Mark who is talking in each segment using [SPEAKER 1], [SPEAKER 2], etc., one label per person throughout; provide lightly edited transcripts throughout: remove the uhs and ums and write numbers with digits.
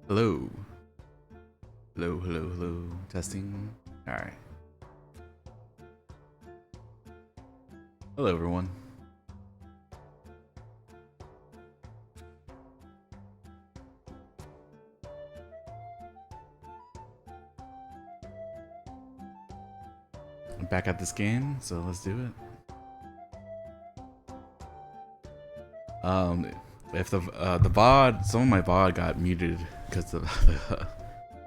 [SPEAKER 1] Hello. Hello, hello, hello. Testing. Alright. Hello, everyone. I'm back at this game, so let's do it. If the VOD, some of my VOD got muted because of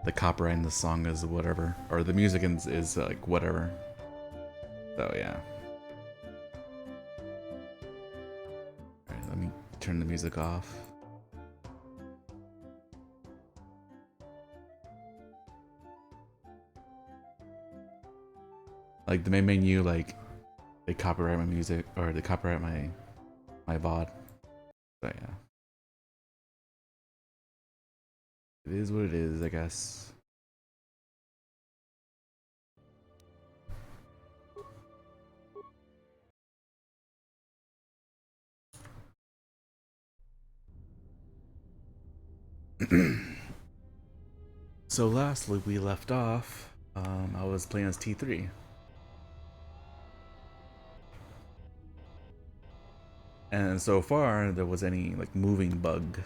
[SPEAKER 1] the copyright in the song is whatever, or the music is like whatever. So yeah. Alright, let me turn the music off. Like the main menu, like they copyright my music or they copyright my VOD. But yeah. It is what it is, I guess. So lastly we left off, I was playing as T3. And so far there was any like moving bug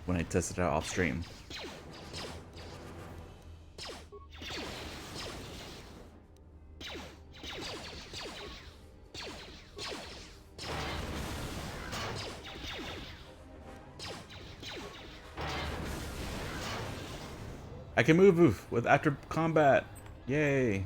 [SPEAKER 1] when I tested it out off stream. I can move with after combat. Yay.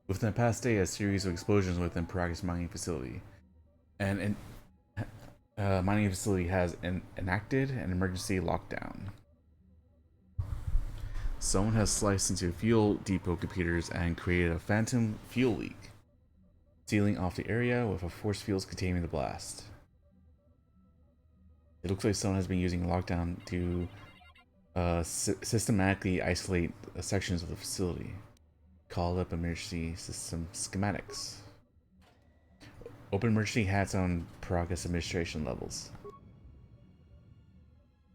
[SPEAKER 1] Within the past day, a series of explosions within Paragus mining facility. And mining facility has enacted an emergency lockdown. Someone has sliced into fuel depot computers and created a phantom fuel leak, sealing off the area with a force field containing the blast. It looks like someone has been using lockdown to systematically isolate sections of the facility. Call up emergency system schematics. Open emergency hats on Paragus administration levels.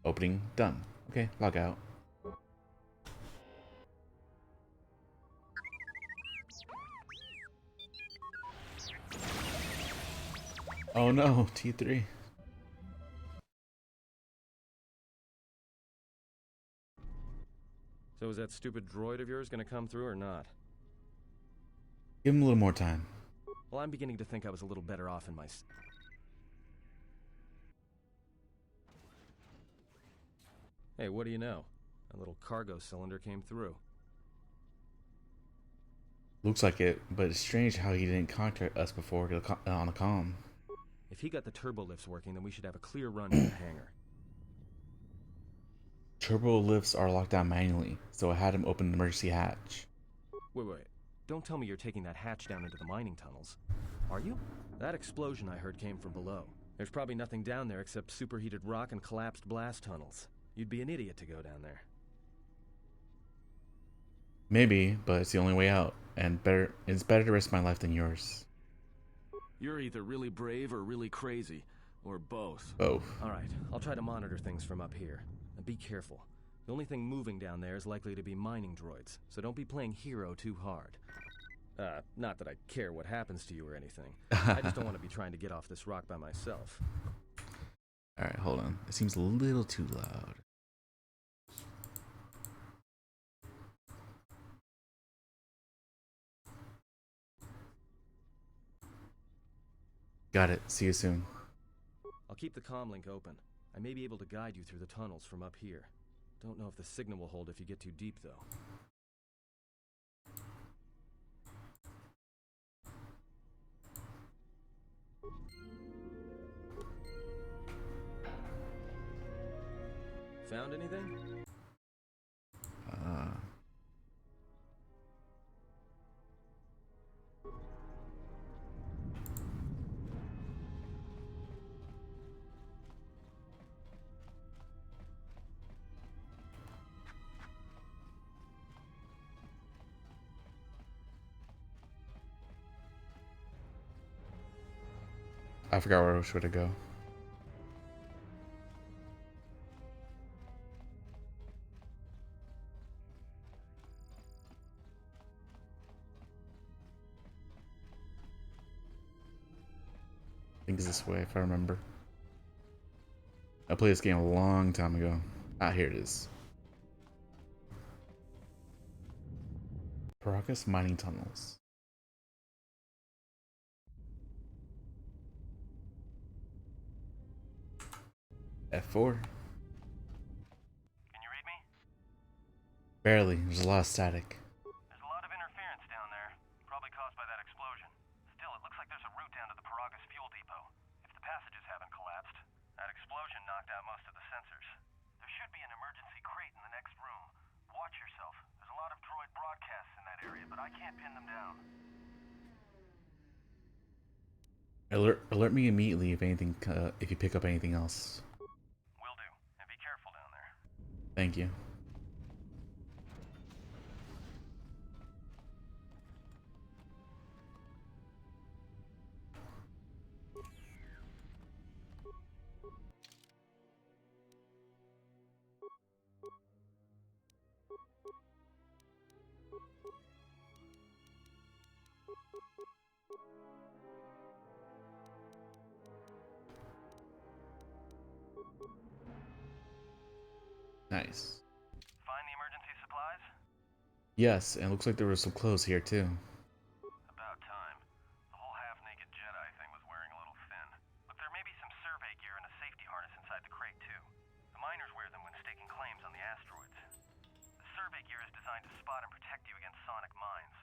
[SPEAKER 1] Opening done. Okay, log out. Oh no, T3.
[SPEAKER 2] So is that stupid droid of yours gonna come through or not?
[SPEAKER 1] Give him a little more time.
[SPEAKER 2] Well, I'm beginning to think I was a little better off in my... Hey, what do you know? A little cargo cylinder came through.
[SPEAKER 1] Looks like it, but it's strange how he didn't contact us before on the comm.
[SPEAKER 2] If he got the turbo lifts working, then we should have a clear run to the hangar.
[SPEAKER 1] Turbo lifts are locked down manually, so I had him open the emergency hatch.
[SPEAKER 2] Wait. Don't tell me you're taking that hatch down into the mining tunnels. Are you? That explosion I heard came from below. There's probably nothing down there except superheated rock and collapsed blast tunnels. You'd be an idiot to go down there.
[SPEAKER 1] Maybe, but it's the only way out, and it's better to risk my life than yours.
[SPEAKER 2] You're either really brave or really crazy. Or both.
[SPEAKER 1] Both.
[SPEAKER 2] Alright, I'll try to monitor things from up here. And be careful. The only thing moving down there is likely to be mining droids, so don't be playing hero too hard. Not that I care what happens to you or anything. I just don't want to be trying to get off this rock by myself.
[SPEAKER 1] Alright, hold on. It seems a little too loud. Got it. See you soon.
[SPEAKER 2] I'll keep the comm link open. I may be able to guide you through the tunnels from up here. Don't know if the signal will hold if you get too deep, though. Found anything?
[SPEAKER 1] Uh, I forgot where I was going to go. I think it's this way, if I remember. I played this game a long time ago. Ah, here it is. Paragus mining tunnels. F4.
[SPEAKER 3] Can you read me?
[SPEAKER 1] Barely. There's a lot of static.
[SPEAKER 3] There's a lot of interference down there, probably caused by that explosion. Still, it looks like there's a route down to the Paragus fuel depot. If the passages haven't collapsed, that explosion knocked out most of the sensors. There should be an emergency crate in the next room. Watch yourself. There's a lot of droid broadcasts in that area, but I can't pin them down.
[SPEAKER 1] Alert me immediately if anything. If you pick up anything else.
[SPEAKER 3] Will do. And be careful down there.
[SPEAKER 1] Thank you. Nice.
[SPEAKER 3] Find the emergency supplies?
[SPEAKER 1] Yes, and it looks like there was some clothes here too.
[SPEAKER 3] About time. The whole half-naked Jedi thing was wearing a little thin. But there may be some survey gear and a safety harness inside the crate, too. The miners wear them when staking claims on the asteroids. The survey gear is designed to spot and protect you against sonic mines,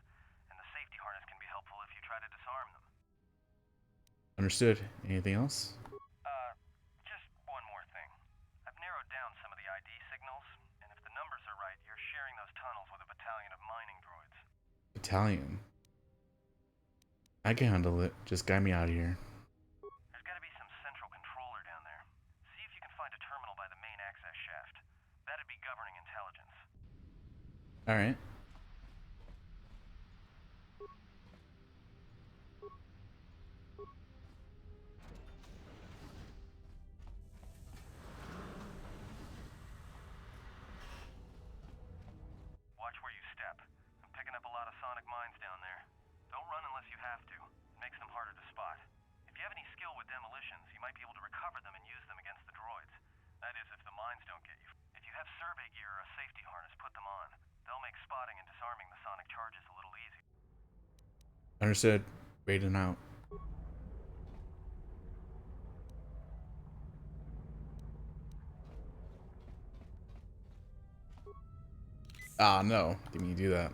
[SPEAKER 3] and the safety harness can be helpful if you try to disarm them.
[SPEAKER 1] Understood. Anything else?
[SPEAKER 3] Just one more thing. I've narrowed down some of the ID signals, and if the numbers are right, you're sharing those tunnels with a battalion of mining droids.
[SPEAKER 1] Battalion. I can handle it. Just guide me out of here.
[SPEAKER 3] There's gotta be some central controller down there. See if you can find a terminal by the main access shaft. That'd be governing intelligence.
[SPEAKER 1] Alright.
[SPEAKER 3] Watch where you step. I'm picking up a lot of sonic mines down there. Don't run unless you have to. It makes them harder to spot. If you have any skill with demolitions, you might be able to recover them and use them against the droids. That is, if the mines don't get you. If you have survey gear or a safety harness, put them on. They'll make spotting and disarming the sonic charges a little easier.
[SPEAKER 1] Understood. Raiden out. Ah, no. Didn't mean to do that.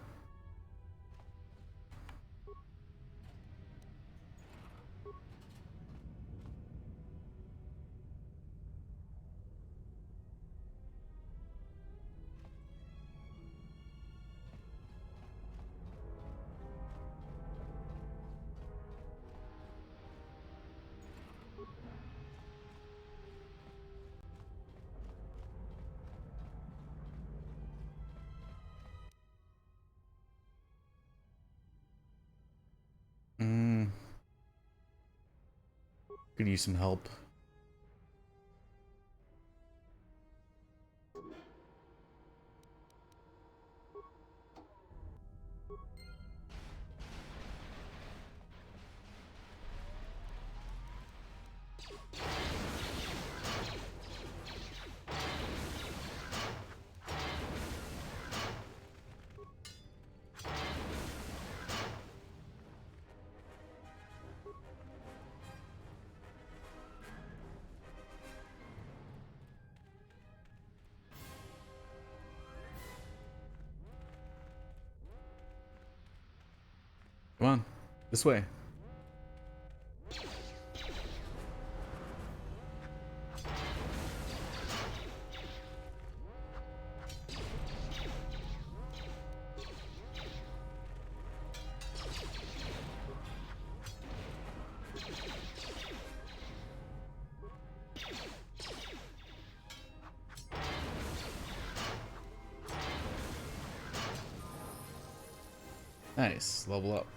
[SPEAKER 1] Could use some help. Come on. This way. Nice. Level up.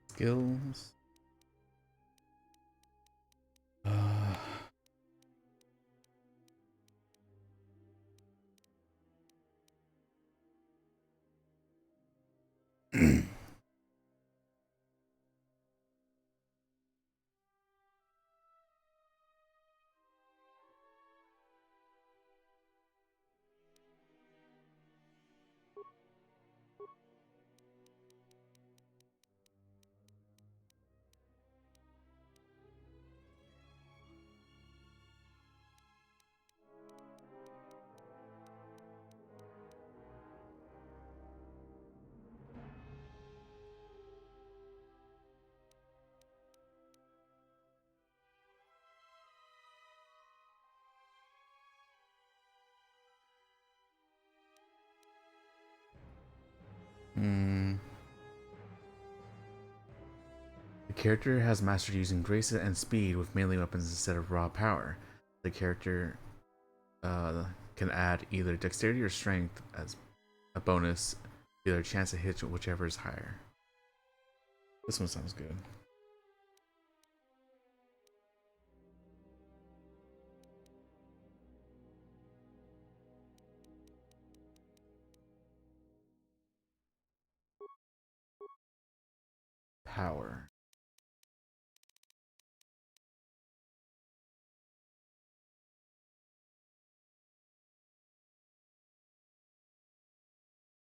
[SPEAKER 1] Skills. Hmm. The character has mastered using grace and speed with melee weapons instead of raw power. The character can add either dexterity or strength as a bonus, either chance to hit whichever is higher. This one sounds good. Power.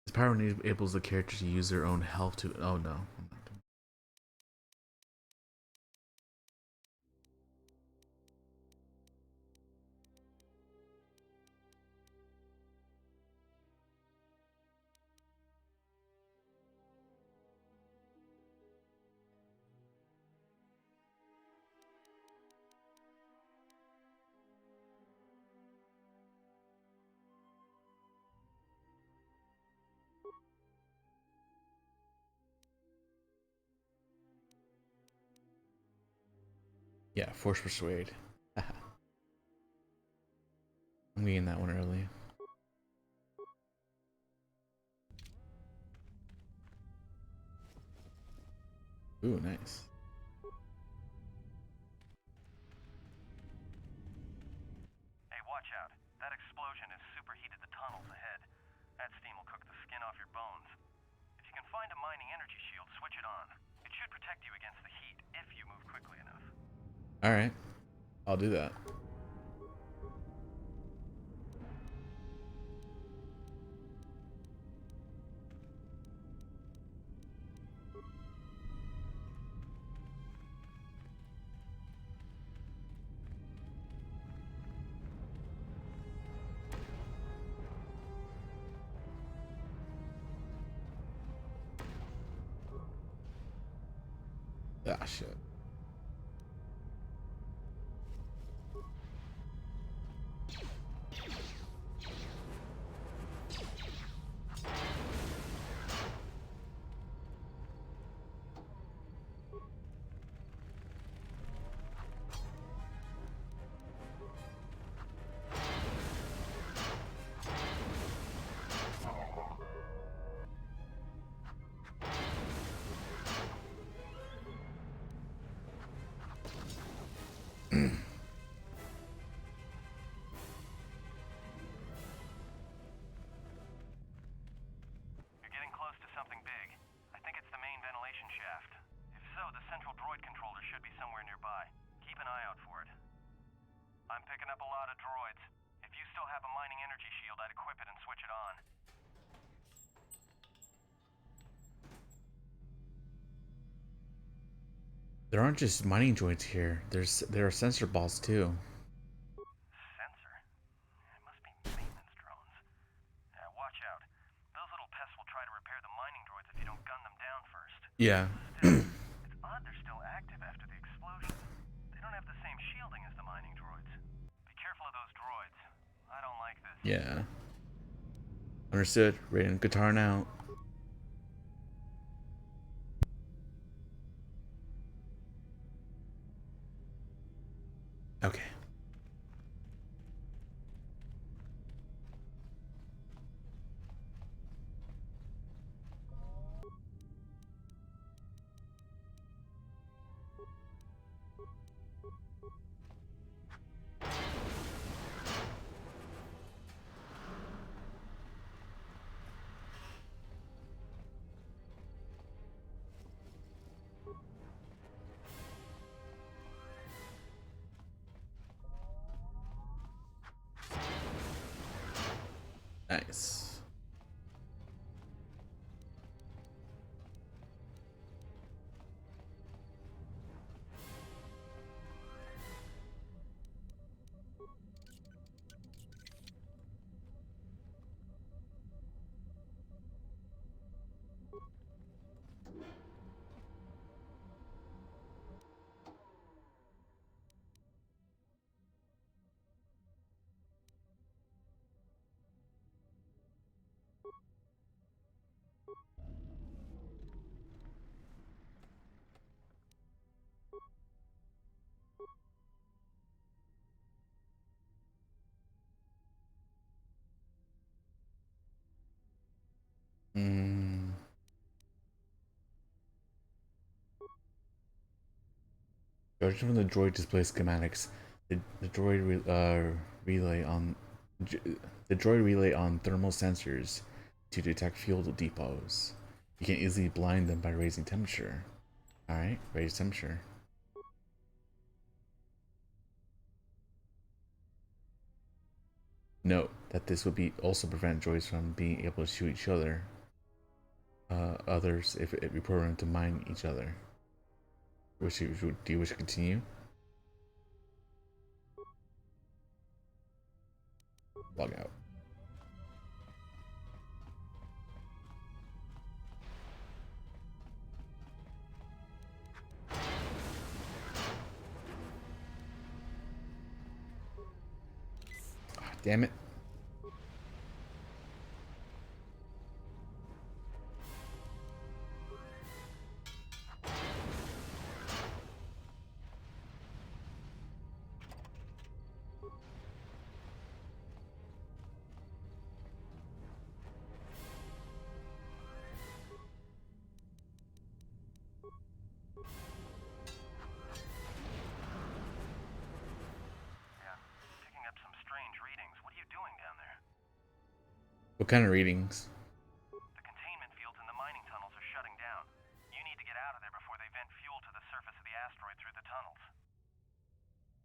[SPEAKER 1] This power enables the character to use their own health to. Oh no. Yeah, force persuade. I'm getting that one early. Ooh, nice.
[SPEAKER 3] Hey, watch out. That explosion has superheated the tunnels ahead. That steam will cook the skin off your bones. If you can find a mining energy shield, switch it on. It should protect you against the heat if you move quickly enough.
[SPEAKER 1] Alright. I'll do that. Ah, shit.
[SPEAKER 3] You're getting close to something big. I think it's the main ventilation shaft. If so, the central droid controller should be somewhere nearby. Keep an eye out for it. I'm picking up a lot of droids. If you still have a mining energy shield, I'd equip it and switch it on.
[SPEAKER 1] There aren't just mining droids here. There are sensor balls too.
[SPEAKER 3] Sensor? It must be maintenance drones. Watch out.
[SPEAKER 1] Yeah.
[SPEAKER 3] Still, it's odd they're still active after the explosion. They don't have the same shielding as the mining droids. Be careful of those droids. I don't like this.
[SPEAKER 1] Yeah. Understood. Raiden guitar now. Okay. Nice. Mm. Judging from the droid display schematics, the droid relay on the droid relay on thermal sensors to detect fuel depots. You can easily blind them by raising temperature. All right, raise temperature. Note that this would be also prevent droids from being able to shoot each other, others if it reprogram to mine each other. Do you wish to continue? Log out. Ah, damn it.
[SPEAKER 3] Yeah, picking up some strange readings. What are you doing down there?
[SPEAKER 1] What kind of readings?
[SPEAKER 3] The containment fields in the mining tunnels are shutting down. You need to get out of there before they vent fuel to the surface of the asteroid through the tunnels.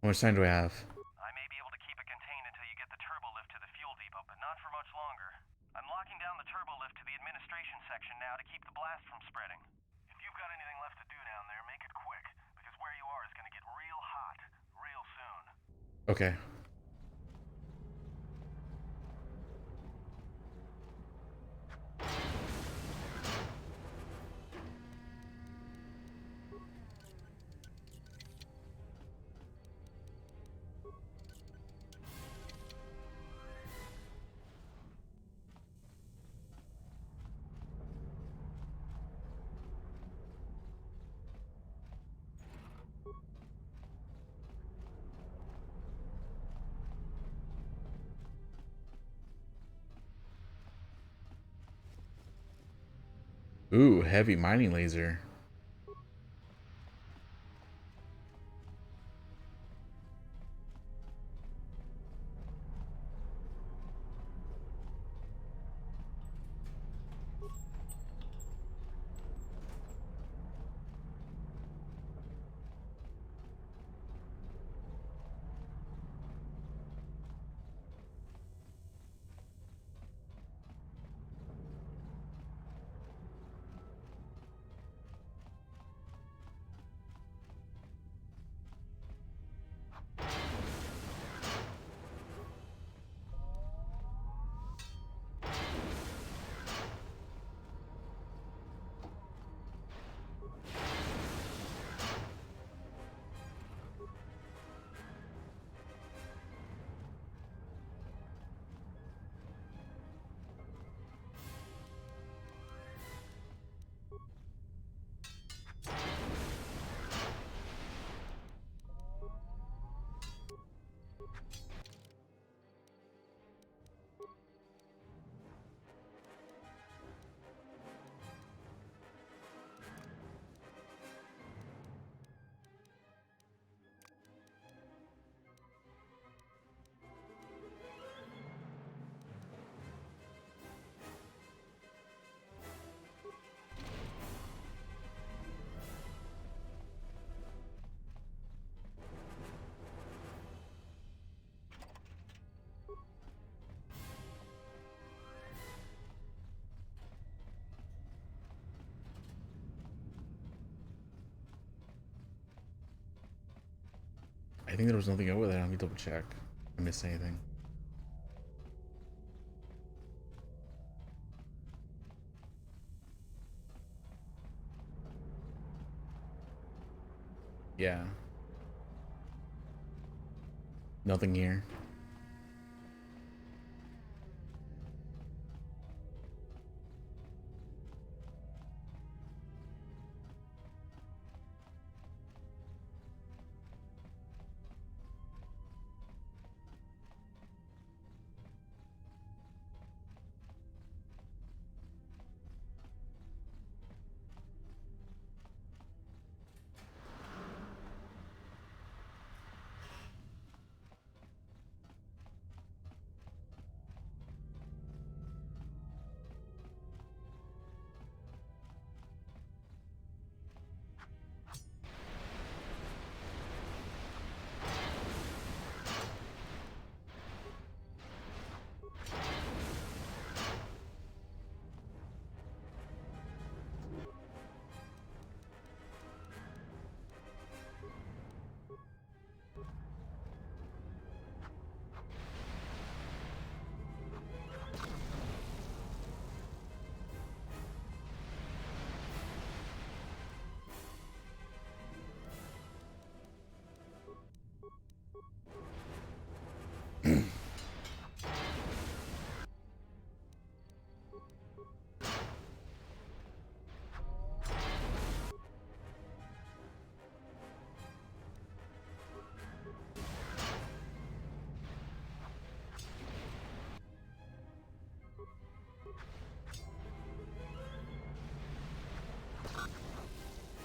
[SPEAKER 1] How much time do I have?
[SPEAKER 3] I may be able to keep it contained until you get the turbo lift to the fuel depot, but not for much longer. I'm locking down the turbo lift to the administration section now to keep the blast from spreading. If you've got anything left to do down there, make it quick, because where you are is going to get real hot real soon.
[SPEAKER 1] Okay. Ooh, heavy mining laser. I think there was nothing over there. Let me double check. I missed anything. Yeah. Nothing here.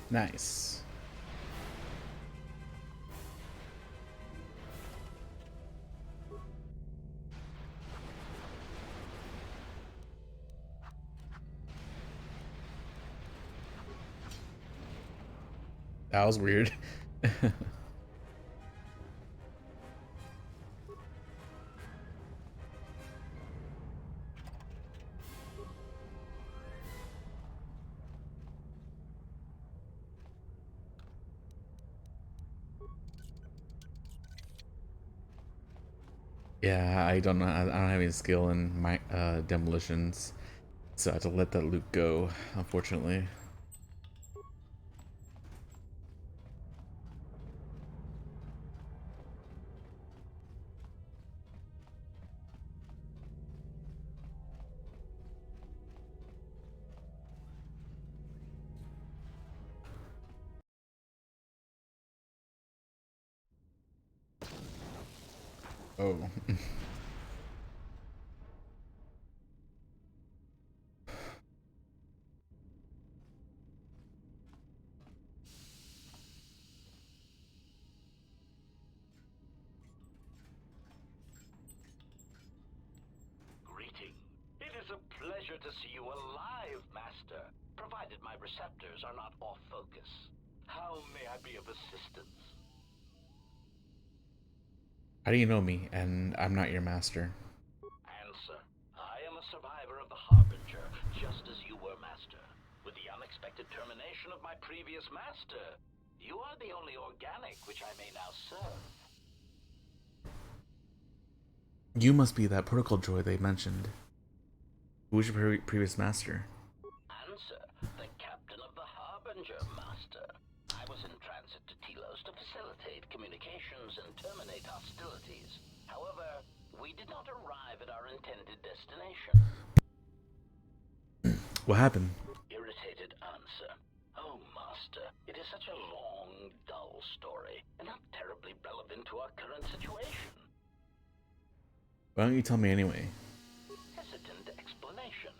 [SPEAKER 1] Nice. That was weird. Yeah, I don't know. I don't have any skill in my demolitions, so I had to let that loot go, unfortunately. Oh.
[SPEAKER 4] Greeting. It is a pleasure to see you alive, Master, provided my receptors are not off focus. How may I be of assistance?
[SPEAKER 1] How do you know me? And I'm not your master.
[SPEAKER 4] Answer. I am a survivor of the Harbinger, just as you were, Master. With the unexpected termination of my previous master, you are the only organic which I may now serve.
[SPEAKER 1] You must be that protocol droid they mentioned. Who was your previous master?
[SPEAKER 4] Answer. The captain of the Harbinger, Master. I was in transit to Telos to facilitate communications and terminate hostilities. However, we did not arrive at our intended destination.
[SPEAKER 1] What happened?
[SPEAKER 4] Irritated answer. Oh, Master, it is such a long, dull story, and not terribly relevant to our current situation.
[SPEAKER 1] Why don't you tell me anyway?
[SPEAKER 4] Hesitant explanation.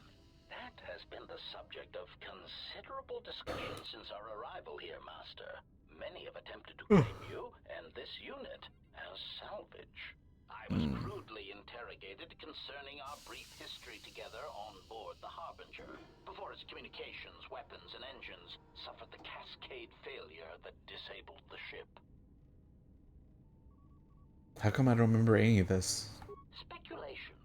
[SPEAKER 4] That has been the subject of considerable discussion since our arrival here, Master. Many have attempted to claim you and this unit as salvage. I was crudely interrogated concerning our brief history together on board the Harbinger, before its communications, weapons, and engines suffered the cascade failure that disabled the ship.
[SPEAKER 1] How come I don't remember any of this?
[SPEAKER 4] Speculation.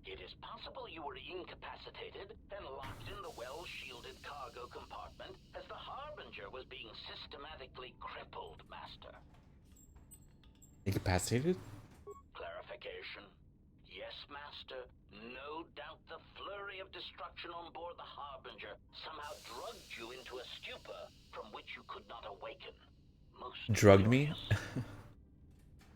[SPEAKER 4] It is possible you were incapacitated and locked in the well-shielded cargo compartment as the Harbinger was being systematically crippled, Master.
[SPEAKER 1] Incapacitated?
[SPEAKER 4] Clarification. Yes, Master. No doubt the flurry of destruction on board the Harbinger somehow drugged you into a stupor from which you could not awaken. Most
[SPEAKER 1] Drugged me?
[SPEAKER 4] curious.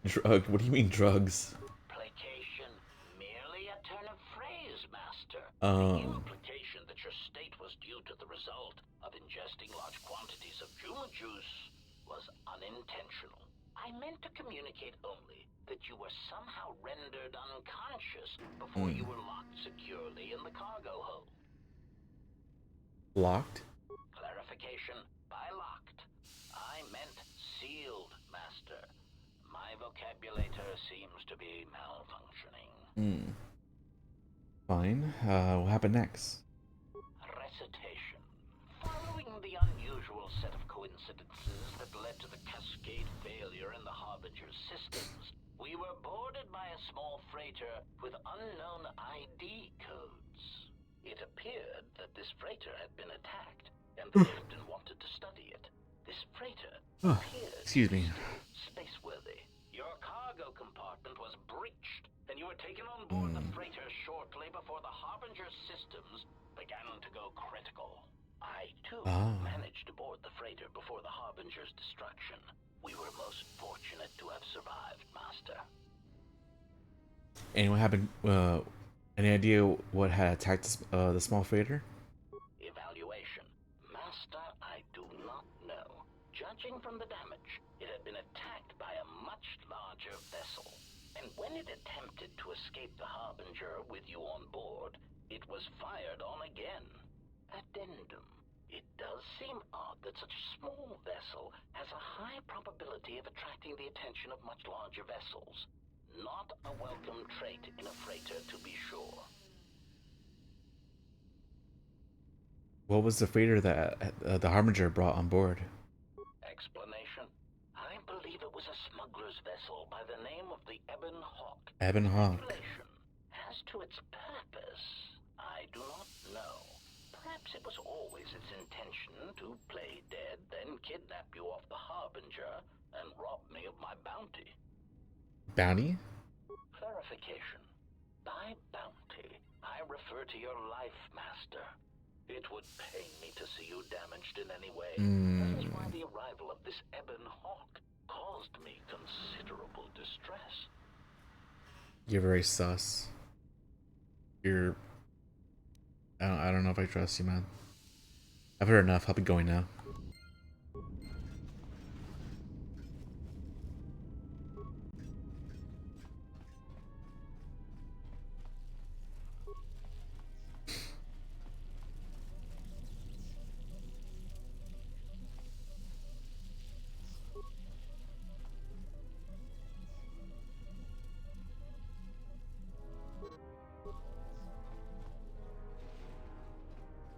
[SPEAKER 1] Drug? What do you mean drugs?
[SPEAKER 4] Placation. Merely a turn of phrase, Master. The
[SPEAKER 1] Um.
[SPEAKER 4] implication that your state was due to the result of ingesting large quantities of Juma juice was unintentional. I meant to communicate only that you were somehow rendered unconscious before you were locked securely in the cargo hold.
[SPEAKER 1] Locked?
[SPEAKER 4] Clarification by locked. I meant sealed, Master. My vocabulator seems to be malfunctioning.
[SPEAKER 1] Fine. What happened next?
[SPEAKER 4] Recitation. Following the unusual set of coincidences that led to the cascade failure in the Harbinger's systems, we were boarded by a small freighter with unknown ID codes. It appeared that this freighter had been attacked, and the captain wanted to study it. This freighter appeared
[SPEAKER 1] Excuse me.
[SPEAKER 4] spaceworthy. Your cargo compartment was breached, and you were taken on board the freighter shortly before the Harbinger's systems began to go critical. I, too, managed to board the freighter before the Harbinger's destruction. We were most fortunate to have survived, Master.
[SPEAKER 1] And what happened? Any idea what had attacked the small freighter?
[SPEAKER 4] Evaluation. Master, I do not know. Judging from the damage, it had been attacked by a much larger vessel. And when it attempted to escape the Harbinger with you on board, it was fired on again. Addendum. It does seem odd that such a small vessel has a high probability of attracting the attention of much larger vessels. Not a welcome trait in a freighter, to be sure.
[SPEAKER 1] What was the freighter that the Harbinger brought on board?
[SPEAKER 4] Explanation? I believe it was a smuggler's vessel by the name of the Ebon Hawk.
[SPEAKER 1] Ebon Hawk.
[SPEAKER 4] Speculation. As to its purpose, I do not know. Perhaps it was always its intention to play dead, then kidnap you off the Harbinger and rob me of my bounty.
[SPEAKER 1] Bounty?
[SPEAKER 4] Clarification. By bounty, I refer to your life, Master. It would pain me to see you damaged in any way. That is why the arrival of this Ebon Hawk caused me considerable distress.
[SPEAKER 1] You're very sus. You're... I don't know if I trust you, man. I've heard enough. I'll be going now.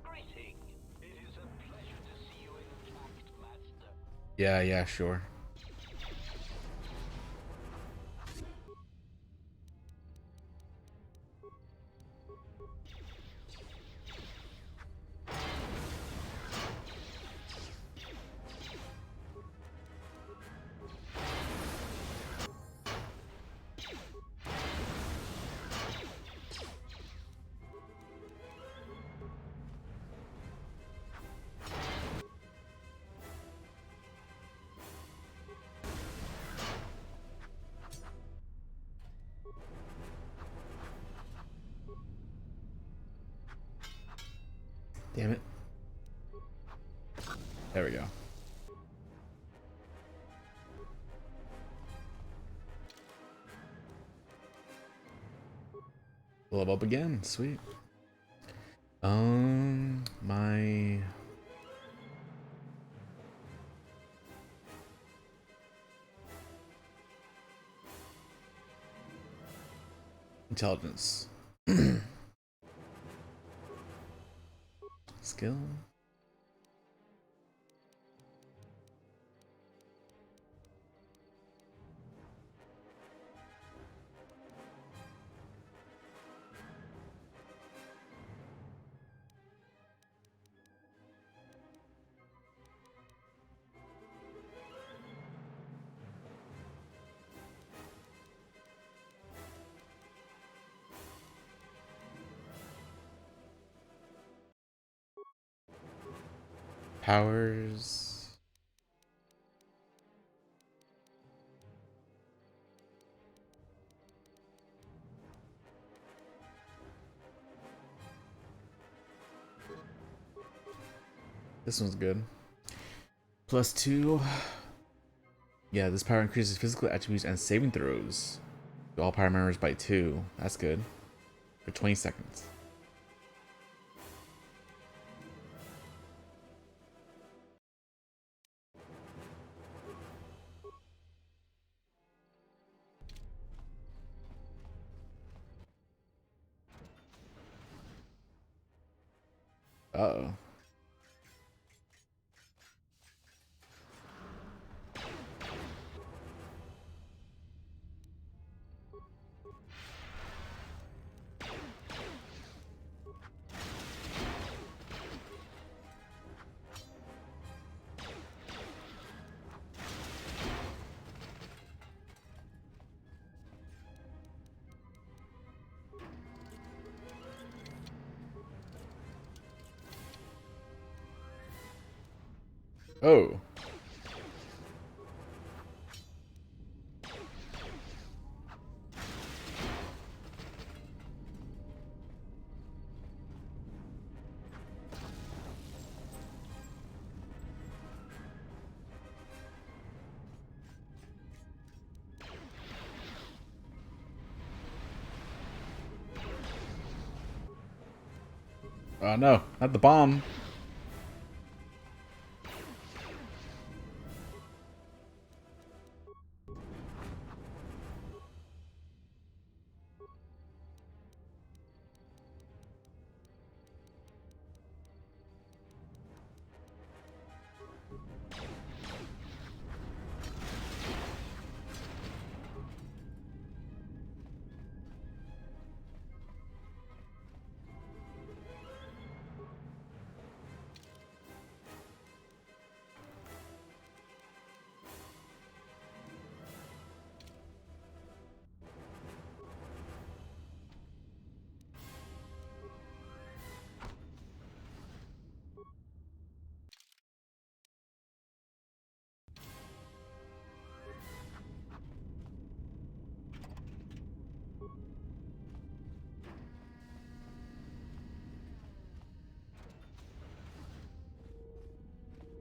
[SPEAKER 4] Greeting. It is a pleasure to see you intact, Master.
[SPEAKER 1] Yeah, sure. Damn it. There we go. Level up again. Sweet. My... Intelligence. Skill. powers. This one's good. +2. Yeah, this power increases physical attributes and saving throws to all power members by 2. That's good. For 20 seconds. Uh-oh. Oh. Oh no, not the bomb.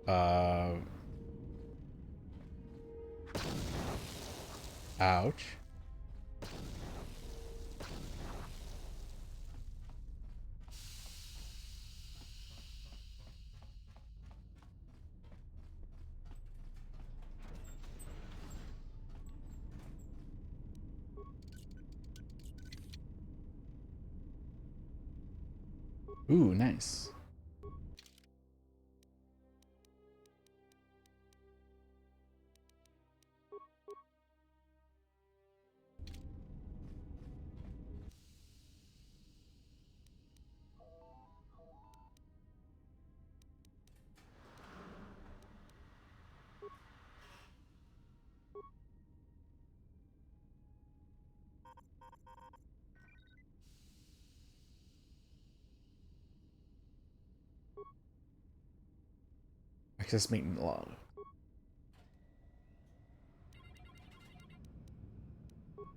[SPEAKER 1] Uh. Ouch. Ooh, nice. Access maintenance log.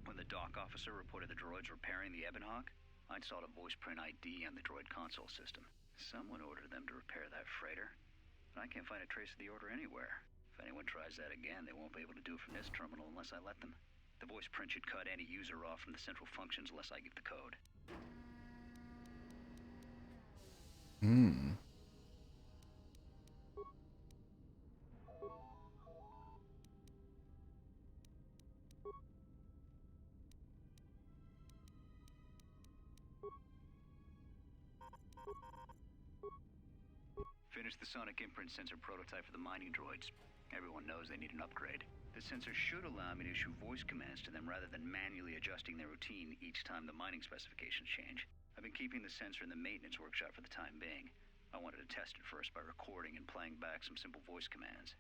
[SPEAKER 5] When the dock officer reported the droids repairing the Ebonhawk, I installed a voice print ID on the droid console system. Someone ordered them to repair that freighter, but I can't find a trace of the order anywhere. If anyone tries that again, they won't be able to do it from this terminal unless I let them. The voice print should cut any user off from the central functions unless I give the code.
[SPEAKER 1] Hmm.
[SPEAKER 5] Finished the sonic imprint sensor prototype for the mining droids. Everyone knows they need an upgrade. The sensor should allow me to issue voice commands to them rather than manually adjusting their routine each time the mining specifications change. I've been keeping the sensor in the maintenance workshop for the time being. I wanted to test it first by recording and playing back some simple voice commands.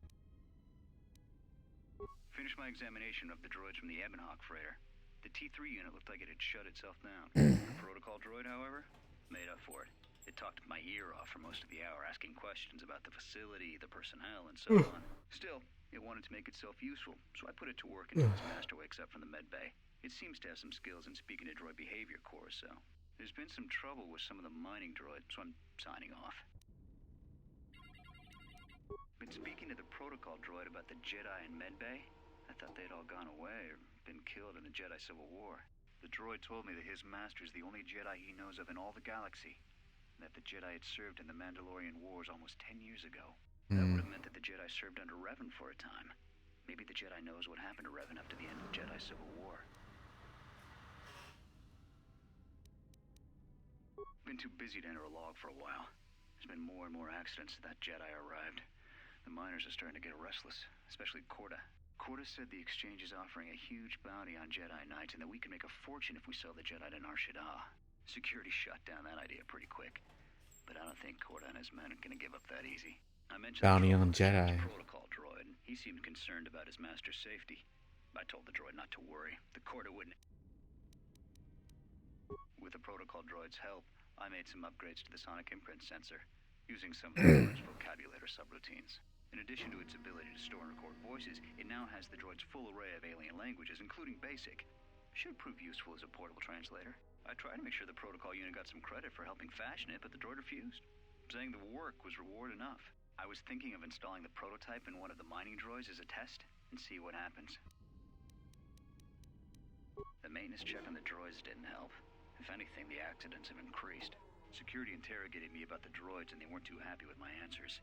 [SPEAKER 5] Finished my examination of the droids from the Ebonhawk freighter. The T3 unit looked like it had shut itself down. The protocol droid, however, made up for it. It talked my ear off for most of the hour, asking questions about the facility, the personnel, and so on. Still, it wanted to make itself useful, so I put it to work until its master wakes up from the med bay. It seems to have some skills in speaking to droid behavior core, so there's been some trouble with some of the mining droids, so I'm signing off. Been speaking to the protocol droid about the Jedi in med bay. I thought they'd all gone away or been killed in the Jedi Civil War. The droid told me that his master's the only Jedi he knows of in all the galaxy, and that the Jedi had served in the Mandalorian Wars almost 10 years ago. That would have meant that the Jedi served under Revan for a time. Maybe the Jedi knows what happened to Revan after the end of the Jedi Civil War. Been too busy to enter a log for a while. There's been more and more accidents since that Jedi arrived. The miners are starting to get restless, especially Corda. Corda said the exchange is offering a huge bounty on Jedi Knights and that we can make a fortune if we sell the Jedi to Nar Shaddaa. Security shut down that idea pretty quick, but I don't think Corda and his men are gonna give up that easy. I mentioned
[SPEAKER 1] Bounty
[SPEAKER 5] the
[SPEAKER 1] on Jedi.
[SPEAKER 5] protocol droid. He seemed concerned about his master's safety. I told the droid not to worry. The Corda wouldn't. With the protocol droid's help, I made some upgrades to the sonic imprint sensor, using some of the droid's vocabulator subroutines. In addition to its ability to store and record voices, it now has the droid's full array of alien languages, including Basic. Should prove useful as a portable translator. I tried to make sure the protocol unit got some credit for helping fashion it, but the droid refused, saying the work was reward enough. I was thinking of installing the prototype in one of the mining droids as a test, and see what happens. The maintenance check on the droids didn't help. If anything, the accidents have increased. Security interrogated me about the droids, and they weren't too happy with my answers.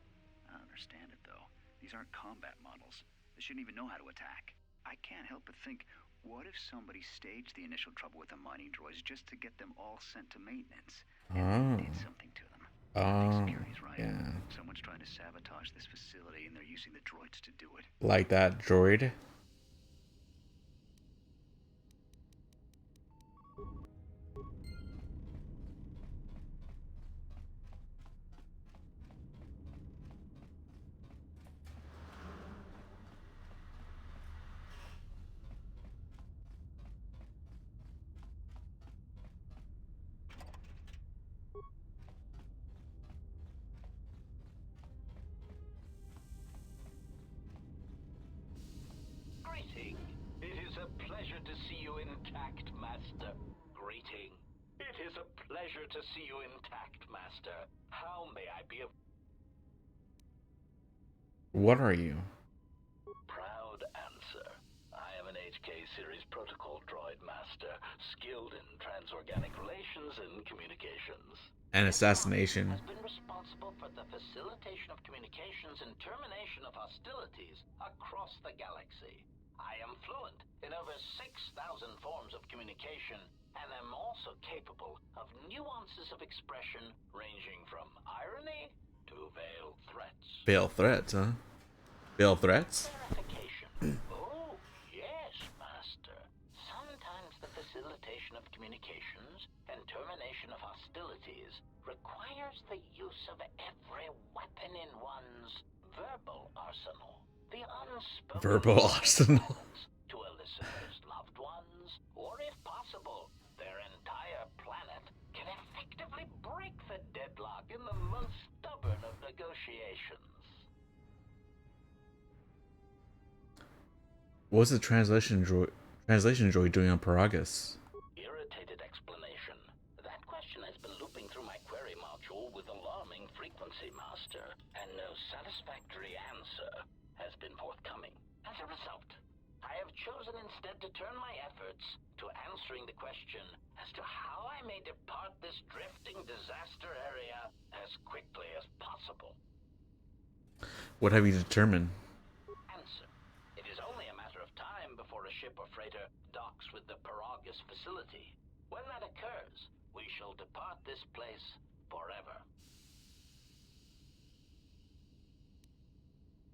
[SPEAKER 5] I don't understand it, though. These aren't combat models. They shouldn't even know how to attack. I can't help but think, what if somebody staged the initial trouble with the mining droids just to get them all sent to maintenance? And did something to them. I think security's right.
[SPEAKER 1] Yeah.
[SPEAKER 5] Someone's trying to sabotage this facility, and they're using the droids to do it.
[SPEAKER 1] Like that droid.
[SPEAKER 4] Greeting. It is a pleasure to see you intact, Master. Greeting. It is a pleasure to see you intact, Master. How may I be of
[SPEAKER 1] What are you?
[SPEAKER 4] proud answer? I am an HK series protocol droid master, skilled in transorganic relations and communications.
[SPEAKER 1] An assassination.
[SPEAKER 4] Has been responsible for the facilitation of communications and termination of hostilities across the galaxy. I am fluent in over 6,000 forms of communication and am also capable of nuances of expression ranging from irony to veiled threats.
[SPEAKER 1] Veil threats, huh? Veil threats?
[SPEAKER 4] Verification. Oh, yes, Master. Sometimes the facilitation of communications and termination of hostilities requires the use of every weapon in one's verbal arsenal. The unspoken
[SPEAKER 1] Verbal arsenal.
[SPEAKER 4] violence to a listener's loved ones, or if possible, their entire planet, can effectively break the deadlock in the most stubborn of negotiations.
[SPEAKER 1] What's the translation droid doing on Paragus?
[SPEAKER 4] Irritated explanation. That question has been looping through my query module with alarming frequency, Master, and no satisfactory answer has been forthcoming. As a result, I have chosen instead to turn my efforts to answering the question as to how I may depart this drifting disaster area as quickly as possible.
[SPEAKER 1] What have you determined?
[SPEAKER 4] Answer. It is only a matter of time before a ship or freighter docks with the Paragus facility. When that occurs, we shall depart this place forever.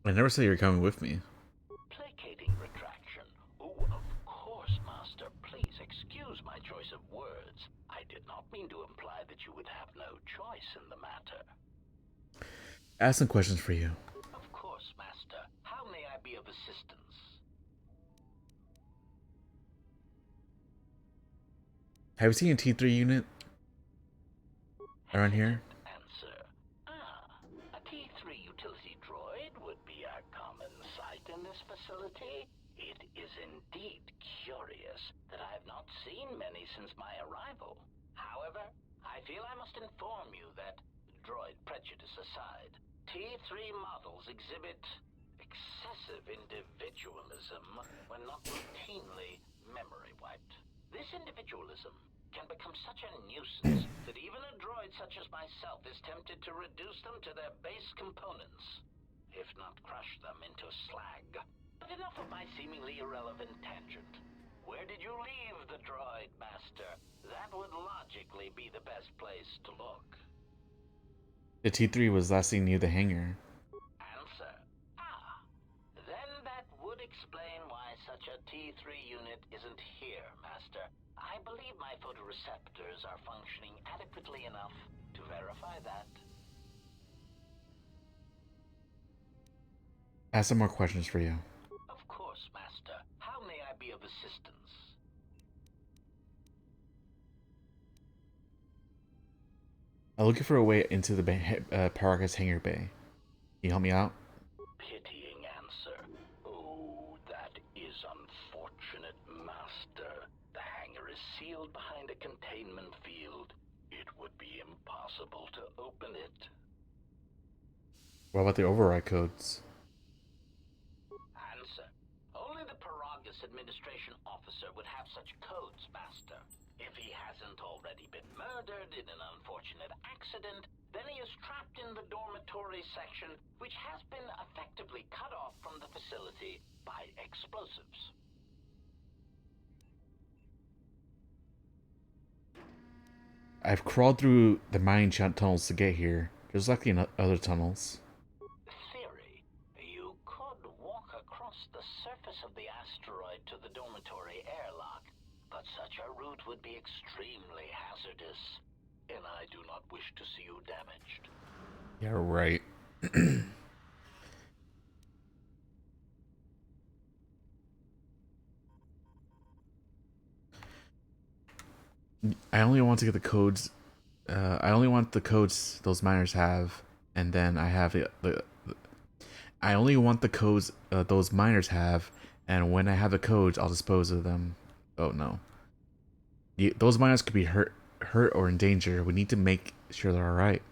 [SPEAKER 1] I never said you were coming with me.
[SPEAKER 4] Placating retraction. Oh, of course, Master. Please excuse my choice of words. I did not mean to imply that you would have no choice in the matter.
[SPEAKER 1] I have some questions for you.
[SPEAKER 4] Of course, Master. How may I be of assistance?
[SPEAKER 1] Have you seen a T3 unit around here?
[SPEAKER 4] facility? It is indeed curious that I have not seen many since my arrival. However, I feel I must inform you that, droid prejudice aside, T3 models exhibit excessive individualism when not routinely memory wiped. This individualism can become such a nuisance that even a droid such as myself is tempted to reduce them to their base components, if not crush them into slag. But enough of my seemingly irrelevant tangent. Where did you leave the droid, Master? That would logically be the best place to look.
[SPEAKER 1] The T3 was last seen near the hangar.
[SPEAKER 4] Answer. Ah. Then that would explain why such a T3 unit isn't here, Master. I believe my photoreceptors are functioning adequately enough to verify that.
[SPEAKER 1] I have some more questions for you.
[SPEAKER 4] Of course, Master. How may I be of assistance?
[SPEAKER 1] I'm looking for a way into the Paragus hangar bay. Can you help me out?
[SPEAKER 4] Pitying answer. Oh, that is unfortunate, Master. The hangar is sealed behind a containment field. It would be impossible to open it.
[SPEAKER 1] What about the override codes?
[SPEAKER 4] Answer. Only the Paragus administration officer would have such codes, Master. If he hasn't already been murdered in an unfortunate accident, then he is trapped in the dormitory section, which has been effectively cut off from the facility by explosives.
[SPEAKER 1] I've crawled through the mining tunnels to get here. There's likely other tunnels.
[SPEAKER 4] Theory. You could walk across the surface of the asteroid to the dormitory airlock, but such a route would be extremely hazardous, and I do not wish to see you damaged.
[SPEAKER 1] Yeah, right. I only want to get the codes. I only want the codes those miners have, and then I have I only want the codes those miners have, and when I have the codes, I'll dispose of them. Oh no. Those miners could be hurt or in danger. We need to make sure they're all right.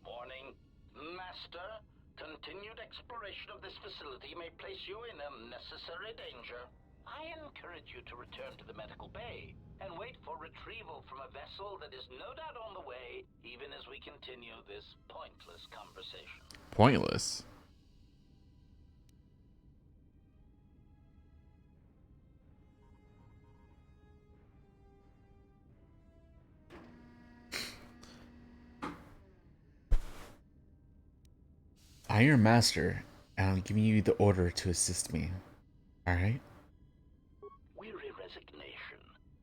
[SPEAKER 4] Warning. Master, continued exploration of this facility may place you in unnecessary danger. I encourage you to return to the medical bay and wait for retrieval from a vessel that is no doubt on the way, even as we continue this pointless conversation.
[SPEAKER 1] Pointless. I am your master, and I'm giving you the order to assist me. Alright?
[SPEAKER 4] Weary resignation.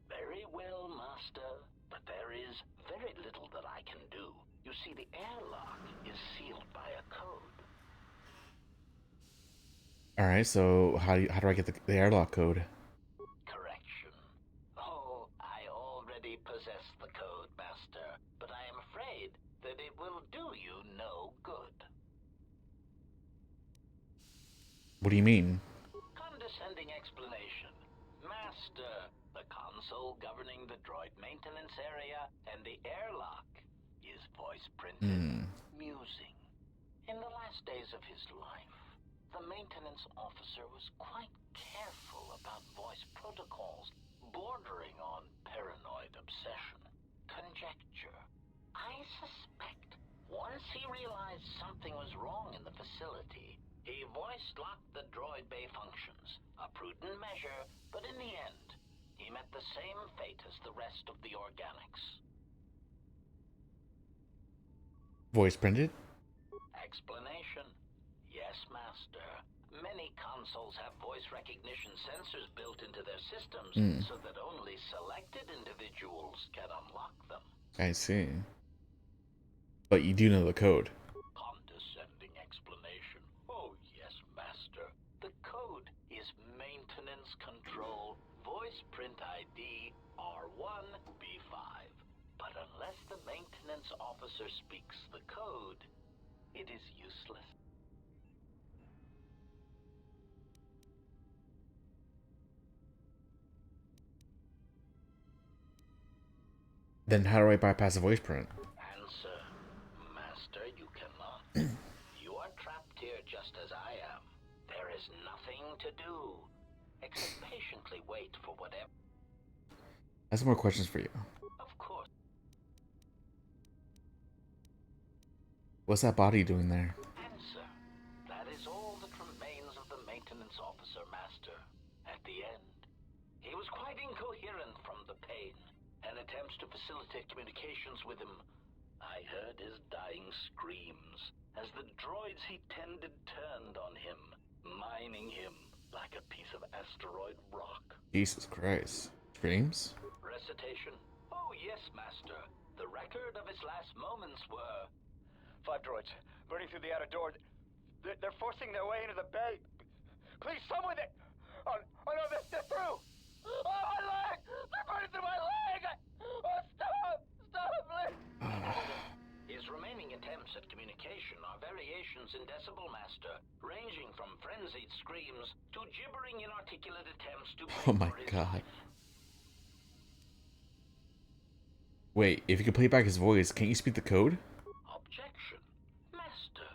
[SPEAKER 4] Very well, Master. But there is very little that I can do. You see, the airlock is sealed by a code.
[SPEAKER 1] Alright, so how do I get the airlock code?
[SPEAKER 4] Correction. Oh, I already possess the code, Master, but I am afraid that it will do you no good.
[SPEAKER 1] What do you mean?
[SPEAKER 4] Condescending explanation. Master, the console governing the droid maintenance area and the airlock is voice printed. Musing. In the last days of his life, the maintenance officer was quite careful about voice protocols, bordering on paranoid obsession. Conjecture. I suspect once he realized something was wrong in the facility, he voice-locked the droid bay functions. A prudent measure, but in the end, he met the same fate as the rest of the organics.
[SPEAKER 1] Voice printed?
[SPEAKER 4] Explanation. Yes, Master. Many consoles have voice recognition sensors built into their systems so that only selected individuals can unlock them.
[SPEAKER 1] I see. But you do know the code.
[SPEAKER 4] Condescending explanation. Oh, yes, Master. The code is Maintenance Control Voice Print ID R1B5. But unless the maintenance officer speaks the code, it is useless.
[SPEAKER 1] Then how do I bypass the voice print?
[SPEAKER 4] Answer, Master, you cannot. You are trapped here just as I am. There is nothing to do, except patiently wait for whatever.
[SPEAKER 1] I have some more questions for you.
[SPEAKER 4] Of course.
[SPEAKER 1] What's that body doing there?
[SPEAKER 4] Answer. That is all that remains of the maintenance officer, Master. At the end, he was quite incoherent from the pain, and attempts to facilitate communications with him. I heard his dying screams as the droids he tended turned on him, mining him like a piece of asteroid rock.
[SPEAKER 1] Jesus Christ. Screams?
[SPEAKER 4] Recitation? Oh yes, Master. The record of his last moments were...
[SPEAKER 6] 5 droids, burning through the outer door. They're forcing their way into the bay. Please, someone that... Oh no, they're through! Oh, my leg! They're burning through my leg! Oh, stop! Stop, please!
[SPEAKER 4] His remaining attempts at communication are variations in decibel, Master, ranging from frenzied screams to gibbering inarticulate attempts to
[SPEAKER 1] Oh
[SPEAKER 4] beg
[SPEAKER 1] my
[SPEAKER 4] for his
[SPEAKER 1] god.
[SPEAKER 4] life.
[SPEAKER 1] Wait, if you could play back his voice, can't you speak the code?
[SPEAKER 4] Objection. Master,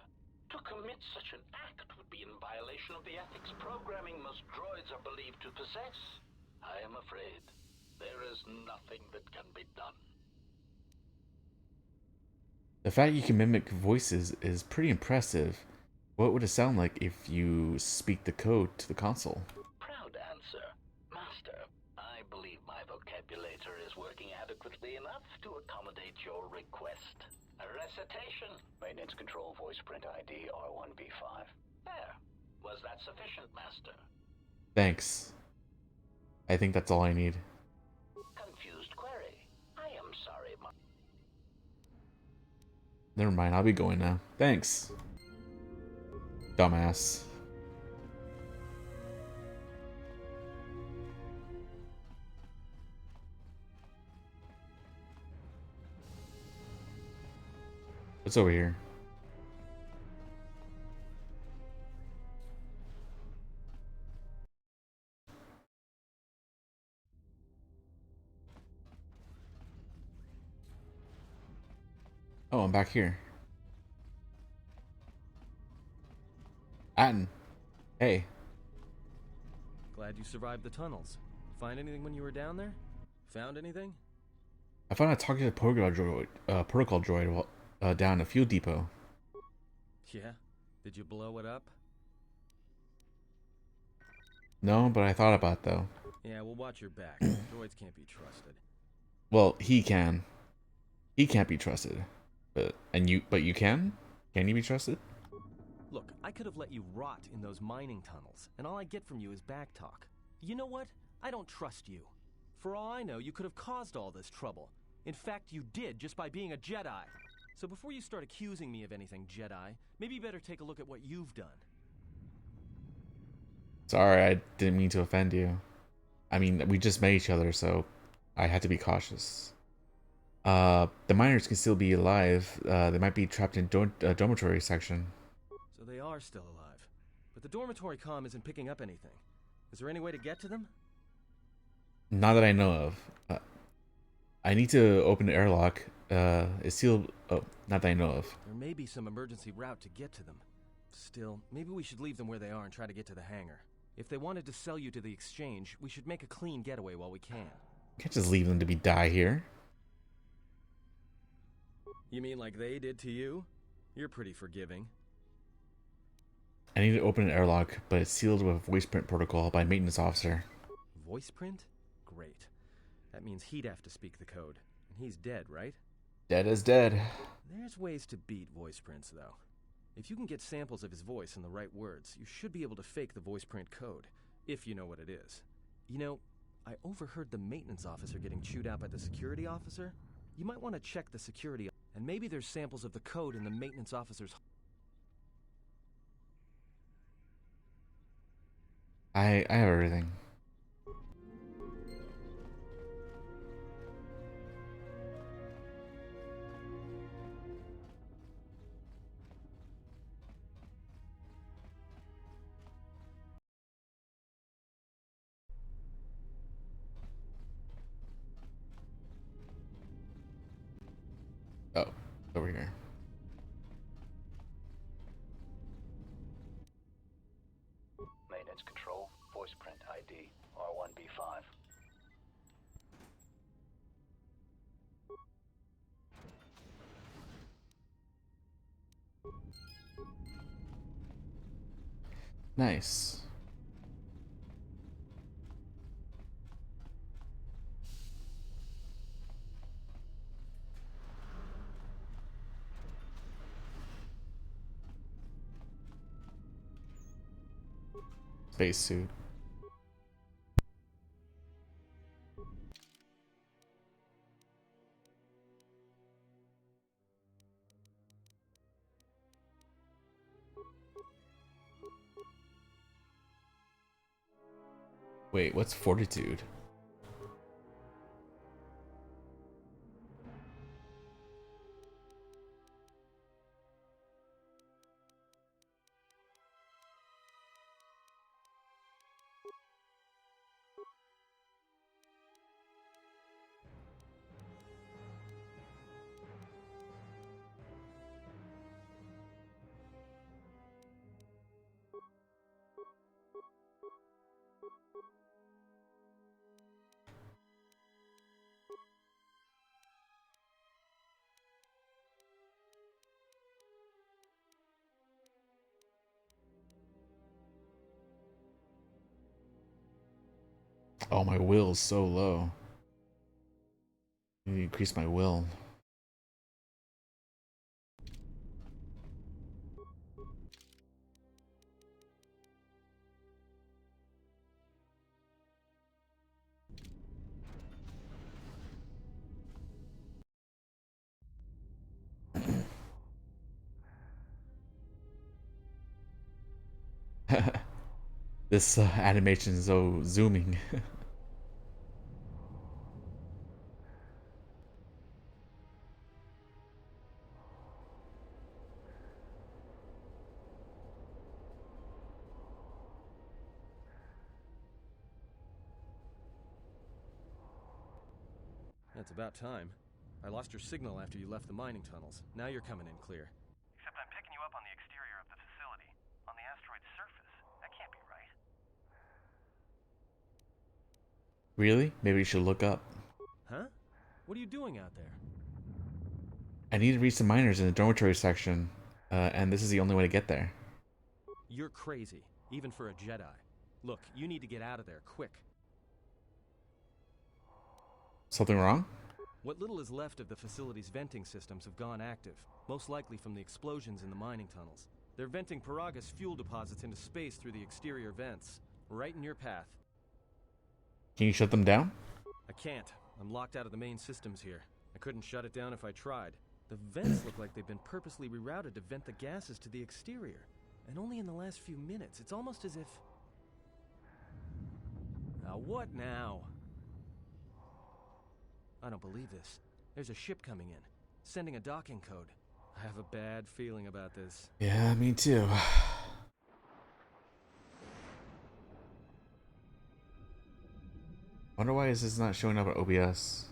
[SPEAKER 4] to commit such an act would be in violation of the ethics programming most droids are believed to possess. I am afraid there is nothing that can be done.
[SPEAKER 1] The fact you can mimic voices is pretty impressive. What would it sound like if you speak the code to the console?
[SPEAKER 4] Proud answer. Master, I believe my vocabulator is working adequately enough to accommodate your request. A recitation.
[SPEAKER 5] Maintenance control voice print ID R1B5.
[SPEAKER 4] There. Was that sufficient, Master?
[SPEAKER 1] Thanks. I think that's all I need.
[SPEAKER 4] Confused query. I am sorry,
[SPEAKER 1] Never mind, I'll be going now. Thanks. Dumbass. What's over here? Oh, I'm back here. Atten. Hey.
[SPEAKER 2] Glad you survived the tunnels. Find anything when you were down there? Found anything?
[SPEAKER 1] I found a targeted protocol droid while, down a fuel depot.
[SPEAKER 2] Yeah? Did you blow it up?
[SPEAKER 1] No, but I thought about it, though.
[SPEAKER 2] Yeah, well, watch your back. Droids can't be trusted.
[SPEAKER 1] Well, he can. He can't be trusted. But you can? Can you be trusted?
[SPEAKER 2] Look, I could have let you rot in those mining tunnels, and all I get from you is back talk. You know what? I don't trust you. For all I know, you could have caused all this trouble. In fact, you did just by being a Jedi. So before you start accusing me of anything, Jedi, maybe you better take a look at what you've done.
[SPEAKER 1] Sorry, I didn't mean to offend you. I mean, we just met each other, so I had to be cautious. The miners can still be alive. They might be trapped in dormitory section.
[SPEAKER 2] So they are still alive. But the dormitory comm isn't picking up anything. Is there any way to get to them?
[SPEAKER 1] Not that I know of. I need to open the airlock. It's sealed. Oh, not that I know of.
[SPEAKER 2] There may be some emergency route to get to them. Still, maybe we should leave them where they are and try to get to the hangar. If they wanted to sell you to the exchange, we should make a clean getaway while we can.
[SPEAKER 1] Can't just leave them to die here.
[SPEAKER 2] You mean like they did to you? You're pretty forgiving.
[SPEAKER 1] I need to open an airlock, but it's sealed with a voice print protocol by maintenance officer.
[SPEAKER 2] Voice print? Great. That means he'd have to speak the code. And he's dead, right?
[SPEAKER 1] Dead as dead.
[SPEAKER 2] There's ways to beat voice prints, though. If you can get samples of his voice and the right words, you should be able to fake the voice print code, if you know what it is. You know, I overheard the maintenance officer getting chewed out by the security officer. You might want to check the security, and maybe there's samples of the code in the maintenance officer's...
[SPEAKER 1] I have everything. Over here.
[SPEAKER 5] Maintenance control, voice print ID, R1B5.
[SPEAKER 1] Nice. Spacesuit. Wait, what's fortitude? Oh, my will's so low. I need to increase my will. This animation is so zooming.
[SPEAKER 2] That's about time. I lost your signal after you left the mining tunnels. Now you're coming in clear.
[SPEAKER 3] Except I'm picking you up on the exterior of the facility, on the asteroid's surface. That can't be right.
[SPEAKER 1] Really? Maybe you should look up.
[SPEAKER 2] Huh? What are you doing out there?
[SPEAKER 1] I need to reach the miners in the dormitory section, and this is the only way to get there.
[SPEAKER 2] You're crazy, even for a Jedi. Look, you need to get out of there, quick.
[SPEAKER 1] Something wrong?
[SPEAKER 2] What little is left of the facility's venting systems have gone active, most likely from the explosions in the mining tunnels. They're venting Paragus fuel deposits into space through the exterior vents, right in your path.
[SPEAKER 1] Can you shut them down?
[SPEAKER 2] I can't. I'm locked out of the main systems here. I couldn't shut it down if I tried. The vents look like they've been purposely rerouted to vent the gases to the exterior. And only in the last few minutes. It's almost as if... Now what now? I don't believe this. There's a ship coming in, sending a docking code. I have a bad feeling about this.
[SPEAKER 1] Yeah, me too. Wonder why is this not showing up at OBS?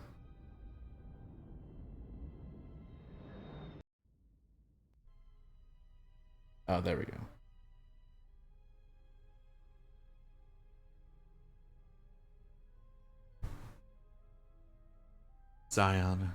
[SPEAKER 1] Oh, there we go. Zion.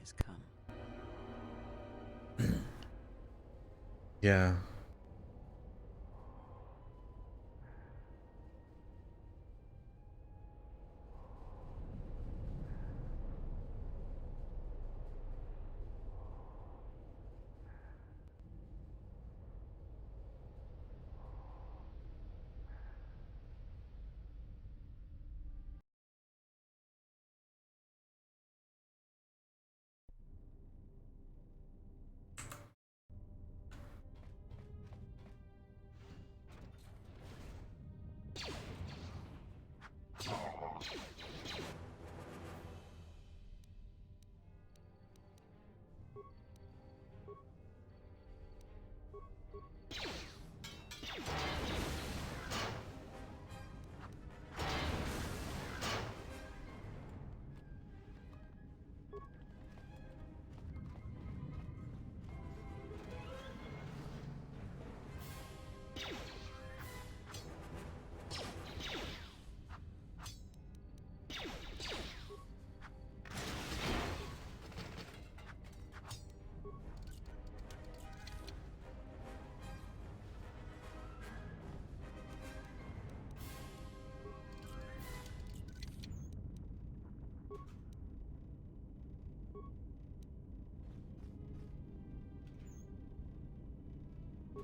[SPEAKER 7] has come.
[SPEAKER 1] Yeah.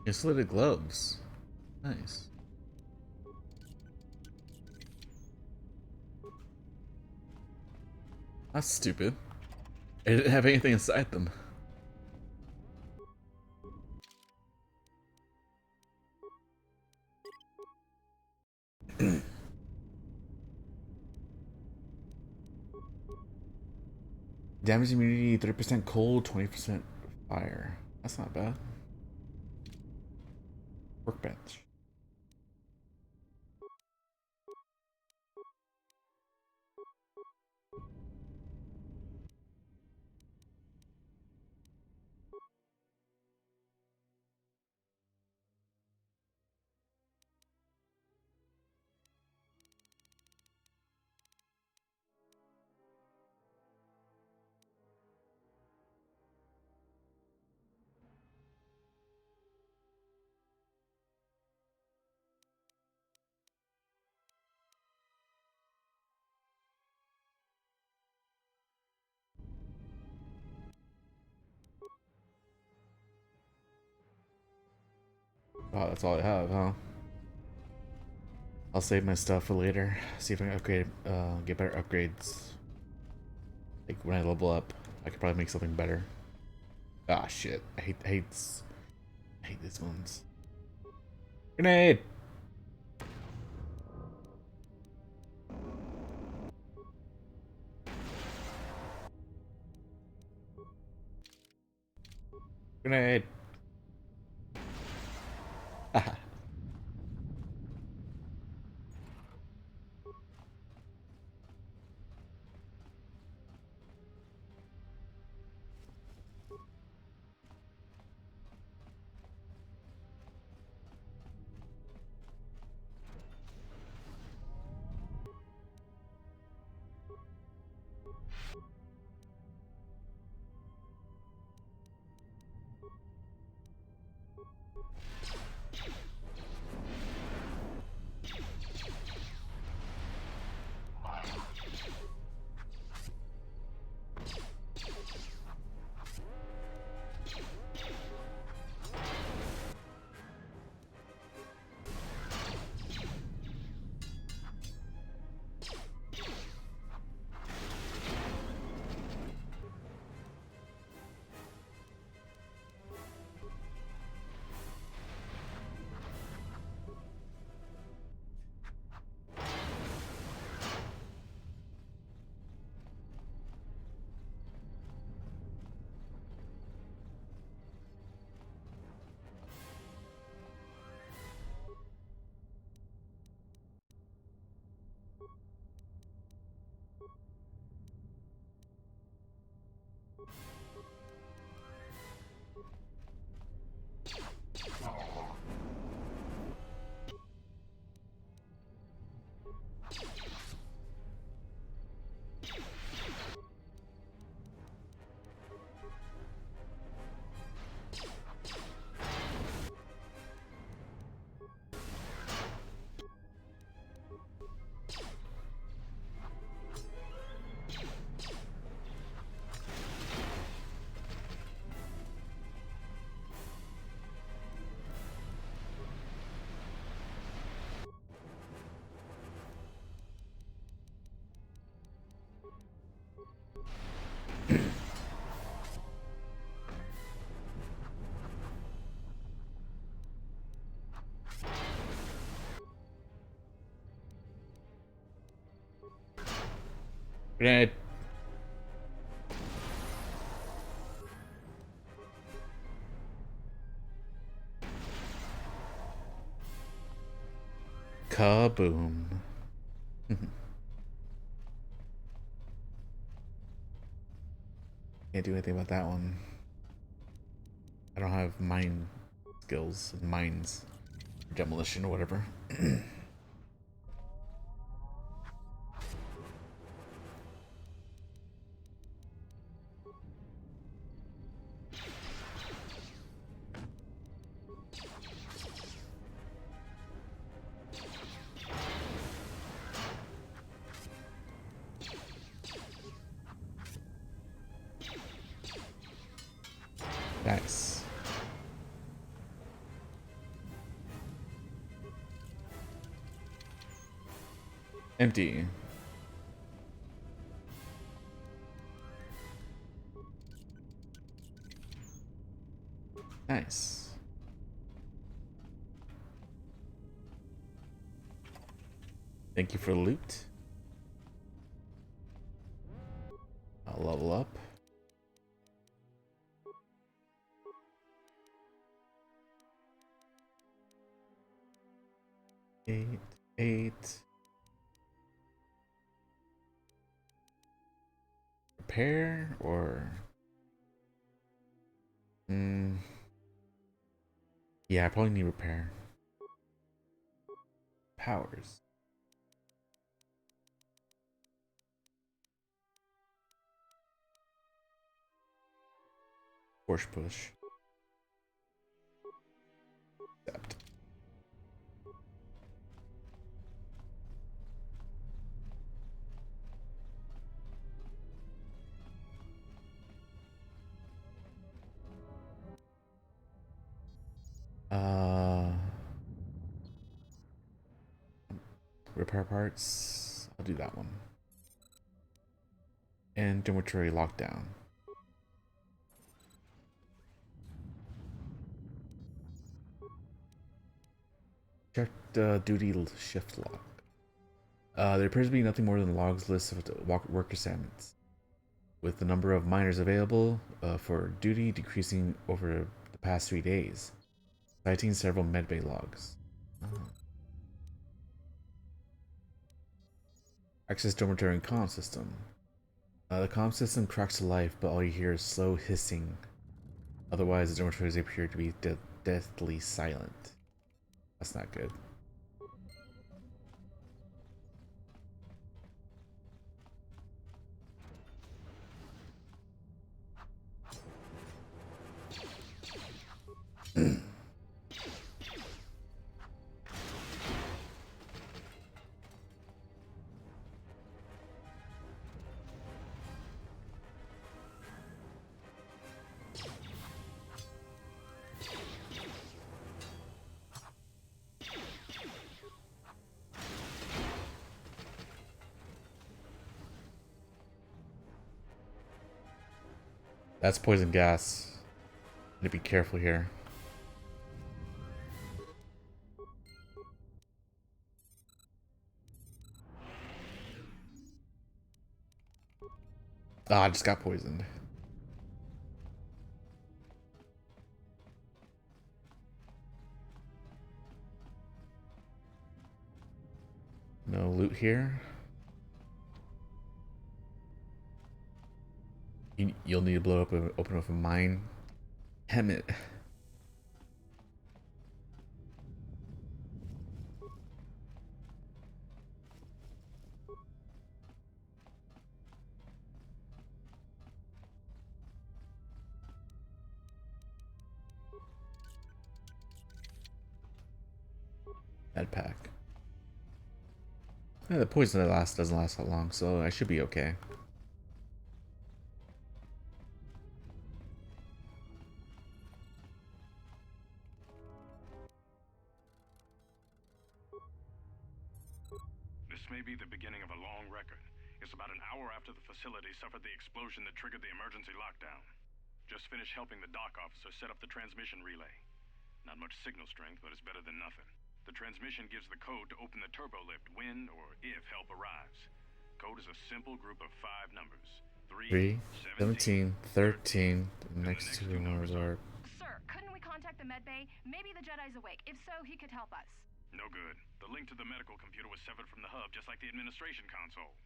[SPEAKER 1] Insulated gloves. Nice. That's stupid. It didn't have anything inside them. Damage immunity 30% cold, 20% fire. That's not bad. Workbench. Wow, that's all I have, huh? I'll save my stuff for later. See if I can upgrade, get better upgrades. Like when I level up, I could probably make something better. Ah, shit. I hate these ones. Grenade! Grenade! Haha. Grenade. Kaboom. Can't do anything about that one. I don't have mine skills, mines, demolition or whatever. Nice. Empty. Nice. Thank you for the loot. I'll level up. Eight. Repair or yeah, I probably need repair. Powers. Force push. Accept. Repair parts. I'll do that one. And dormitory lockdown. Check the duty shift log. There appears to be nothing more than logs list of work assignments, with the number of miners available for duty decreasing over the past 3 days, citing several medbay logs. Oh. Access dormitory and comm system. The comm system cracks to life, but all you hear is slow hissing. Otherwise, the dormitories appear to be deathly silent. That's not good. That's poison gas. Need to be careful here. Ah, I just got poisoned. No loot here. You'll need to blow up open up a mine. Hemet. Med pack. Yeah, the poison doesn't last that long, so I should be okay.
[SPEAKER 3] This may be the beginning of a long record. It's about an hour after the facility suffered the explosion that triggered the emergency lockdown. Just finished helping the dock officer set up the transmission relay. Not much signal strength, but it's better than nothing. The transmission gives the code to open the turbo lift when or if help arrives. Code is a simple group of 5 numbers.
[SPEAKER 1] 3, 17, 13. The next two numbers are.
[SPEAKER 7] Sir, couldn't we contact the medbay? Maybe the Jedi's awake. If so, he could help us.
[SPEAKER 3] No good. The link to the medical computer was severed from the hub, just like the administration console.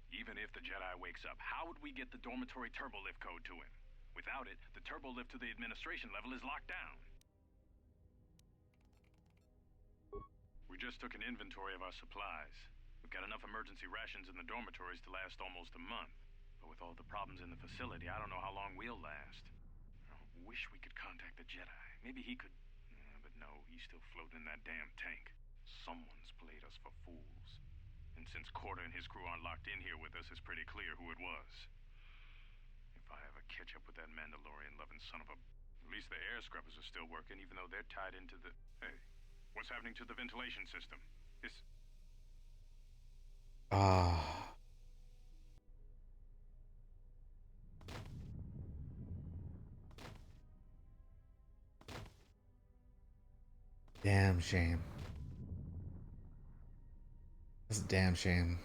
[SPEAKER 3] Even if the Jedi wakes up, how would we get the dormitory turbolift code to him? Without it, the turbolift to the administration level is locked down. We just took an inventory of our supplies. We've got enough emergency rations in the dormitories to last almost a month. But with all the problems in the facility, I don't know how long we'll last. I wish we could contact the Jedi. Maybe he could... but no, he's still floating in that damn tank. Someone's played us for fools. And since Corda and his crew aren't locked in here with us, it's pretty clear who it was. If I ever catch up with that Mandalorian-loving son of a... At least the air scrubbers are still working, even though they're tied into the... Hey, what's happening to the ventilation system? This...
[SPEAKER 1] Ah. Damn shame. That's a damn shame.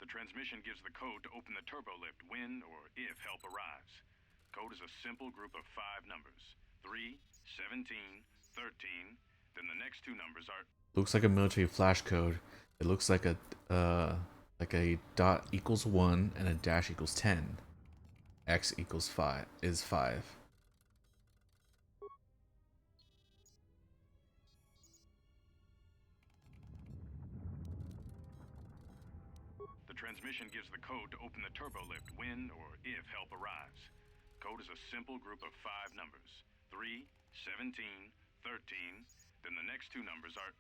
[SPEAKER 3] The transmission gives the code to open the turbolift when or if help arrives. Code is a simple group of 5 numbers. 3, 17, 13. Then the next 2 numbers are...
[SPEAKER 1] Looks like a military flash code. It looks like a dot equals 1 and a dash equals 10. X equals 5 is 5.
[SPEAKER 3] The transmission gives the code to open the turbolift when or if help arrives. Code is a simple group of 5 numbers. 3, 17, 13. Then the next 2 numbers are...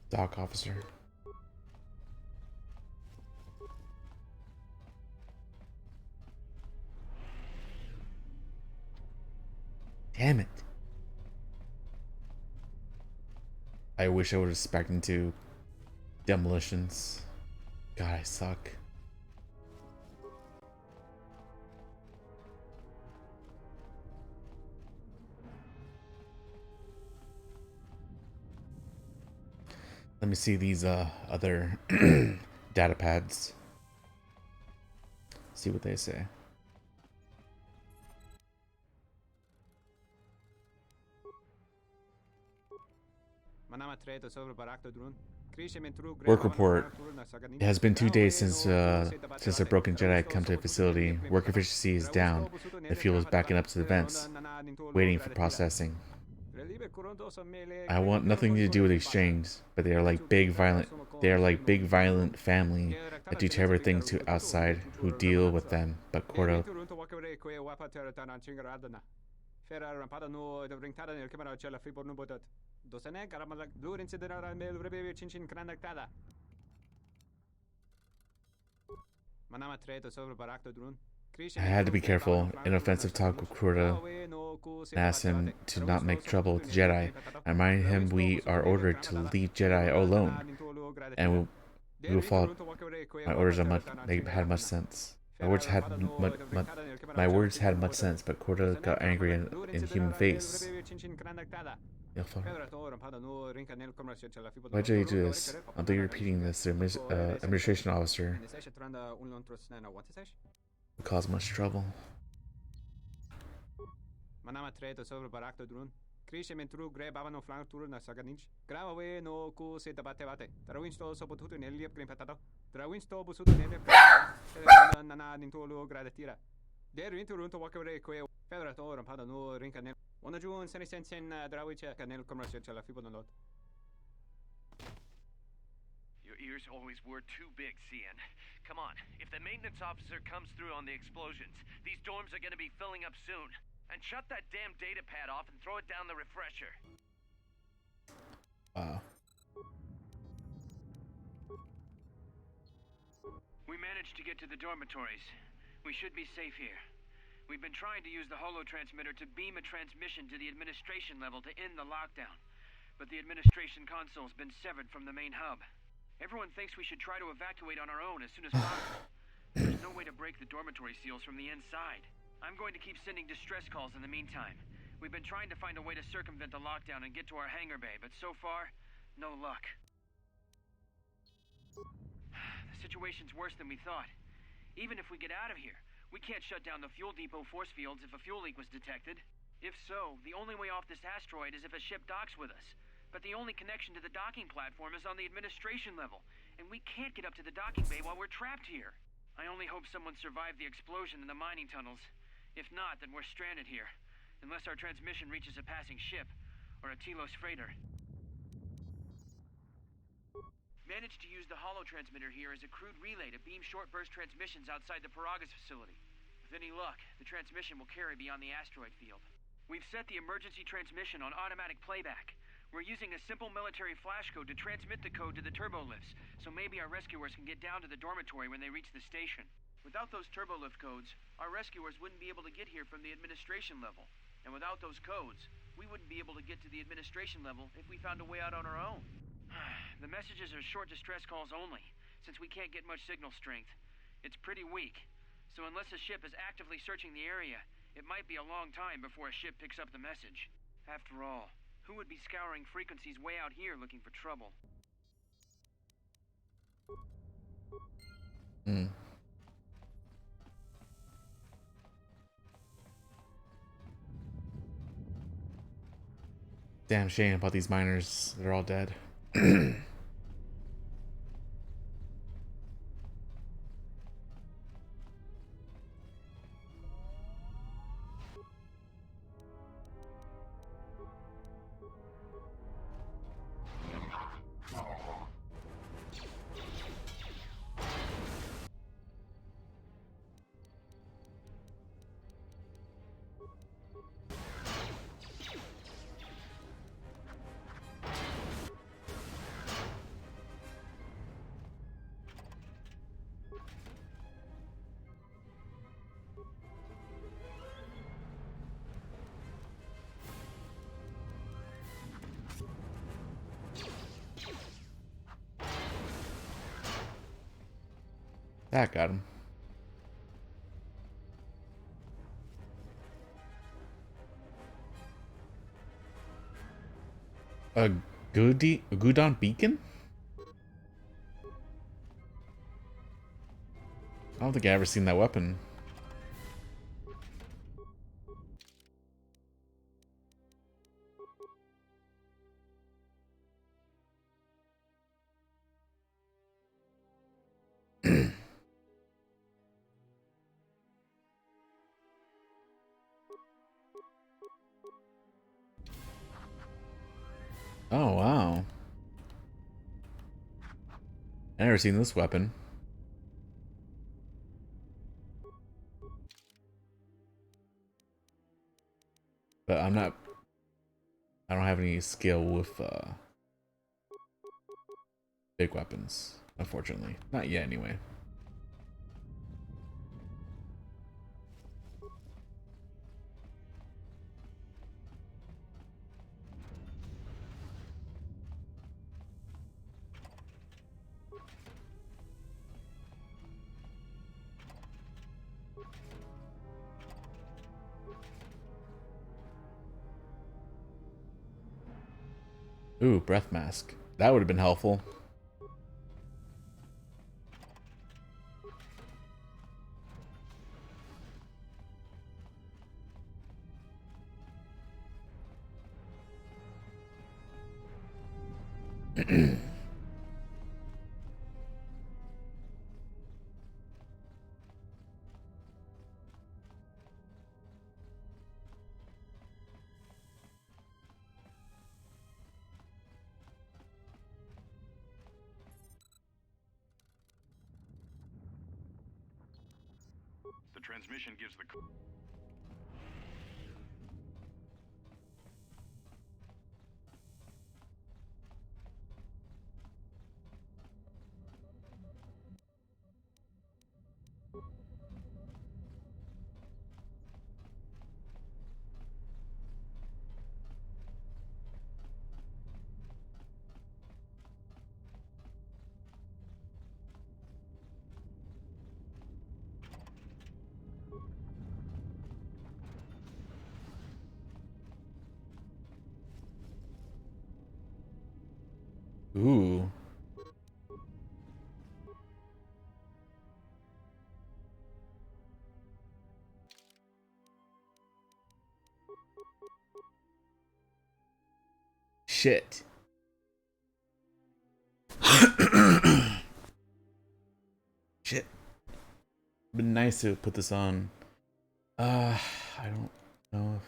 [SPEAKER 1] Dock officer. Damn it. I wish I would have specced into demolitions. God, I suck. Let me see these other data pads. See what they say. Work report. It has been 2 days since a broken Jedi come to the facility. Work efficiency is down. The fuel is backing up to the vents, waiting for processing. I want nothing to do with exchange, but they are like big violent family that do terrible things to outside who deal with them. But Cordo, I had to be careful. Inoffensive talk with Cordo and asked him to not make trouble with the Jedi. I reminded him we are ordered to leave Jedi alone, and we will follow my orders. They had much sense. My words had much sense, but Corda got angry in human face. Why did you do this? I'll be repeating this to administration officer. Will cause much trouble.
[SPEAKER 3] Your ears always were too big, CN. Come on, if the maintenance officer comes through on the explosions, these dorms are gonna be filling up soon. And shut that damn data pad off and throw it down the refresher.
[SPEAKER 1] Wow.
[SPEAKER 6] We managed to get to the dormitories. We should be safe here. We've been trying to use the holo transmitter to beam a transmission to the administration level to end the lockdown. But the administration console's been severed from the main hub. Everyone thinks we should try to evacuate on our own as soon as possible. There's no way to break the dormitory seals from the inside. I'm going to keep sending distress calls in the meantime. We've been trying to find a way to circumvent the lockdown and get to our hangar bay, but so far, no luck. The situation's worse than we thought. Even if we get out of here, we can't shut down the fuel depot force fields if a fuel leak was detected. If so, the only way off this asteroid is if a ship docks with us. But the only connection to the docking platform is on the administration level, and we can't get up to the docking bay while we're trapped here. I only hope someone survived the explosion in the mining tunnels. If not, then we're stranded here. Unless our transmission reaches a passing ship, or a Telos freighter. Managed to use the holo transmitter here as a crude relay to beam short-burst transmissions outside the Paragas facility. With any luck, the transmission will carry beyond the asteroid field. We've set the emergency transmission on automatic playback. We're using a simple military flash code to transmit the code to the turbolifts, so maybe our rescuers can get down to the dormitory when they reach the station. Without those turbolift codes, our rescuers wouldn't be able to get here from the administration level. And without those codes, we wouldn't be able to get to the administration level if we found a way out on our own. The messages are short distress calls only, since we can't get much signal strength. It's pretty weak, so unless a ship is actively searching the area, it might be a long time before a ship picks up the message. After all, who would be scouring frequencies way out here looking for trouble?
[SPEAKER 1] Damn shame about these miners. They're all dead. That got him. A Gudon beacon? I don't think I ever seen that weapon. Oh, wow. I never seen this weapon. But I don't have any skill with big weapons, unfortunately. Not yet, anyway. Ooh, breath mask. That would have been helpful.
[SPEAKER 3] The transmission gives the...
[SPEAKER 1] Ooh. Shit. Shit. Been nice to put this on. I don't know if...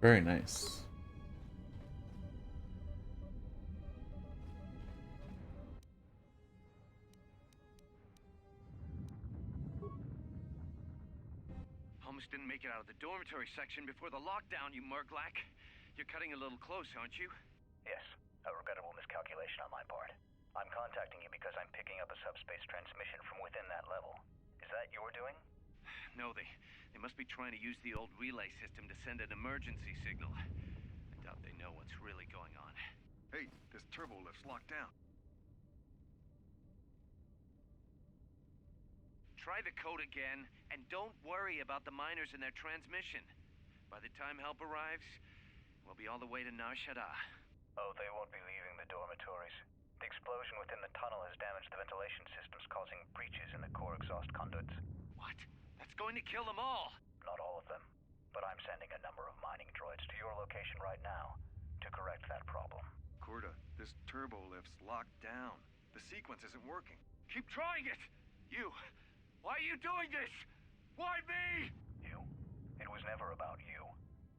[SPEAKER 1] Very nice.
[SPEAKER 3] Almost didn't make it out of the dormitory section before the lockdown, you murglak. You're cutting a little close, aren't you?
[SPEAKER 5] Yes, a regrettable miscalculation on my part. I'm contacting you because I'm picking up a subspace transmission from within that level. Is that your doing?
[SPEAKER 3] No, they must be trying to use the old relay system to send an emergency signal. I doubt they know what's really going on. Hey, this turbo lift's locked down. Try the code again, and don't worry about the miners and their transmission. By the time help arrives, we'll be all the way to Nar Shaddaa.
[SPEAKER 5] Oh, they won't be leaving the dormitories. The explosion within the tunnel has damaged the ventilation systems, causing breaches in the core exhaust conduits.
[SPEAKER 3] What? That's going to kill them all!
[SPEAKER 5] Not all of them, but I'm sending a number of mining droids to your location right now to correct that problem.
[SPEAKER 3] Corda, this turbo lift's locked down. The sequence isn't working. Keep trying it! You! Why are you doing this? Why me?
[SPEAKER 5] You? It was never about you.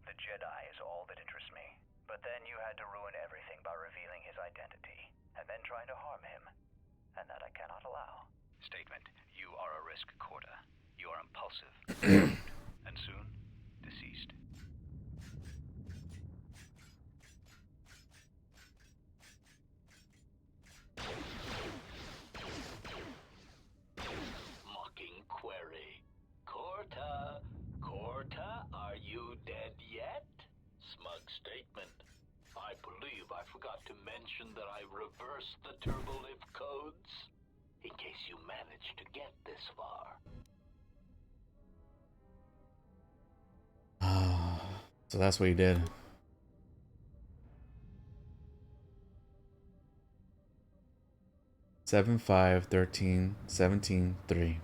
[SPEAKER 5] The Jedi is all that interests me. But then you had to ruin everything by revealing his identity, and then trying to harm him. And that I cannot allow. Statement. You are a risk, Corda. You are impulsive. And soon, deceased.
[SPEAKER 4] Mocking query. Corta, are you dead yet? Smug statement. I believe I forgot to mention that I reversed the turbolift codes, in case you managed to get this far.
[SPEAKER 1] So that's what he did. Seven, 5, 13, 17, 3.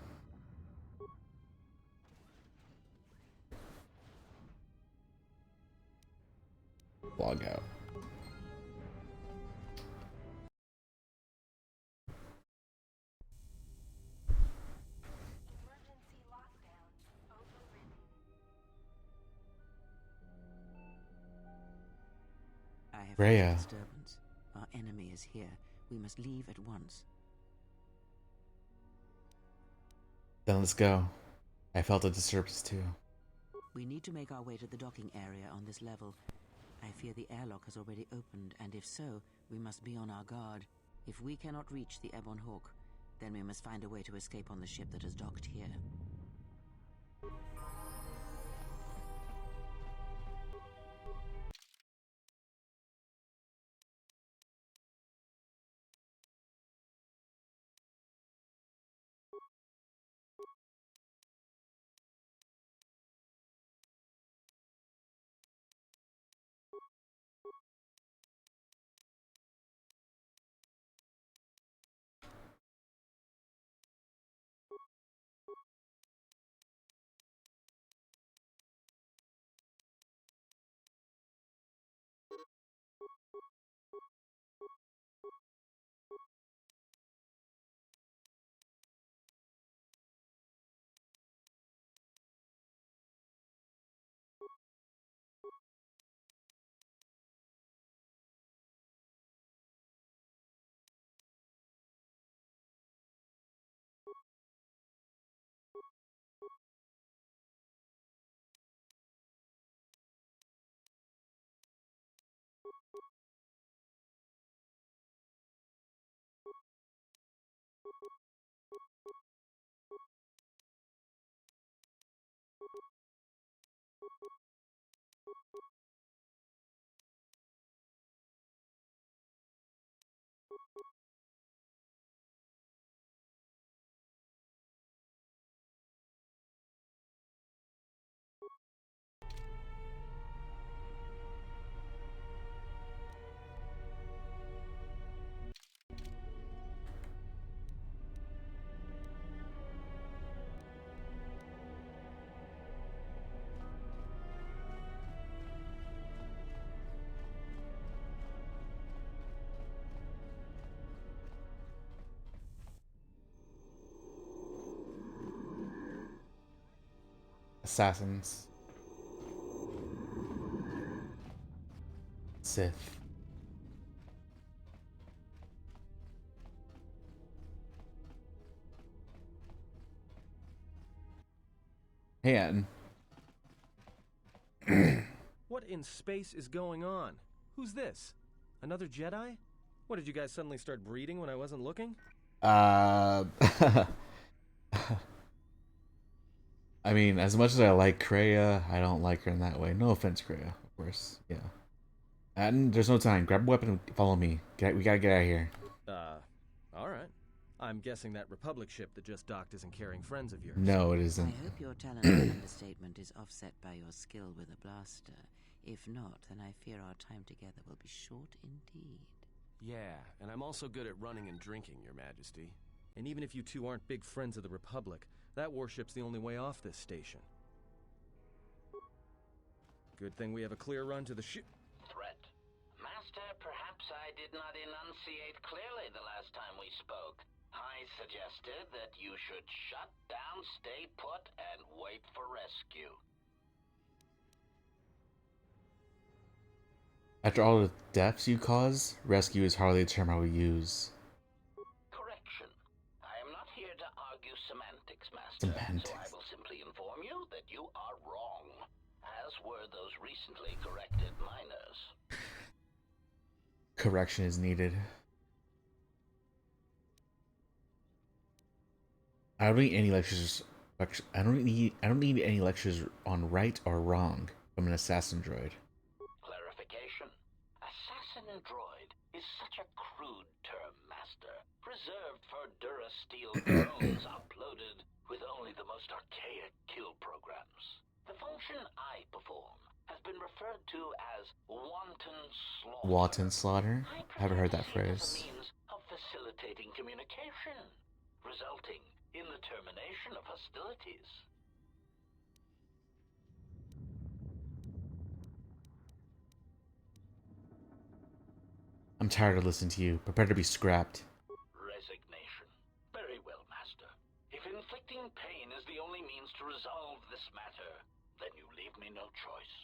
[SPEAKER 1] Log out.
[SPEAKER 8] I have
[SPEAKER 1] Rhea.
[SPEAKER 8] heard disturbance. Our enemy is here. We must leave at once.
[SPEAKER 1] Then let's go. I felt a disturbance too.
[SPEAKER 8] We need to make our way to the docking area on this level. I fear the airlock has already opened, and if so, we must be on our guard. If we cannot reach the Ebon Hawk, then we must find a way to escape on the ship that has docked here.
[SPEAKER 1] Assassins. Sith. Hey, Anton.
[SPEAKER 2] What in space is going on? Who's this? Another Jedi? What, did you guys suddenly start breeding when I wasn't looking?
[SPEAKER 1] I mean, as much as I like Kreia, I don't like her in that way. No offense, Kreia, of course. Yeah. Atten, there's no time. Grab a weapon and follow me. We gotta get out of here.
[SPEAKER 2] Alright. I'm guessing that Republic ship that just docked isn't carrying friends of yours.
[SPEAKER 1] No, it isn't.
[SPEAKER 8] I hope your talent for understatement is offset by your skill with a blaster. If not, then I fear our time together will be short indeed.
[SPEAKER 2] Yeah, and I'm also good at running and drinking, Your Majesty. And even if you two aren't big friends of the Republic, that warship's the only way off this station. Good thing we have a clear run to the ship.
[SPEAKER 4] Threat. Master, perhaps I did not enunciate clearly the last time we spoke. I suggested that you should shut down, stay put, and wait for rescue.
[SPEAKER 1] After all the deaths you cause, rescue is hardly a term I would use.
[SPEAKER 4] Correction. I am not here to argue semantics, Master.
[SPEAKER 1] Semantics.
[SPEAKER 4] So I will simply inform you that you are wrong, as were those recently corrected minors.
[SPEAKER 1] Correction is needed. I don't need any lectures. I don't need any lectures on right or wrong from an assassin droid.
[SPEAKER 4] Clarification. Assassin droid is such a crude term, Master. Reserved for Durasteel drones uploaded with only the most archaic kill programs. The function I perform has been referred to as wanton slaughter.
[SPEAKER 1] Wanton slaughter? I haven't heard that
[SPEAKER 4] As a
[SPEAKER 1] phrase.
[SPEAKER 4] means of facilitating communication, resulting in the termination of hostilities.
[SPEAKER 1] I'm tired of listening to you. Prepare to be scrapped.
[SPEAKER 4] Resignation. Very well, Master. If inflicting pain is the only means to resolve this matter, then you leave me no choice.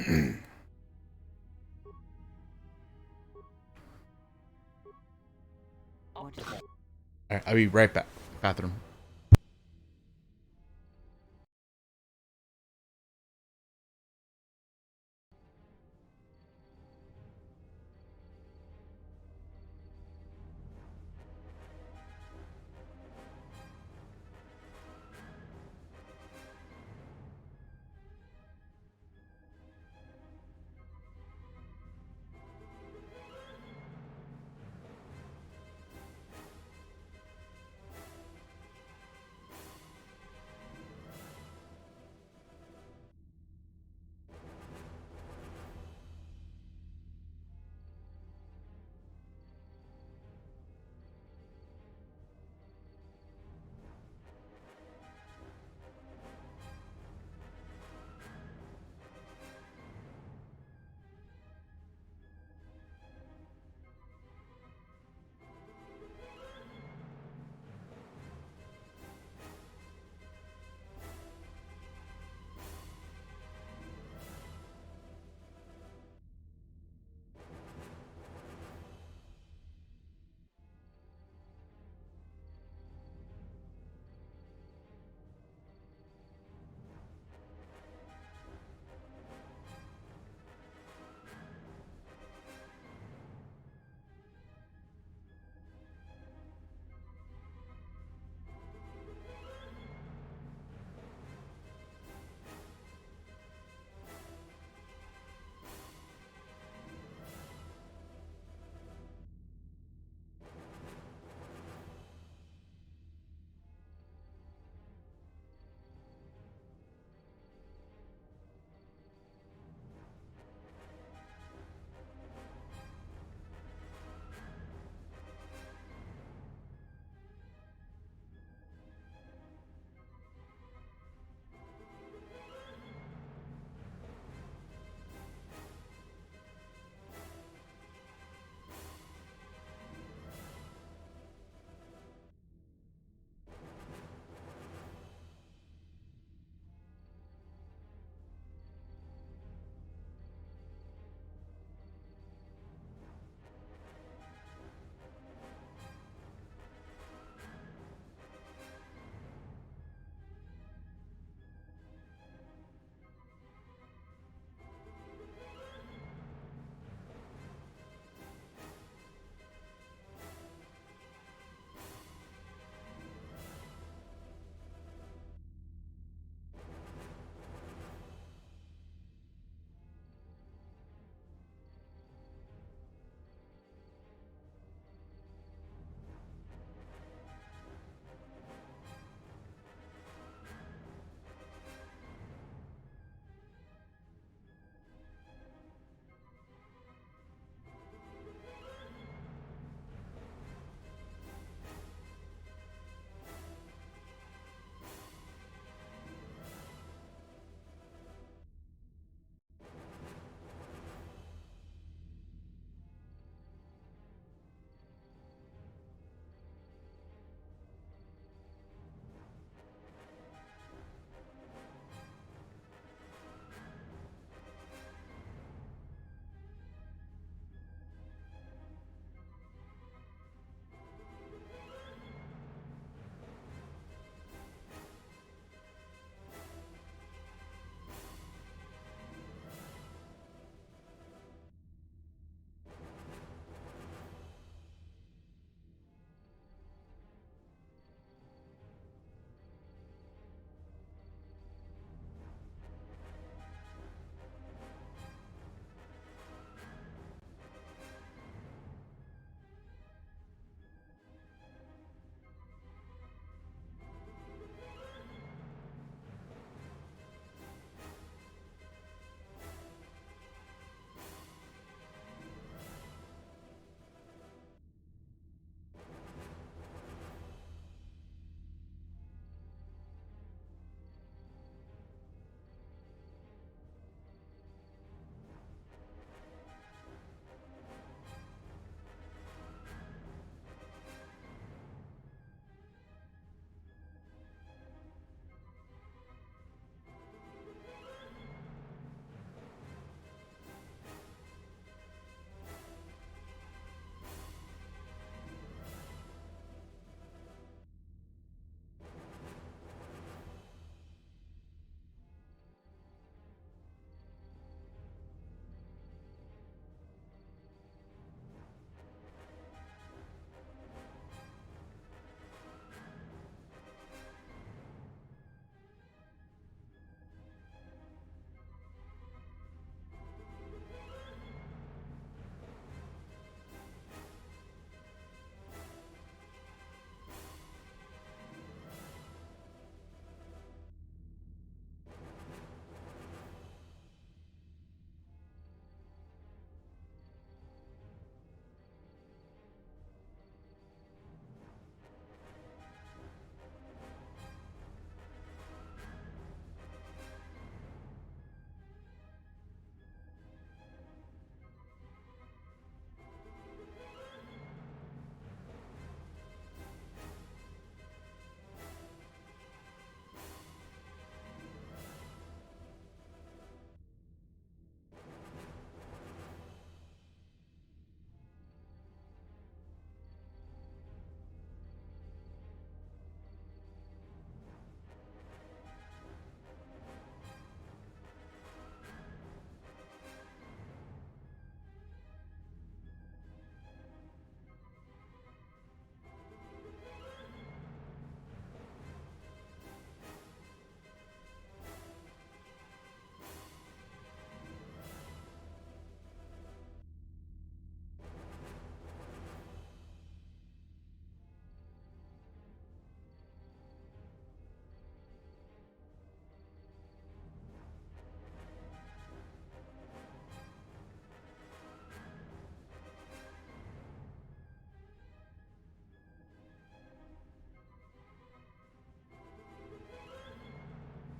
[SPEAKER 8] What is it?
[SPEAKER 1] Alright, I'll be right back. Bathroom.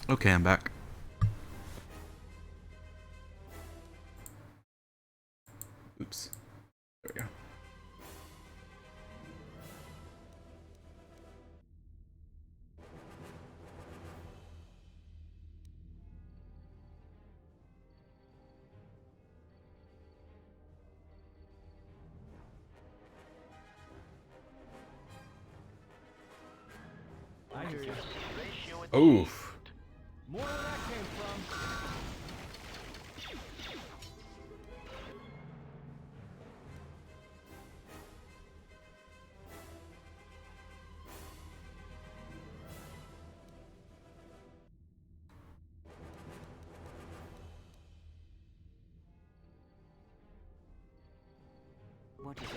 [SPEAKER 1] Okay, I'm back. Oops. There we go.
[SPEAKER 2] I hear you.
[SPEAKER 1] Oof.
[SPEAKER 2] More where that came from.
[SPEAKER 8] What is it?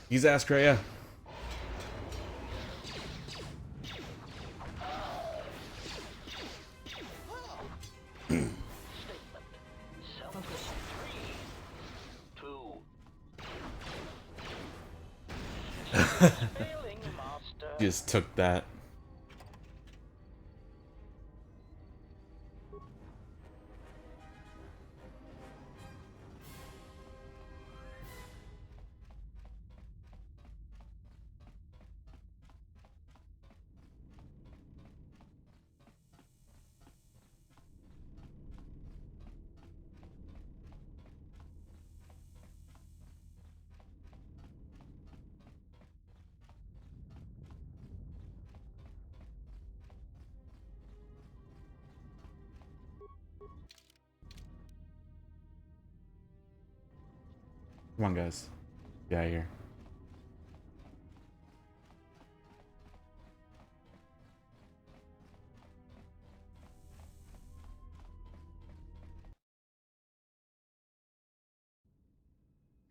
[SPEAKER 1] He's Askrea.
[SPEAKER 4] Focus. 3, 2. Failing, Master.
[SPEAKER 1] Just took that. Come on, guys. Get out of here.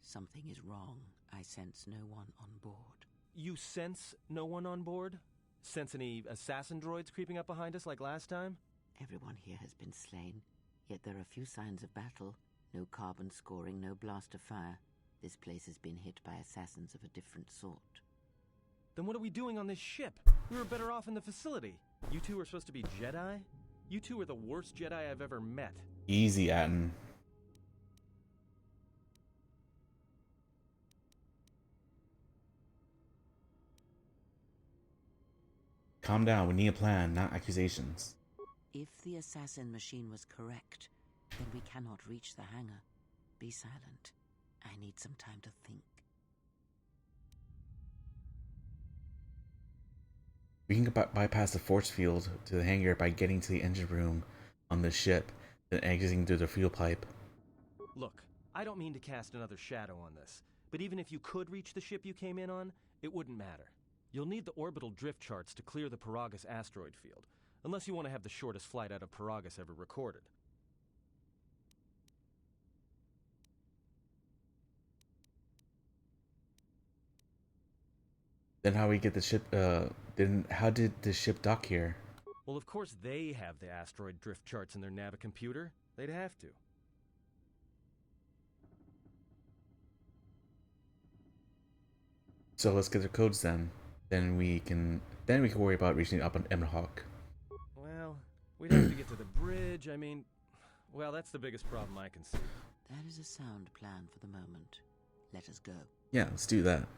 [SPEAKER 8] Something is wrong. I sense no one on board.
[SPEAKER 2] You sense no one on board? Sense any assassin droids creeping up behind us like last time?
[SPEAKER 8] Everyone here has been slain, yet there are few signs of battle. No carbon scoring, no blaster fire. This place has been hit by assassins of a different sort.
[SPEAKER 2] Then what are we doing on this ship? We were better off in the facility. You two are supposed to be Jedi? You two are the worst Jedi I've ever met.
[SPEAKER 1] Easy, Atten. Calm down. We need a plan, not accusations.
[SPEAKER 8] If the assassin machine was correct, then we cannot reach the hangar. Be silent. I need some time to think.
[SPEAKER 1] We can bypass the force field to the hangar by getting to the engine room on the ship, then exiting through the fuel pipe.
[SPEAKER 2] Look, I don't mean to cast another shadow on this, but even if you could reach the ship you came in on, it wouldn't matter. You'll need the orbital drift charts to clear the Paragus asteroid field, unless you want to have the shortest flight out of Paragus ever recorded.
[SPEAKER 1] Then how we get the ship, then how did the ship dock here?
[SPEAKER 2] Well, of course they have the asteroid drift charts in their Navicomputer. They'd have to.
[SPEAKER 1] So let's get the codes then. Then we can worry about reaching up on Ebonhawk.
[SPEAKER 2] Well, we'd have to get to the bridge. I mean, well, that's the biggest problem I can see.
[SPEAKER 8] That is a sound plan for the moment. Let us go.
[SPEAKER 1] Yeah, let's do that.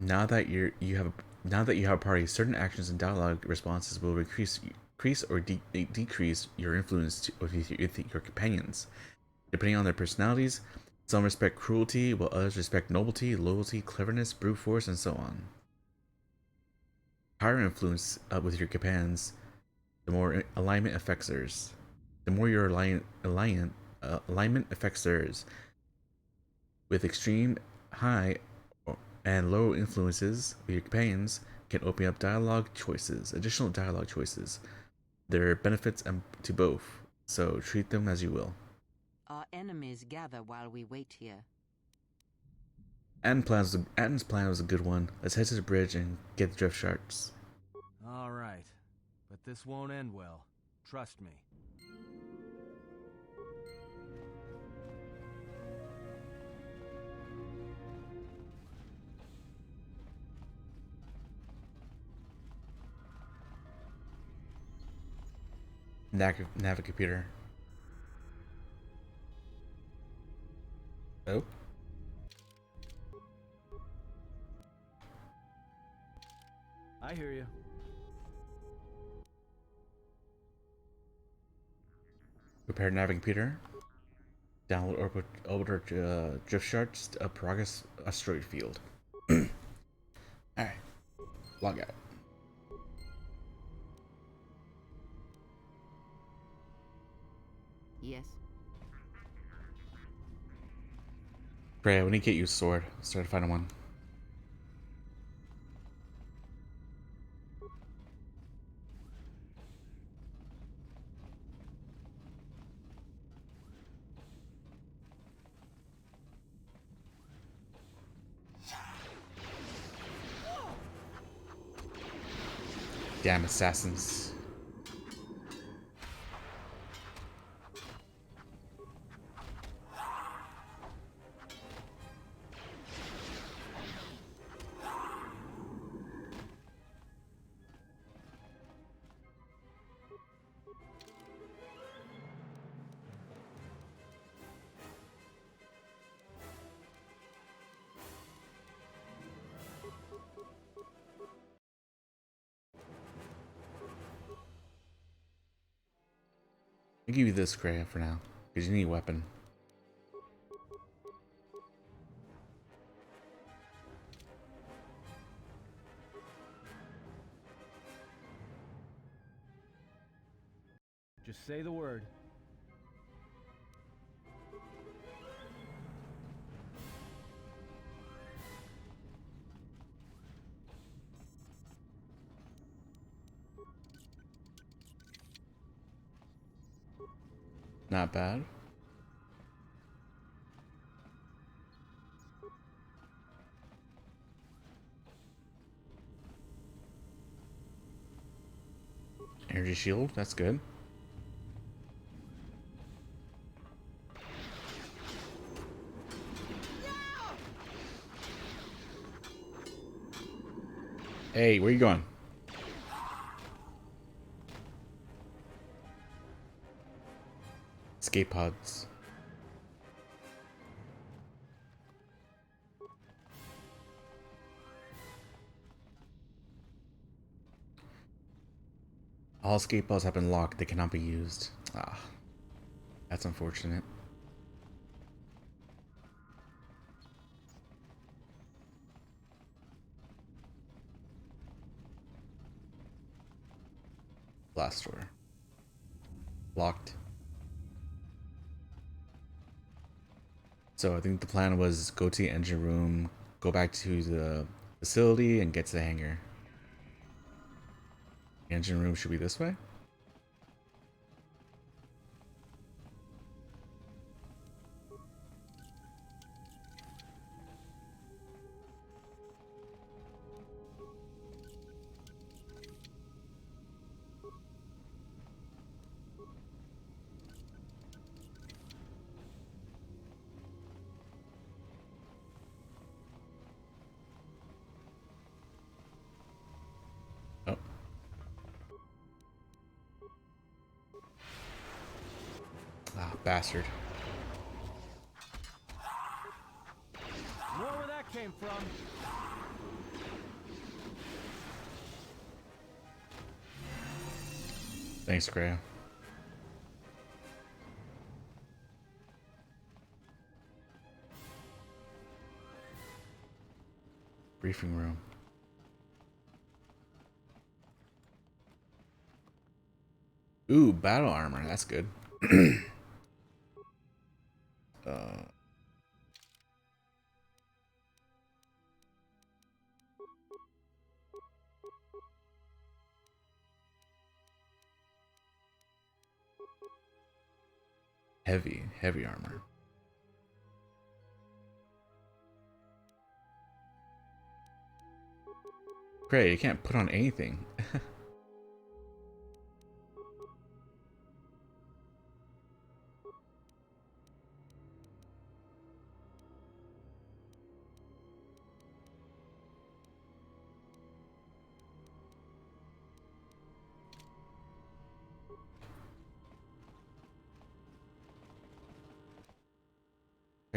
[SPEAKER 1] Now that you have a party, certain actions and dialogue responses will increase or decrease your influence with your companions, depending on their personalities. Some respect cruelty, while others respect nobility, loyalty, cleverness, brute force, and so on. Higher influence with your companions, the more alignment affects theirs. The more your alignment affects theirs. With extreme high and low influences with your companions can open up additional dialogue choices. There are benefits to both, so treat them as you will.
[SPEAKER 8] Our enemies gather while we wait here.
[SPEAKER 1] Atten's plan was a good one. Let's head to the bridge and get the drift charts.
[SPEAKER 2] All right. But this won't end well. Trust me.
[SPEAKER 1] Navigator. Oh.
[SPEAKER 2] I hear you.
[SPEAKER 1] Repair Navigator. Download orbiter drift shards progress asteroid field. Alright. Log out.
[SPEAKER 8] Yes.
[SPEAKER 1] Freya, we need to get you a sword. Start finding one. Damn assassins. I'll give you this, Kreia, for now, because you need a weapon.
[SPEAKER 2] Just say the word.
[SPEAKER 1] Not bad. Energy shield, that's good. Hey, where you going? Escape pods. All escape pods have been locked. They cannot be used. Ah, that's unfortunate. Blast door. Locked. So I think the plan was go to the engine room, go back to the facility, and get to the hangar. The engine room should be this way. Oh. Ah, bastard.
[SPEAKER 2] More where that came from.
[SPEAKER 1] Thanks, Kreia. Briefing room. Ooh, battle armor. That's good. uh, heavy armor. Great, you can't put on anything.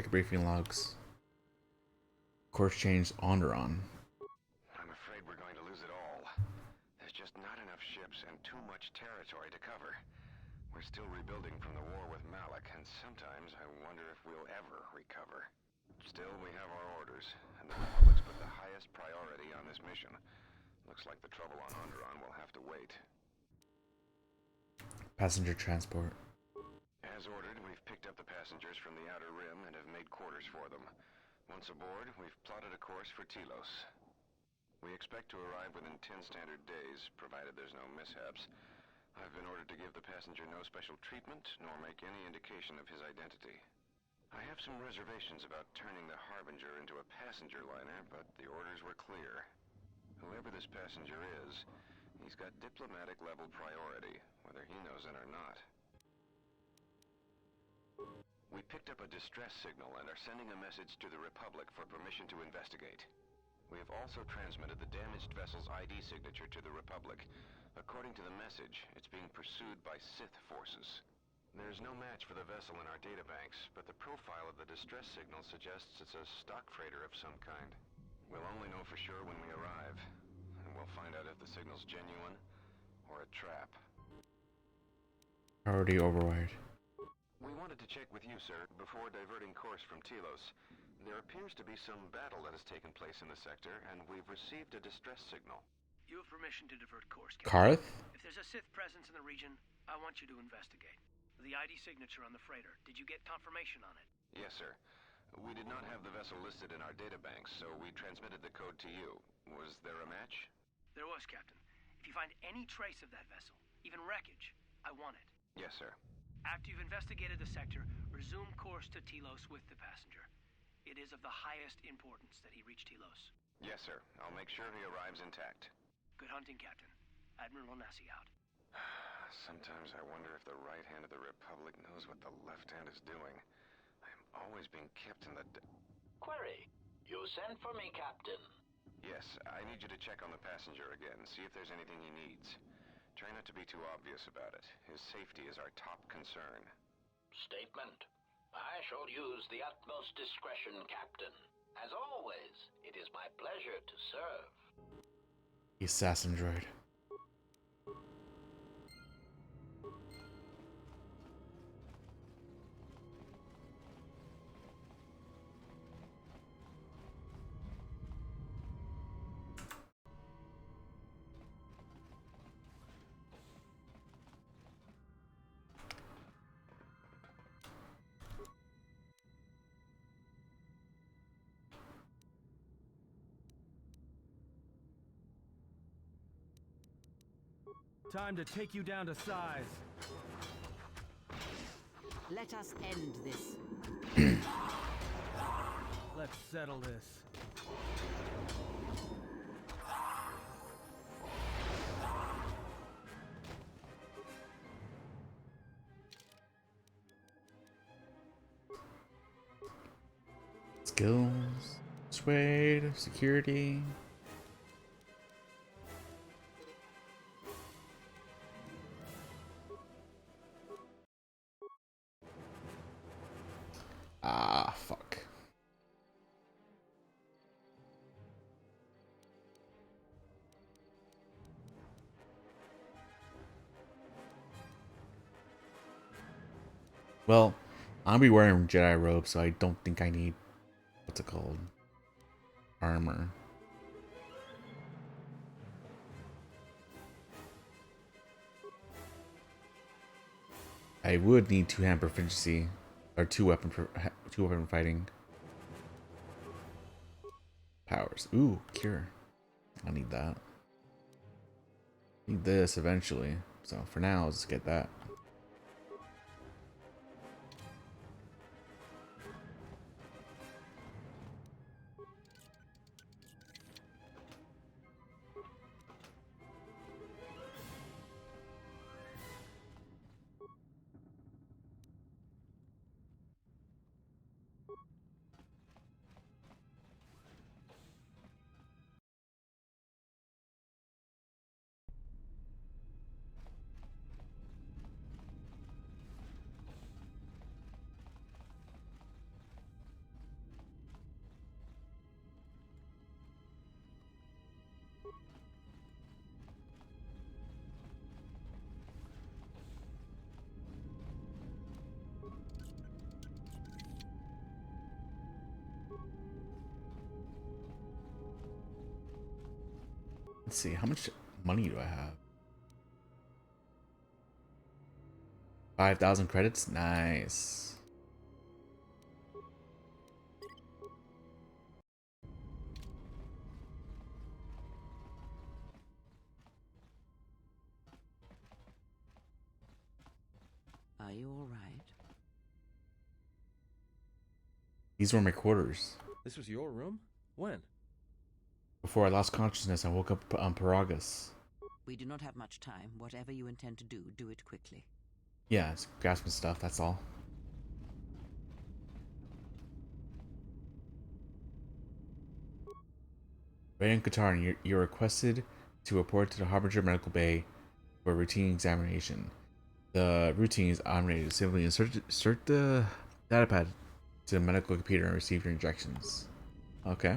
[SPEAKER 1] Check briefing logs. Course change Onderon.
[SPEAKER 9] I'm afraid we're going to lose it all. There's just not enough ships and too much territory to cover. We're still rebuilding from the war with Malik, and sometimes I wonder if we'll ever recover. Still, we have our orders, and the Republic's put the highest priority on this mission. Looks like the trouble on Onderon will have to wait.
[SPEAKER 1] Passenger transport.
[SPEAKER 9] As ordered, we've picked up the passengers from the Outer Rim and have made quarters for them. Once aboard, we've plotted a course for Telos. We expect to arrive within 10 standard days, provided there's no mishaps. I've been ordered to give the passenger no special treatment, nor make any indication of his identity. I have some reservations about turning the Harbinger into a passenger liner, but the orders were clear. Whoever this passenger is, he's got diplomatic level priority, whether he knows it or not. We picked up a distress signal and are sending a message to the Republic for permission to investigate. We have also transmitted the damaged vessel's ID signature to the Republic. According to the message, it's being pursued by Sith forces. There's no match for the vessel in our databanks, but the profile of the distress signal suggests it's a stock freighter of some kind. We'll only know for sure when we arrive, and we'll find out if the signal's genuine or a trap.
[SPEAKER 1] Priority override.
[SPEAKER 9] We wanted to check with you, sir, before diverting course from Telos. There appears to be some battle that has taken place in the sector, and we've received a distress signal.
[SPEAKER 10] You have permission to divert course, Captain.
[SPEAKER 1] Karth?
[SPEAKER 10] If there's a Sith presence in the region, I want you to investigate. The ID signature on the freighter, did you get confirmation on it?
[SPEAKER 9] Yes, sir. We did not have the vessel listed in our databanks, so we transmitted the code to you. Was there a match?
[SPEAKER 10] There was, Captain. If you find any trace of that vessel, even wreckage, I want it.
[SPEAKER 9] Yes, sir.
[SPEAKER 10] After you've investigated the sector, resume course to Telos with the passenger. It is of the highest importance that he reach Telos.
[SPEAKER 9] Yes, sir. I'll make sure he arrives intact.
[SPEAKER 10] Good hunting, Captain. Admiral Onasi out.
[SPEAKER 9] Sometimes I wonder if the right hand of the Republic knows what the left hand is doing. I'm always being kept in the...
[SPEAKER 4] Query. You sent for me, Captain.
[SPEAKER 9] Yes, I need you to check on the passenger again, see if there's anything he needs. Try not to be too obvious about it. His safety is our top concern.
[SPEAKER 4] Statement. I shall use the utmost discretion, Captain. As always, it is my pleasure to serve.
[SPEAKER 1] Assassin droid.
[SPEAKER 2] Time to take you down to size.
[SPEAKER 8] Let us end this.
[SPEAKER 2] Let's settle this.
[SPEAKER 1] Skills. Persuade. Security. Ah, fuck. Well, I'll be wearing Jedi robes, so I don't think I need, what's it called? Armor. I would need two-hand proficiency. Or two weapon fighting powers. Ooh, cure. I need that. Need this eventually. So for now, let's get that. Let's see, how much money do I have? 5,000 credits? Nice.
[SPEAKER 8] Are you all right?
[SPEAKER 1] These were my quarters.
[SPEAKER 2] This was your room? When?
[SPEAKER 1] Before I lost consciousness, I woke up on Paragus.
[SPEAKER 8] We do not have much time. Whatever you intend to do, do it quickly.
[SPEAKER 1] Yeah, it's grasping stuff, that's all. Raiden Katarn, you're requested to report to the Harbinger Medical Bay for a routine examination. The routine is automated. Simply insert the datapad to the medical computer and receive your injections. Okay.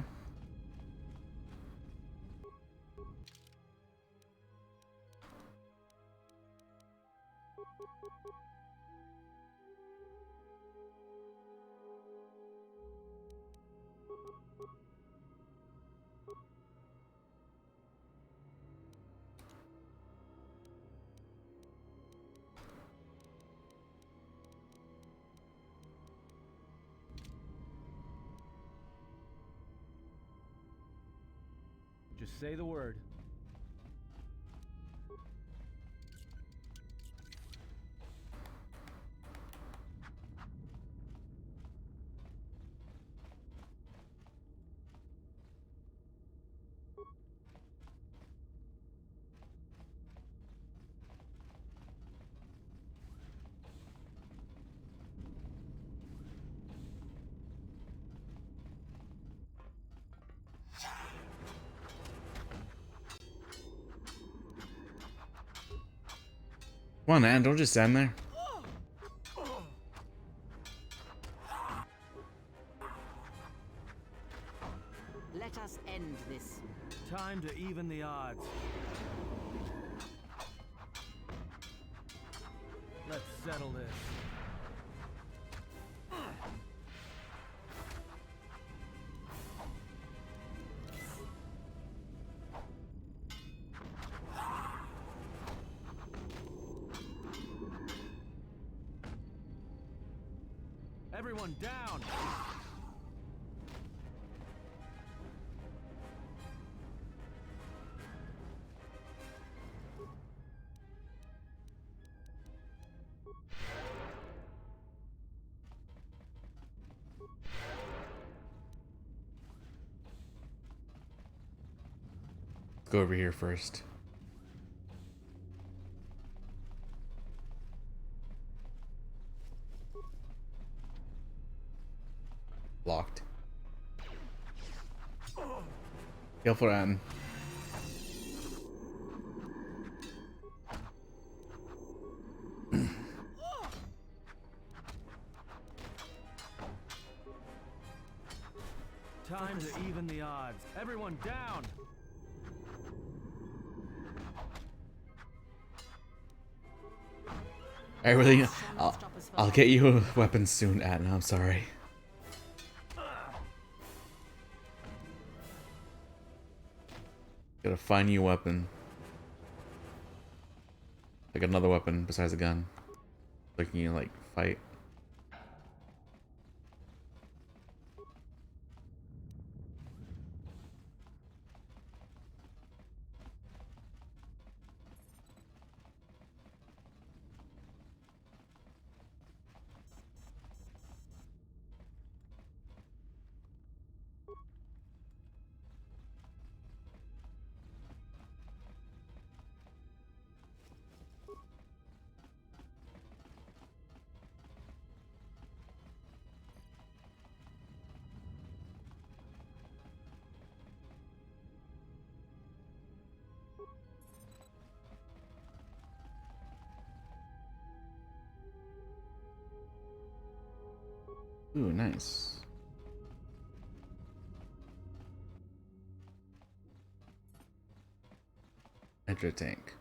[SPEAKER 2] Just say the word.
[SPEAKER 1] Come on, man, don't just stand there.
[SPEAKER 8] Let us end this.
[SPEAKER 2] Time to even the odds. Let's settle this. Everyone down!
[SPEAKER 1] Let's go over here first. Locked. Careful, Ann.
[SPEAKER 2] Time to even the odds. Everyone down!
[SPEAKER 1] I really, I'll get you a weapon soon, Ann. I'm sorry. Gotta find you a weapon. Like another weapon besides a gun. Like you like fight. Ooh, nice. Enter tank.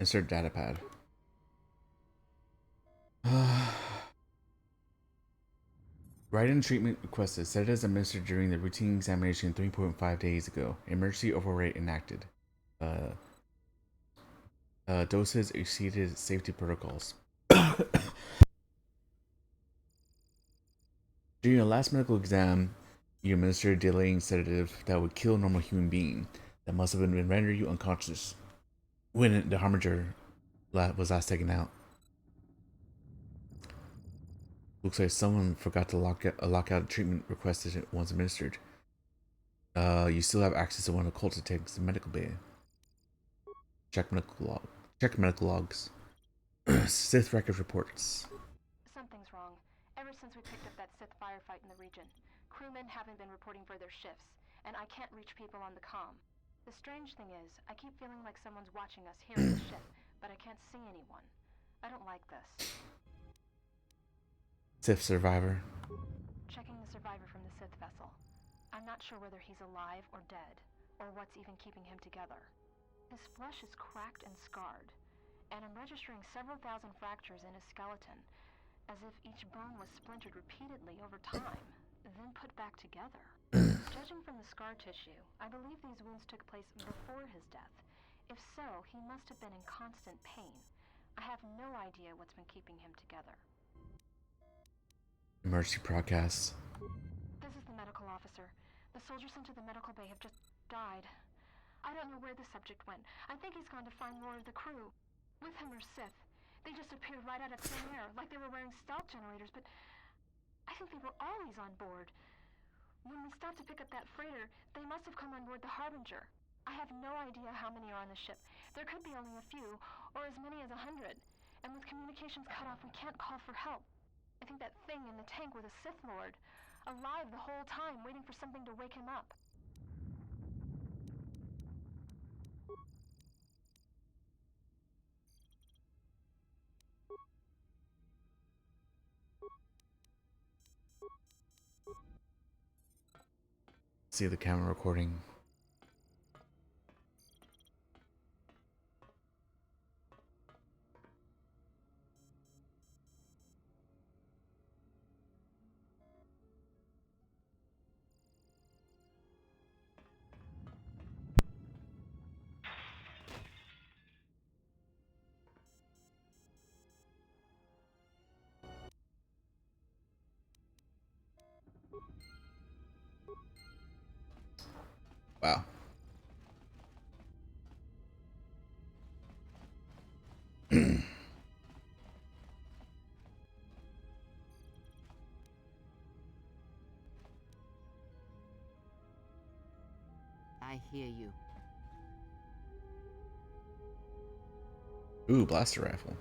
[SPEAKER 1] Insert datapad. Write-in treatment requested. Sedatives administered during the routine examination 3.5 days ago. Emergency override enacted. Doses exceeded safety protocols. During your last medical exam, you administered a delaying sedative that would kill a normal human being. That must have been rendered you unconscious when the harbinger was last taken out. Looks like someone forgot to lock out treatment requested once administered. You still have access to one of the cultist tanks in the medical bay. Check medical logs. Sith record reports.
[SPEAKER 7] Something's wrong. Ever since we picked up that Sith firefight in the region, crewmen haven't been reporting for their shifts, and I can't reach people on the comm. The strange thing is, I keep feeling like someone's watching us here at the ship, but I can't see anyone. I don't like this.
[SPEAKER 1] Sith survivor.
[SPEAKER 7] Checking the survivor from the Sith vessel. I'm not sure whether he's alive or dead, or what's even keeping him together. His flesh is cracked and scarred, and I'm registering several thousand fractures in his skeleton, as if each bone was splintered repeatedly over time, then put back together. Judging from the scar tissue, I believe these wounds took place before his death. If so, he must have been in constant pain. I have no idea what's been keeping him together.
[SPEAKER 1] Emergency broadcast.
[SPEAKER 7] This is the medical officer. The soldiers sent to the medical bay have just died. I don't know where the subject went. I think he's gone to find more of the crew. With him are Sith. They just appeared right out of thin air, like they were wearing stealth generators, but I think they were always on board. When we stopped to pick up that freighter, they must have come on board the Harbinger. I have no idea how many are on the ship. There could be only a few, or as many as 100. And with communications cut off, we can't call for help. I think that thing in the tank was a Sith Lord, alive the whole time, waiting for something to wake him up.
[SPEAKER 1] See the camera recording. Wow.
[SPEAKER 8] I hear you.
[SPEAKER 1] Ooh, blaster rifle.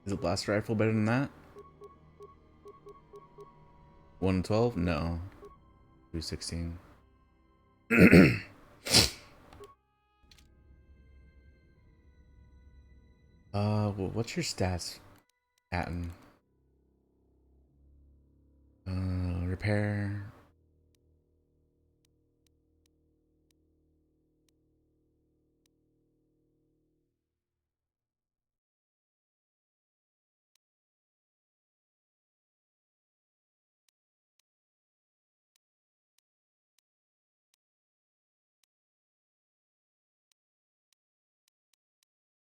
[SPEAKER 1] Is a blaster rifle better than that? 112? No. 216. Well, what's your stats, Atten? Repair.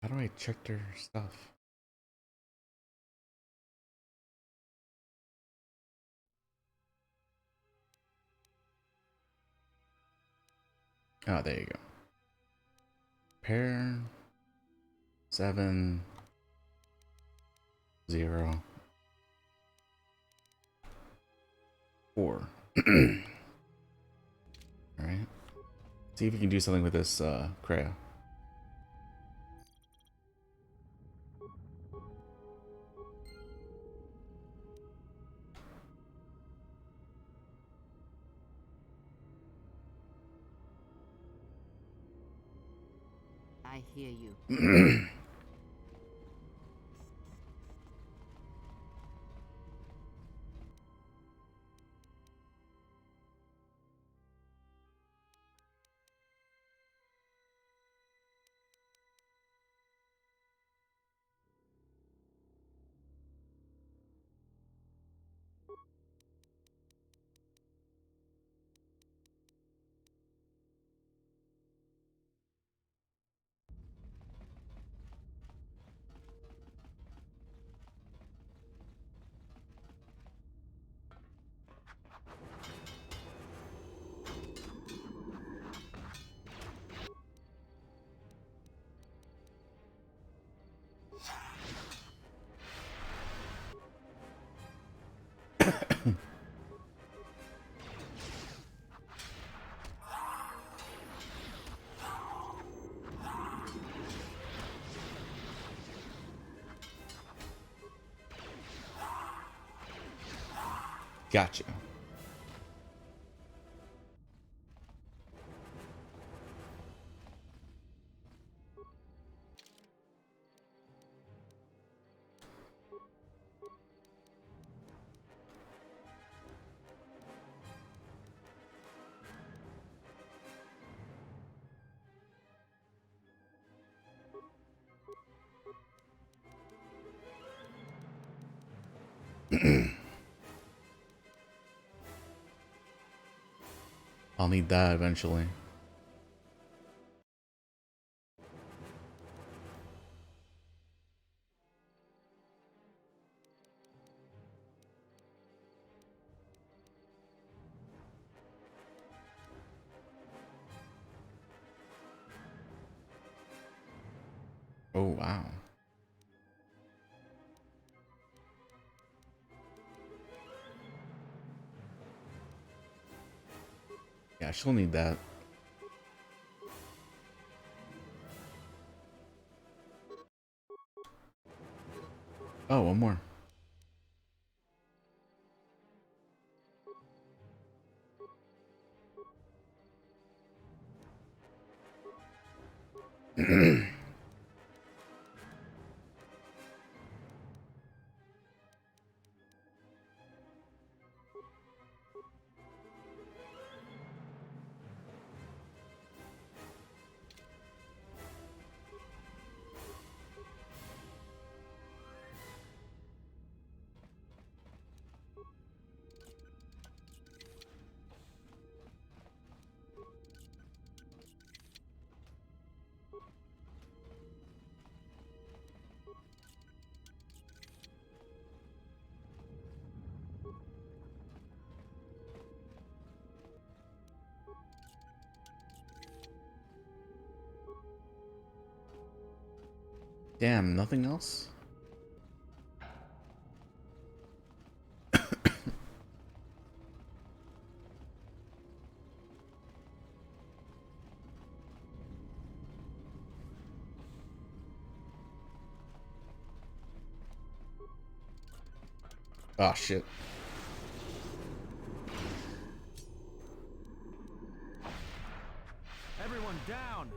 [SPEAKER 1] How do I check their stuff? Oh, there you go. Pair 7 0 4. Alright. See if you can do something with this Kreia.
[SPEAKER 8] I hear you.
[SPEAKER 1] Gotcha. I'll need that eventually. Oh, wow. Yeah, she'll need that. Oh, one more. Damn, nothing else? Oh shit.
[SPEAKER 2] Everyone down!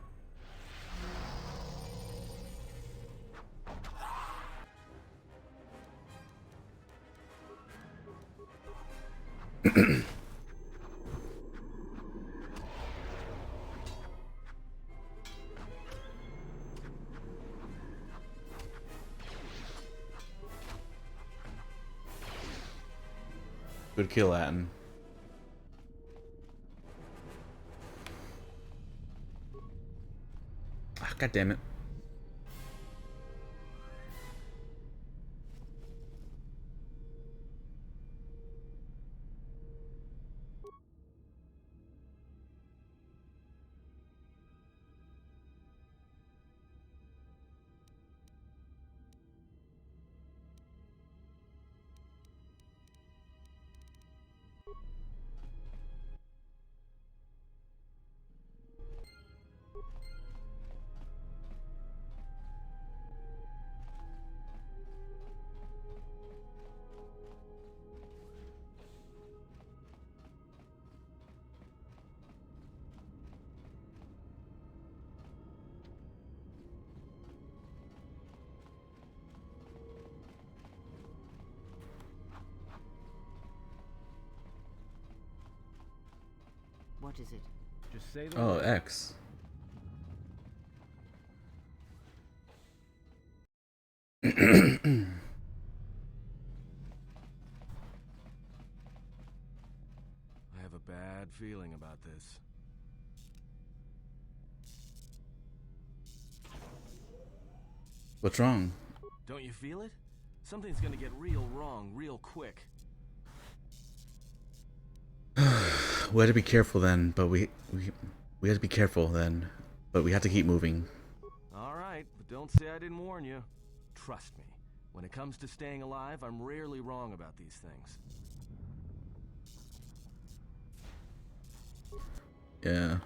[SPEAKER 1] Good kill, Atten. Ah, God damn it.
[SPEAKER 8] What is it?
[SPEAKER 2] Just say the
[SPEAKER 1] Oh,
[SPEAKER 2] word.
[SPEAKER 1] X.
[SPEAKER 2] I have a bad feeling about this.
[SPEAKER 1] What's wrong?
[SPEAKER 2] Don't you feel it? Something's gonna get real wrong real quick.
[SPEAKER 1] We had to be careful then, but we had to be careful then, but we had to keep moving.
[SPEAKER 2] Alright, but don't say I didn't warn you. Trust me, when it comes to staying alive, I'm rarely wrong about these things.
[SPEAKER 1] Yeah.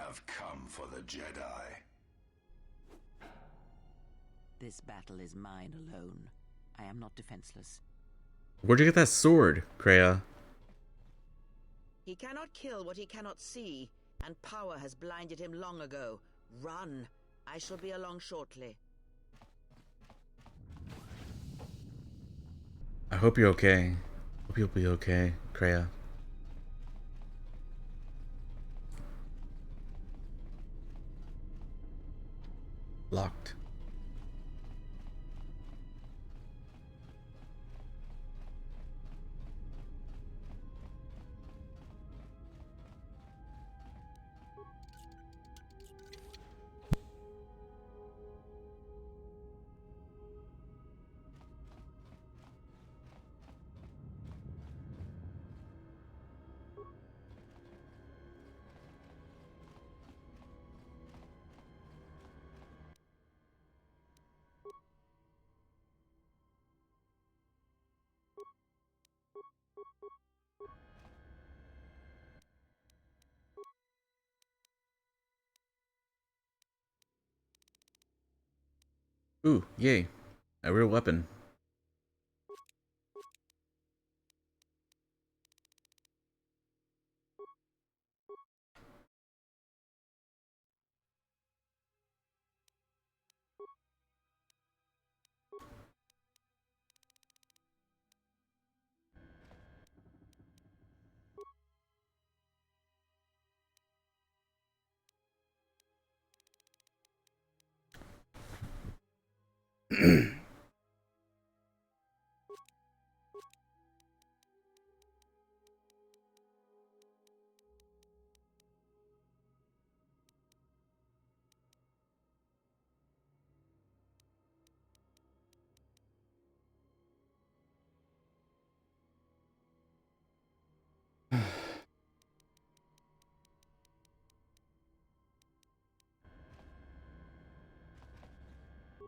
[SPEAKER 11] have come for the Jedi.
[SPEAKER 8] This battle is mine alone. I am not defenseless.
[SPEAKER 1] Where'd you get that sword, Kreia?
[SPEAKER 8] He cannot kill what he cannot see, and power has blinded him long ago. Run. I shall be along shortly.
[SPEAKER 1] I hope you're okay. Hope you'll be okay, Kreia. Locked. Ooh, yay. A real weapon.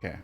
[SPEAKER 1] Okay.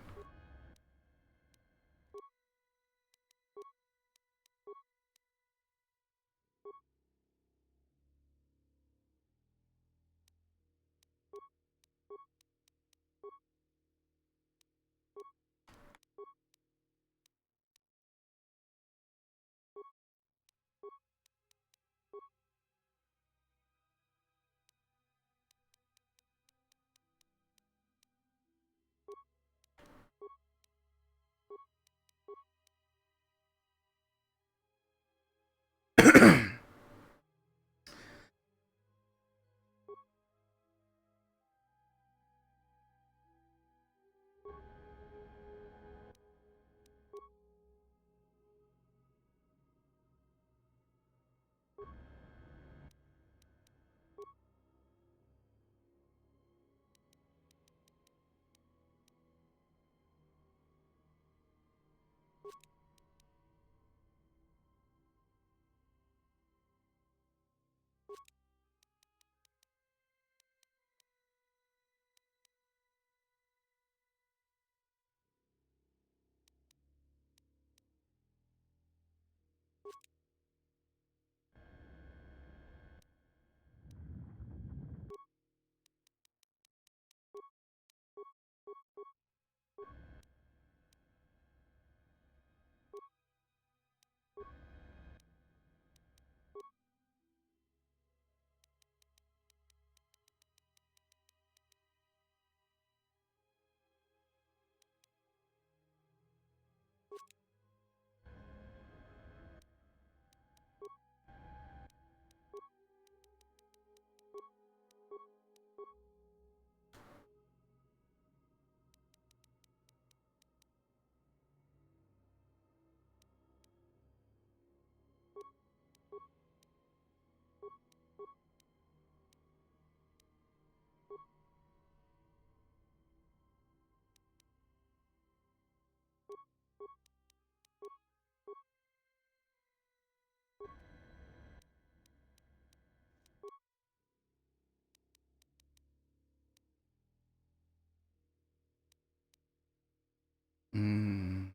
[SPEAKER 1] Mm,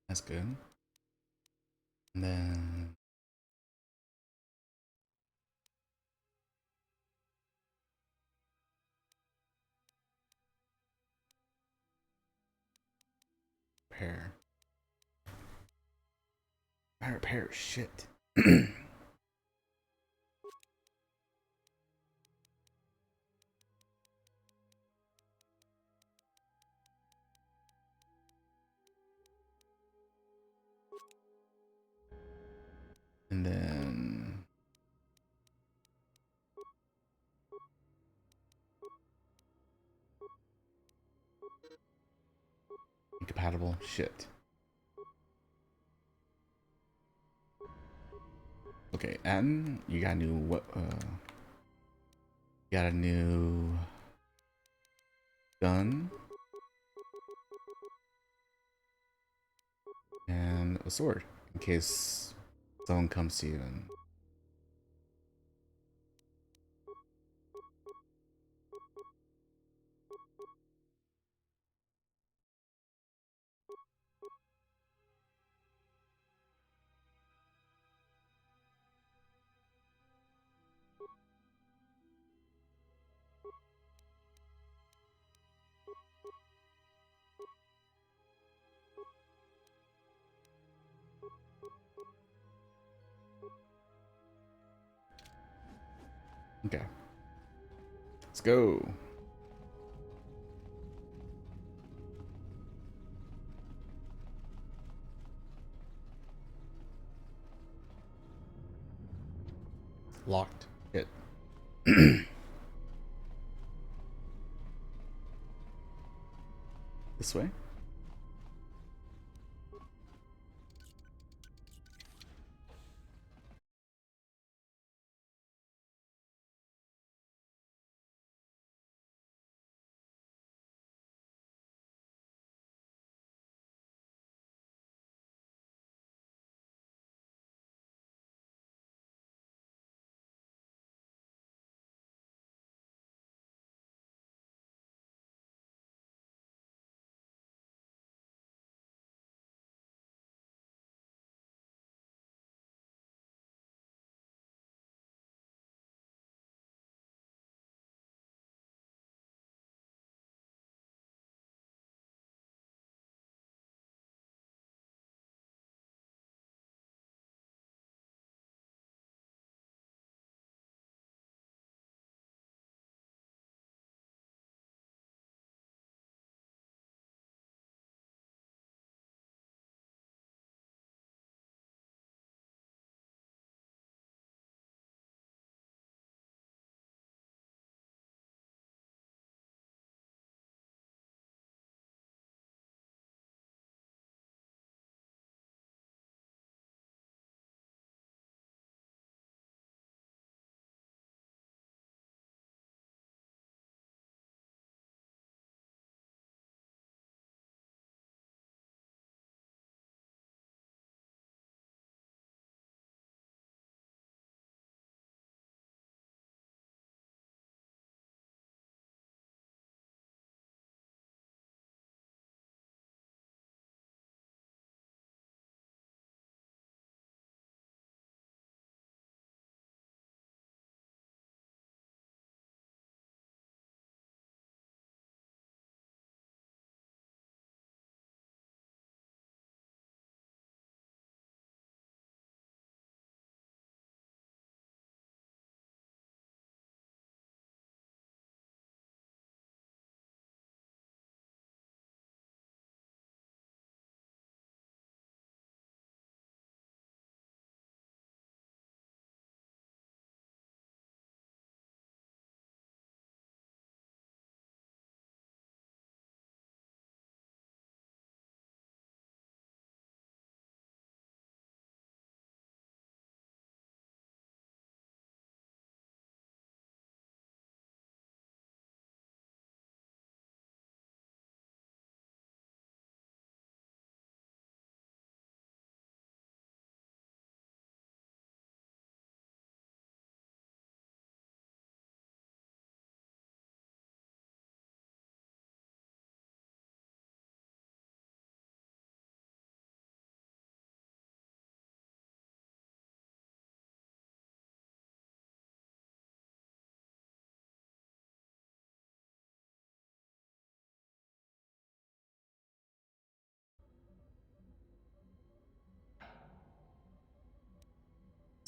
[SPEAKER 1] that's good. And then repair. My repair is shit. And then incompatible shit. Okay, and you got a new what? Got a new gun and a sword in case someone comes to you and. Okay. Let's go. Locked. Hit. This way?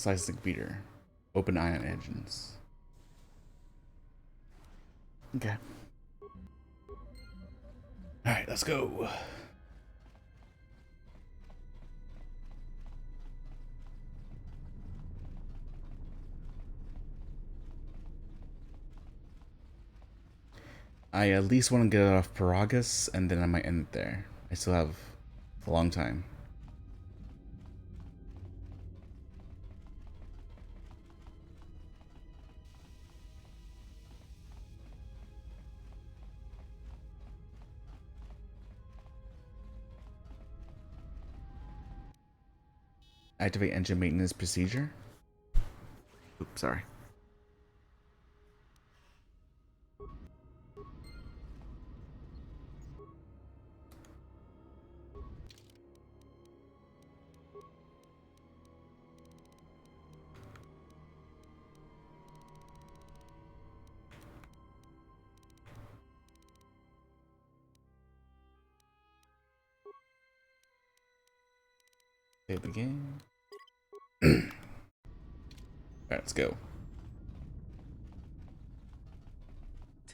[SPEAKER 1] Seismic beater. Open ion engines. Okay. Alright, let's go. I at least want to get it off Paragus, and then I might end it there. I still have a long time. Activate engine maintenance procedure. Oops, sorry. Save the game. Alright, let's go.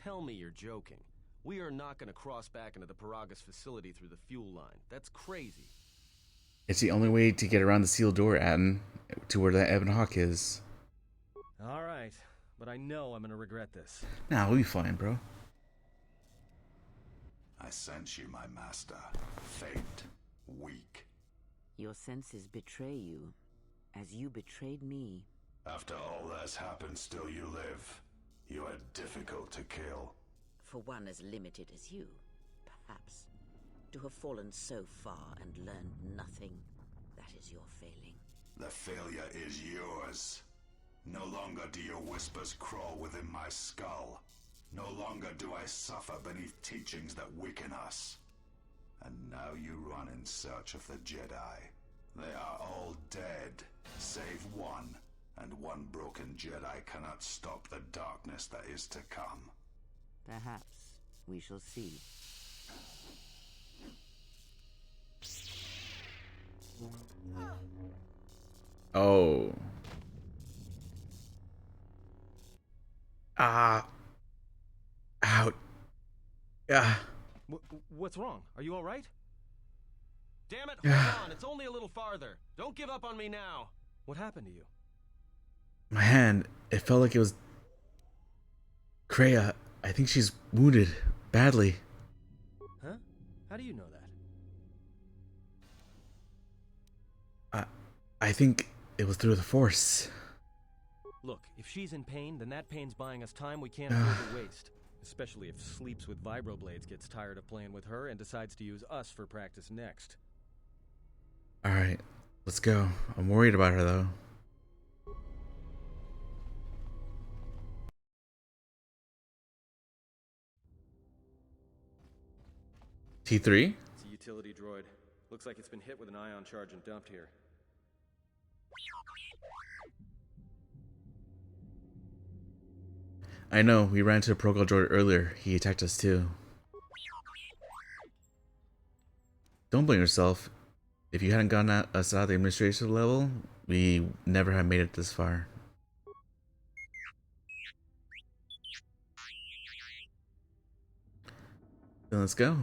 [SPEAKER 2] Tell me you're joking. We are not going to cross back into the Paragus facility through the fuel line. That's crazy.
[SPEAKER 1] It's the only way to get around the sealed door, Adam, to where that Ebon Hawk is.
[SPEAKER 2] Alright, but I know I'm going to regret this.
[SPEAKER 1] Nah, we'll be fine, bro.
[SPEAKER 11] I sense you, my master. Faint. Weak.
[SPEAKER 8] Your senses betray you, as you betrayed me.
[SPEAKER 11] After all that's happened, still you live. You are difficult to kill.
[SPEAKER 8] For one as limited as you, perhaps. To have fallen so far and learned nothing, that is your failing.
[SPEAKER 11] The failure is yours. No longer do your whispers crawl within my skull. No longer do I suffer beneath teachings that weaken us. And now you run in search of the Jedi. They are all dead, save one. And one broken Jedi cannot stop the darkness that is to come.
[SPEAKER 8] Perhaps we shall see.
[SPEAKER 1] Oh. Ah. Out. Ah.
[SPEAKER 2] What's wrong? Are you all right? Damn it, hold on. It's only a little farther. Don't give up on me now. What happened to you?
[SPEAKER 1] My hand, it felt like it was... Kreia, I think she's wounded. Badly.
[SPEAKER 2] Huh? How do you know that?
[SPEAKER 1] I think it was through the Force.
[SPEAKER 2] Look, if she's in pain, then that pain's buying us time we can't afford to waste. Especially if Sleeps with Vibroblades gets tired of playing with her and decides to use us for practice next.
[SPEAKER 1] Alright, let's go. I'm worried about her, though. T3?
[SPEAKER 2] It's a utility droid. Looks like it's been hit with an ion charge and dumped here.
[SPEAKER 1] I know, we ran into a Protocol droid earlier. He attacked us too. Don't blame yourself. If you hadn't gotten us out of the administration level, we never have made it this far. Then let's go.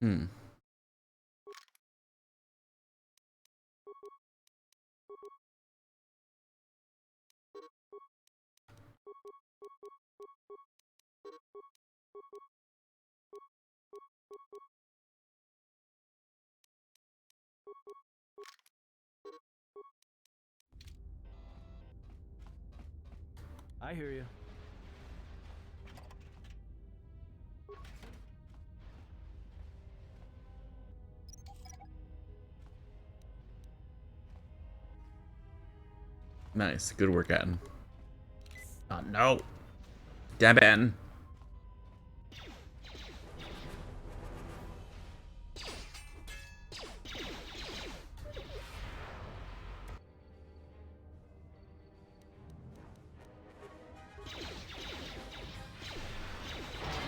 [SPEAKER 1] Hmm.
[SPEAKER 2] I hear you.
[SPEAKER 1] Nice. Good work, Atten. Oh, no. Damn it, Atten.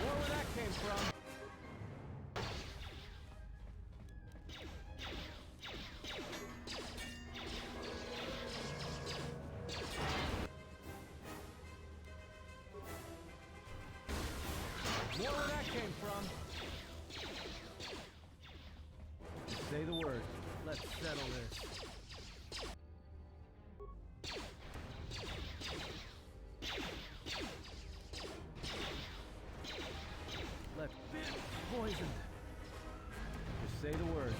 [SPEAKER 2] More where that came from. More where that came from. Just say the word. Let's settle this. Let Ben poisoned. Just say the word.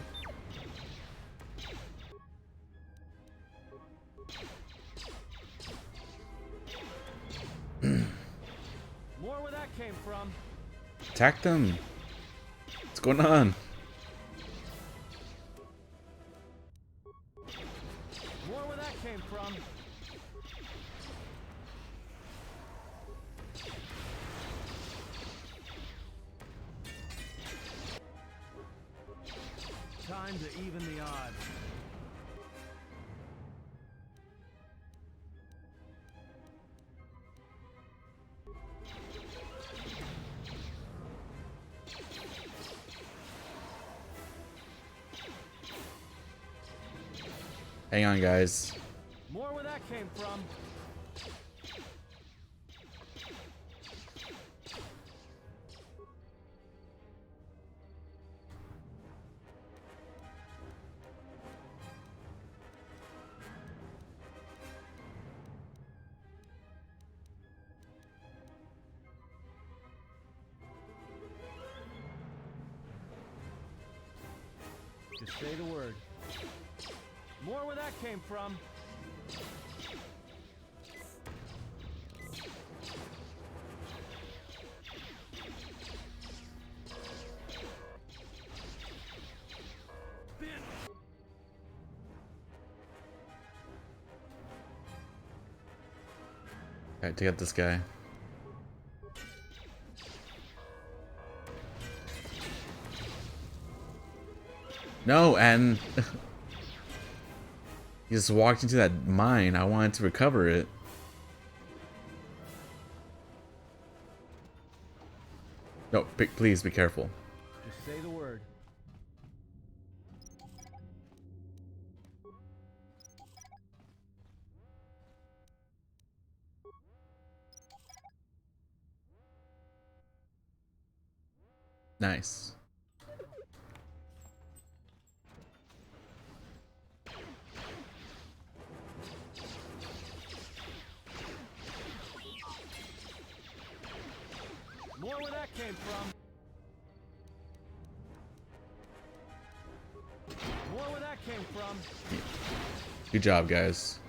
[SPEAKER 2] More where that came from.
[SPEAKER 1] Attack them. What's going on?
[SPEAKER 2] More where that came from. Time to even the odds.
[SPEAKER 1] Hang on, guys.
[SPEAKER 2] More where that came from. Just say the word. More where that came from. Ben.
[SPEAKER 1] Alright, take out this guy. No, and he just walked into that mine. I wanted to recover it. No, please be careful.
[SPEAKER 2] Just say the word.
[SPEAKER 1] Nice.
[SPEAKER 2] More where that came from. More where that came from.
[SPEAKER 1] Good job, guys.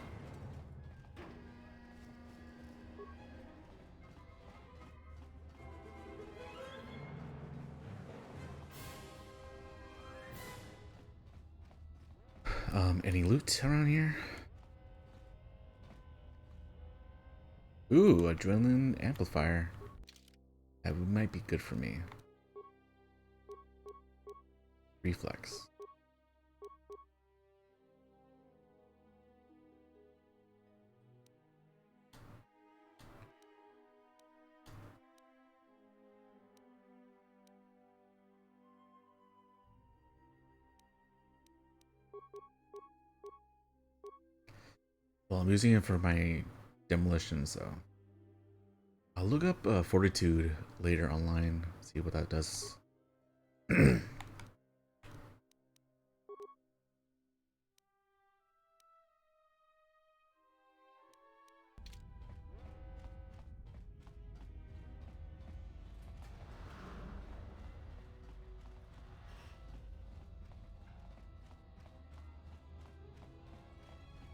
[SPEAKER 1] Any loot around here? Ooh, adrenaline amplifier. That might be good for me. Reflex. Well, I'm using it for my demolitions, though. I'll look up Fortitude later online, see what that does.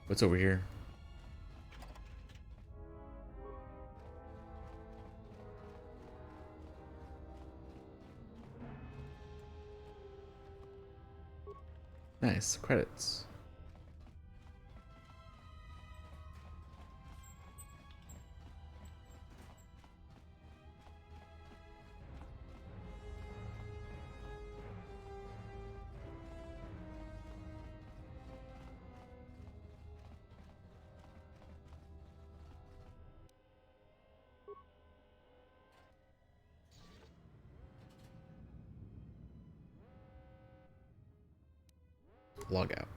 [SPEAKER 1] What's over here? Nice, credits. Log out.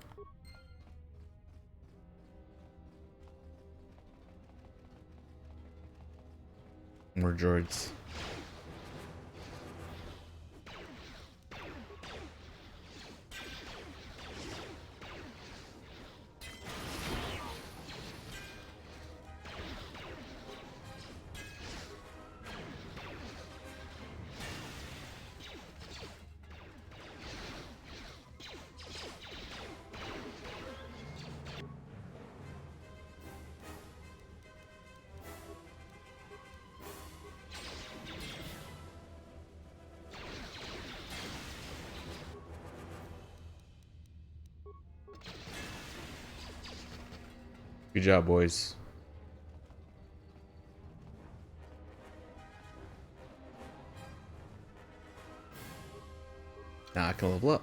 [SPEAKER 1] More droids. Good job, boys. Now I can level up.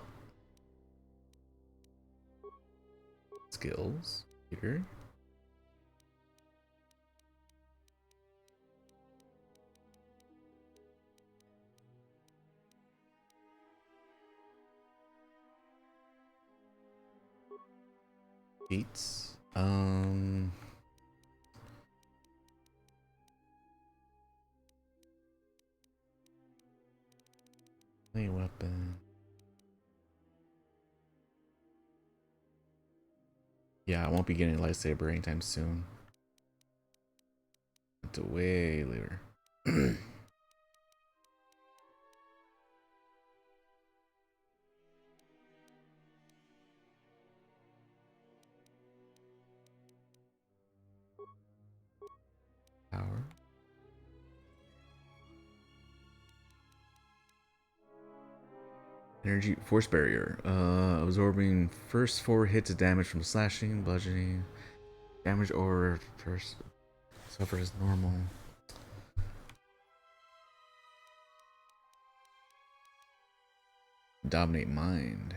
[SPEAKER 1] Skills here. Beats. Play weapon. Yeah, I won't be getting a lightsaber anytime soon. Until way later. Power. Energy force barrier. Absorbing first 4 hits of damage from slashing, bludgeoning. Damage or first suffer as normal. Dominate mind.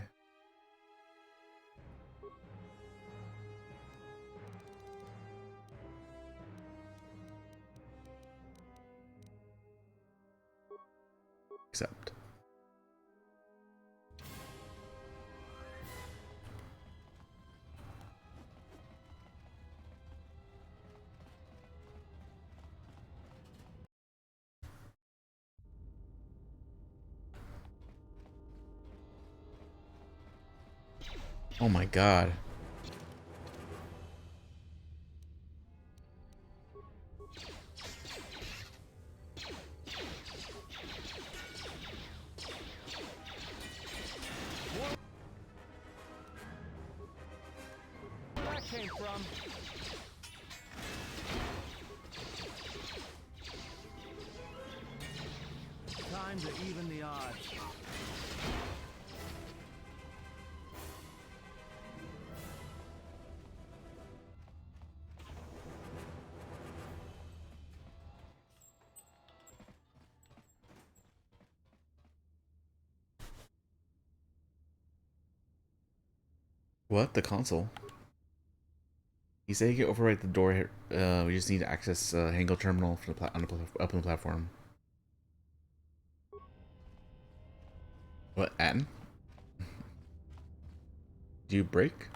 [SPEAKER 1] Accept. Oh my god.
[SPEAKER 10] Where that came from? Time to even the odds.
[SPEAKER 1] What? The console? You say you can overwrite the door here. We just need to access Hango terminal for the up on the platform. What? Atten? Do you break?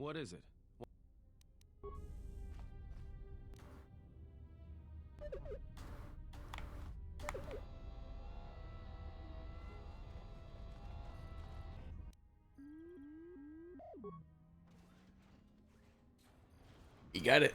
[SPEAKER 2] What is it?
[SPEAKER 1] You got it.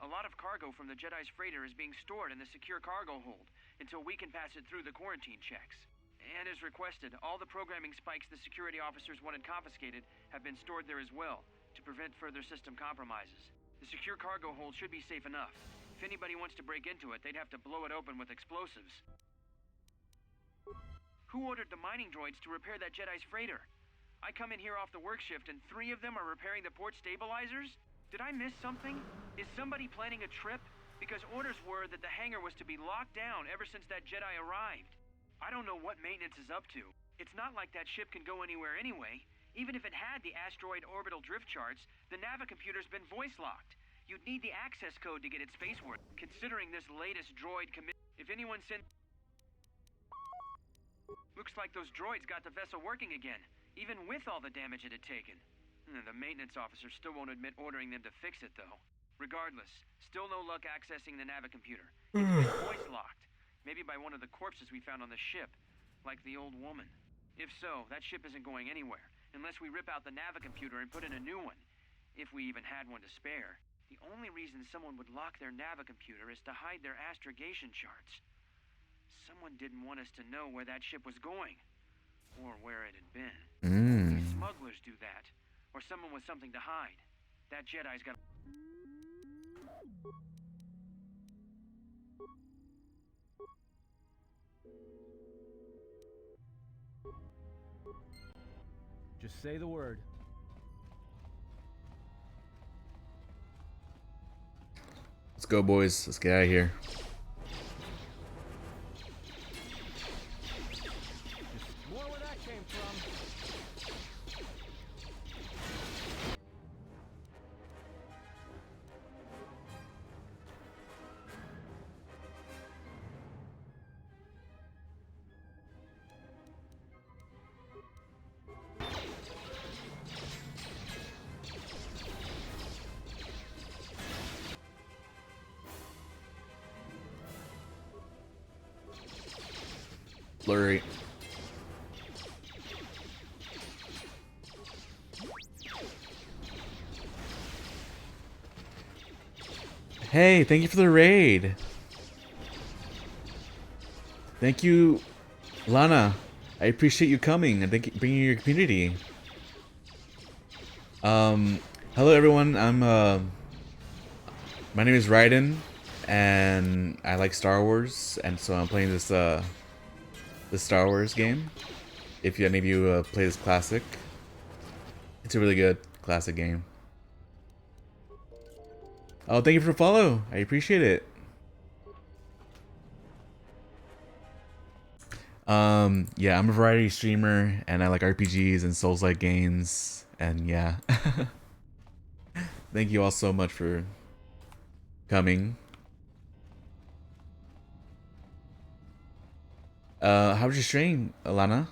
[SPEAKER 12] A lot of cargo from the Jedi's freighter is being stored in the secure cargo hold until we can pass it through the quarantine checks. And as requested, all the programming spikes the security officers wanted confiscated have been stored there as well, to prevent further system compromises. The secure cargo hold should be safe enough. If anybody wants to break into it, they'd have to blow it open with explosives. Who ordered the mining droids to repair that Jedi's freighter? I come in here off the work shift and 3 of them are repairing the port stabilizers? Did I miss something? Is somebody planning a trip? Because orders were that the hangar was to be locked down ever since that Jedi arrived. I don't know what maintenance is up to. It's not like that ship can go anywhere anyway. Even if it had the asteroid orbital drift charts, the Navicomputer's been voice-locked. You'd need the access code to get it spaceworthy. Considering this latest droid commit... If anyone sent... Looks like those droids got the vessel working again, even with all the damage it had taken. The maintenance officer still won't admit ordering them to fix it, though. Regardless, still no luck accessing the Navicomputer. It's been voice-locked. Maybe by one of the corpses we found on the ship, like the old woman. If so, that ship isn't going anywhere, unless we rip out the Navicomputer and put in a new one. If we even had one to spare. The only reason someone would lock their Navicomputer is to hide their astrogation charts. Someone didn't want us to know where that ship was going, or where it had been. Smugglers do that. Or someone with something to hide. That Jedi's got...
[SPEAKER 2] Just say the word.
[SPEAKER 1] Let's go, boys. Let's get out of here.
[SPEAKER 2] More where that came from.
[SPEAKER 1] Blurry. Hey, thank you for the raid. Thank you, Lana. I appreciate you coming and thank you bringing your community. Hello everyone. I'm my name is Raiden, and I like Star Wars, and so I'm playing this the Star Wars game. If any of you play this classic, it's a really good classic game. Oh, thank you for the follow. I appreciate it. Yeah, I'm a variety streamer, and I like RPGs and Souls-like games, and yeah. Thank you all so much for coming. How was your stream, Alana?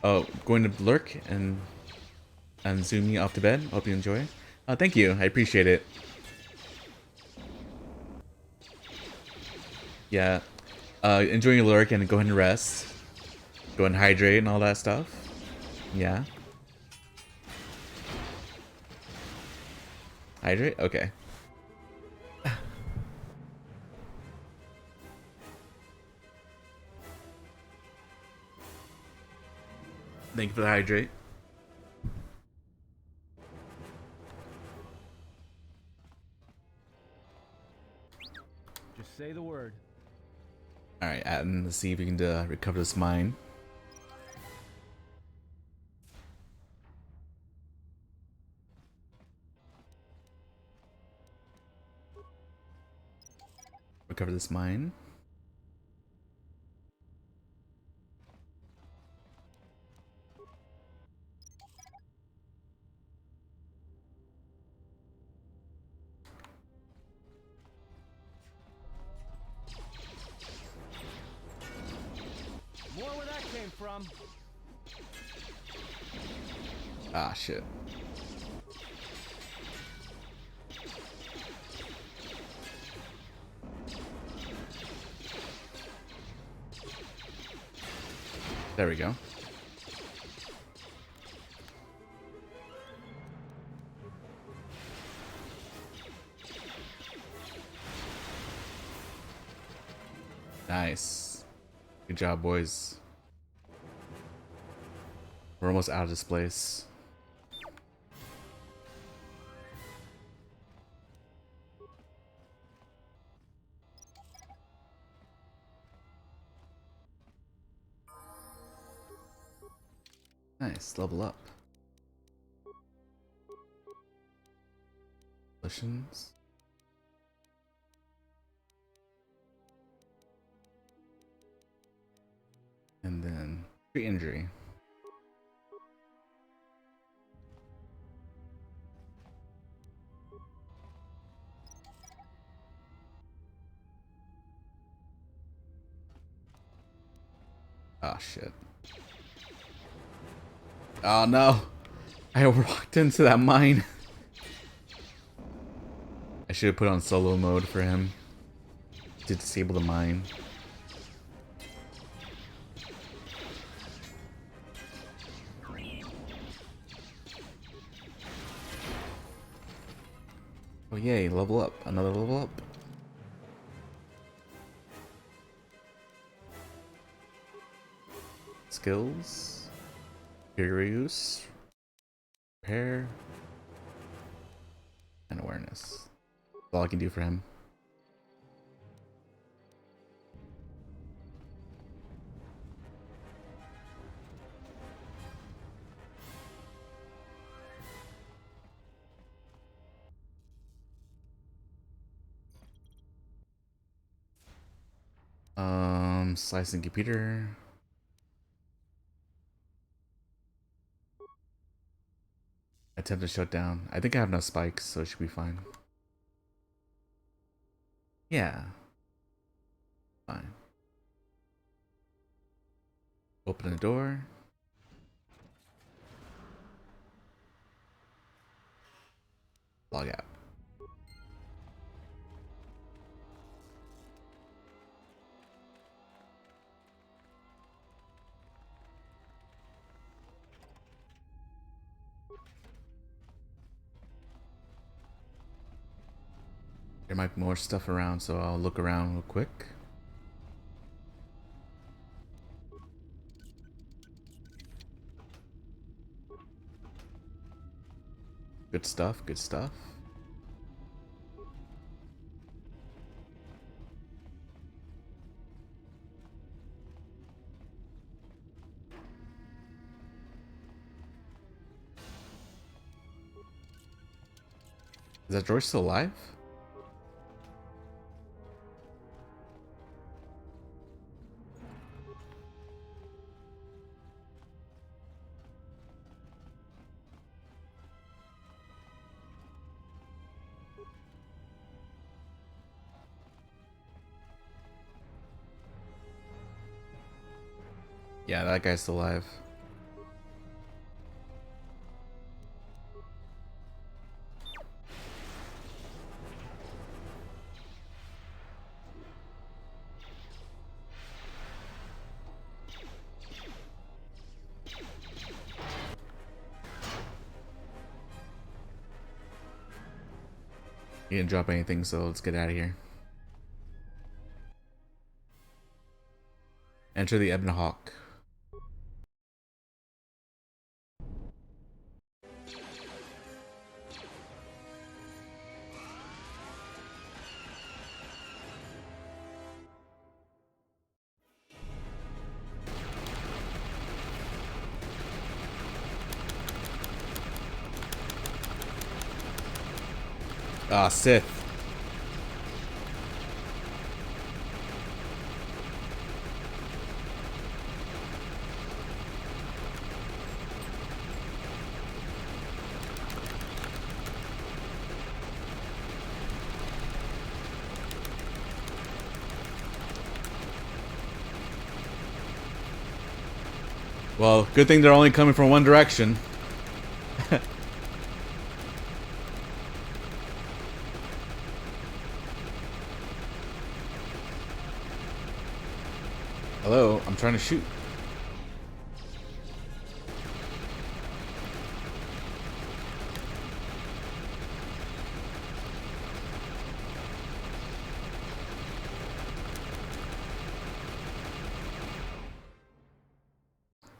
[SPEAKER 1] Oh, going to lurk and zoom me off to bed. Hope you enjoy. Thank you. I appreciate it. Yeah. Enjoying your lurk and go ahead and rest. Go and hydrate and all that stuff. Yeah. Hydrate? Okay. Thank you for the hydrate.
[SPEAKER 2] Just say the word.
[SPEAKER 1] Alright, Atten, let's see if we can recover this mine. Recover this mine.
[SPEAKER 2] More where that came from.
[SPEAKER 1] Ah, shit. There we go. Nice. Good job, boys. We're almost out of this place. Nice, level up. Potions. And then pre-injury. Oh shit. Oh no! I walked into that mine. I should have put on solo mode for him to disable the mine. Oh yay, level up. Another level up. Skills. Curious. Repair. And awareness. That's all I can do for him. Slicing computer. Attempt to shut down. I think I have enough spikes, so it should be fine. Yeah. Fine. Open the door. Log out. There might be more stuff around, so I'll look around real quick. Good stuff, good stuff. Is that George still alive? Yeah, that guy's still alive. He didn't drop anything, so let's get out of here. Enter the Ebon Hawk. Ah, Sith. Well, good thing they're only coming from one direction. Hello, I'm trying to shoot.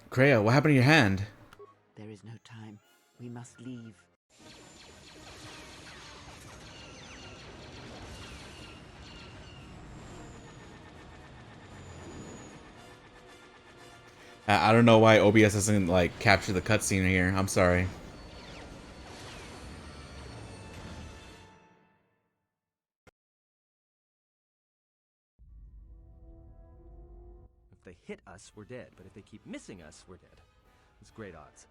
[SPEAKER 1] Kreia, what happened to your hand?
[SPEAKER 8] There is no time. We must leave.
[SPEAKER 1] I don't know why OBS doesn't like capture the cutscene here. I'm sorry.
[SPEAKER 2] If they hit us, we're dead. But if they keep missing us, we're dead. It's great odds.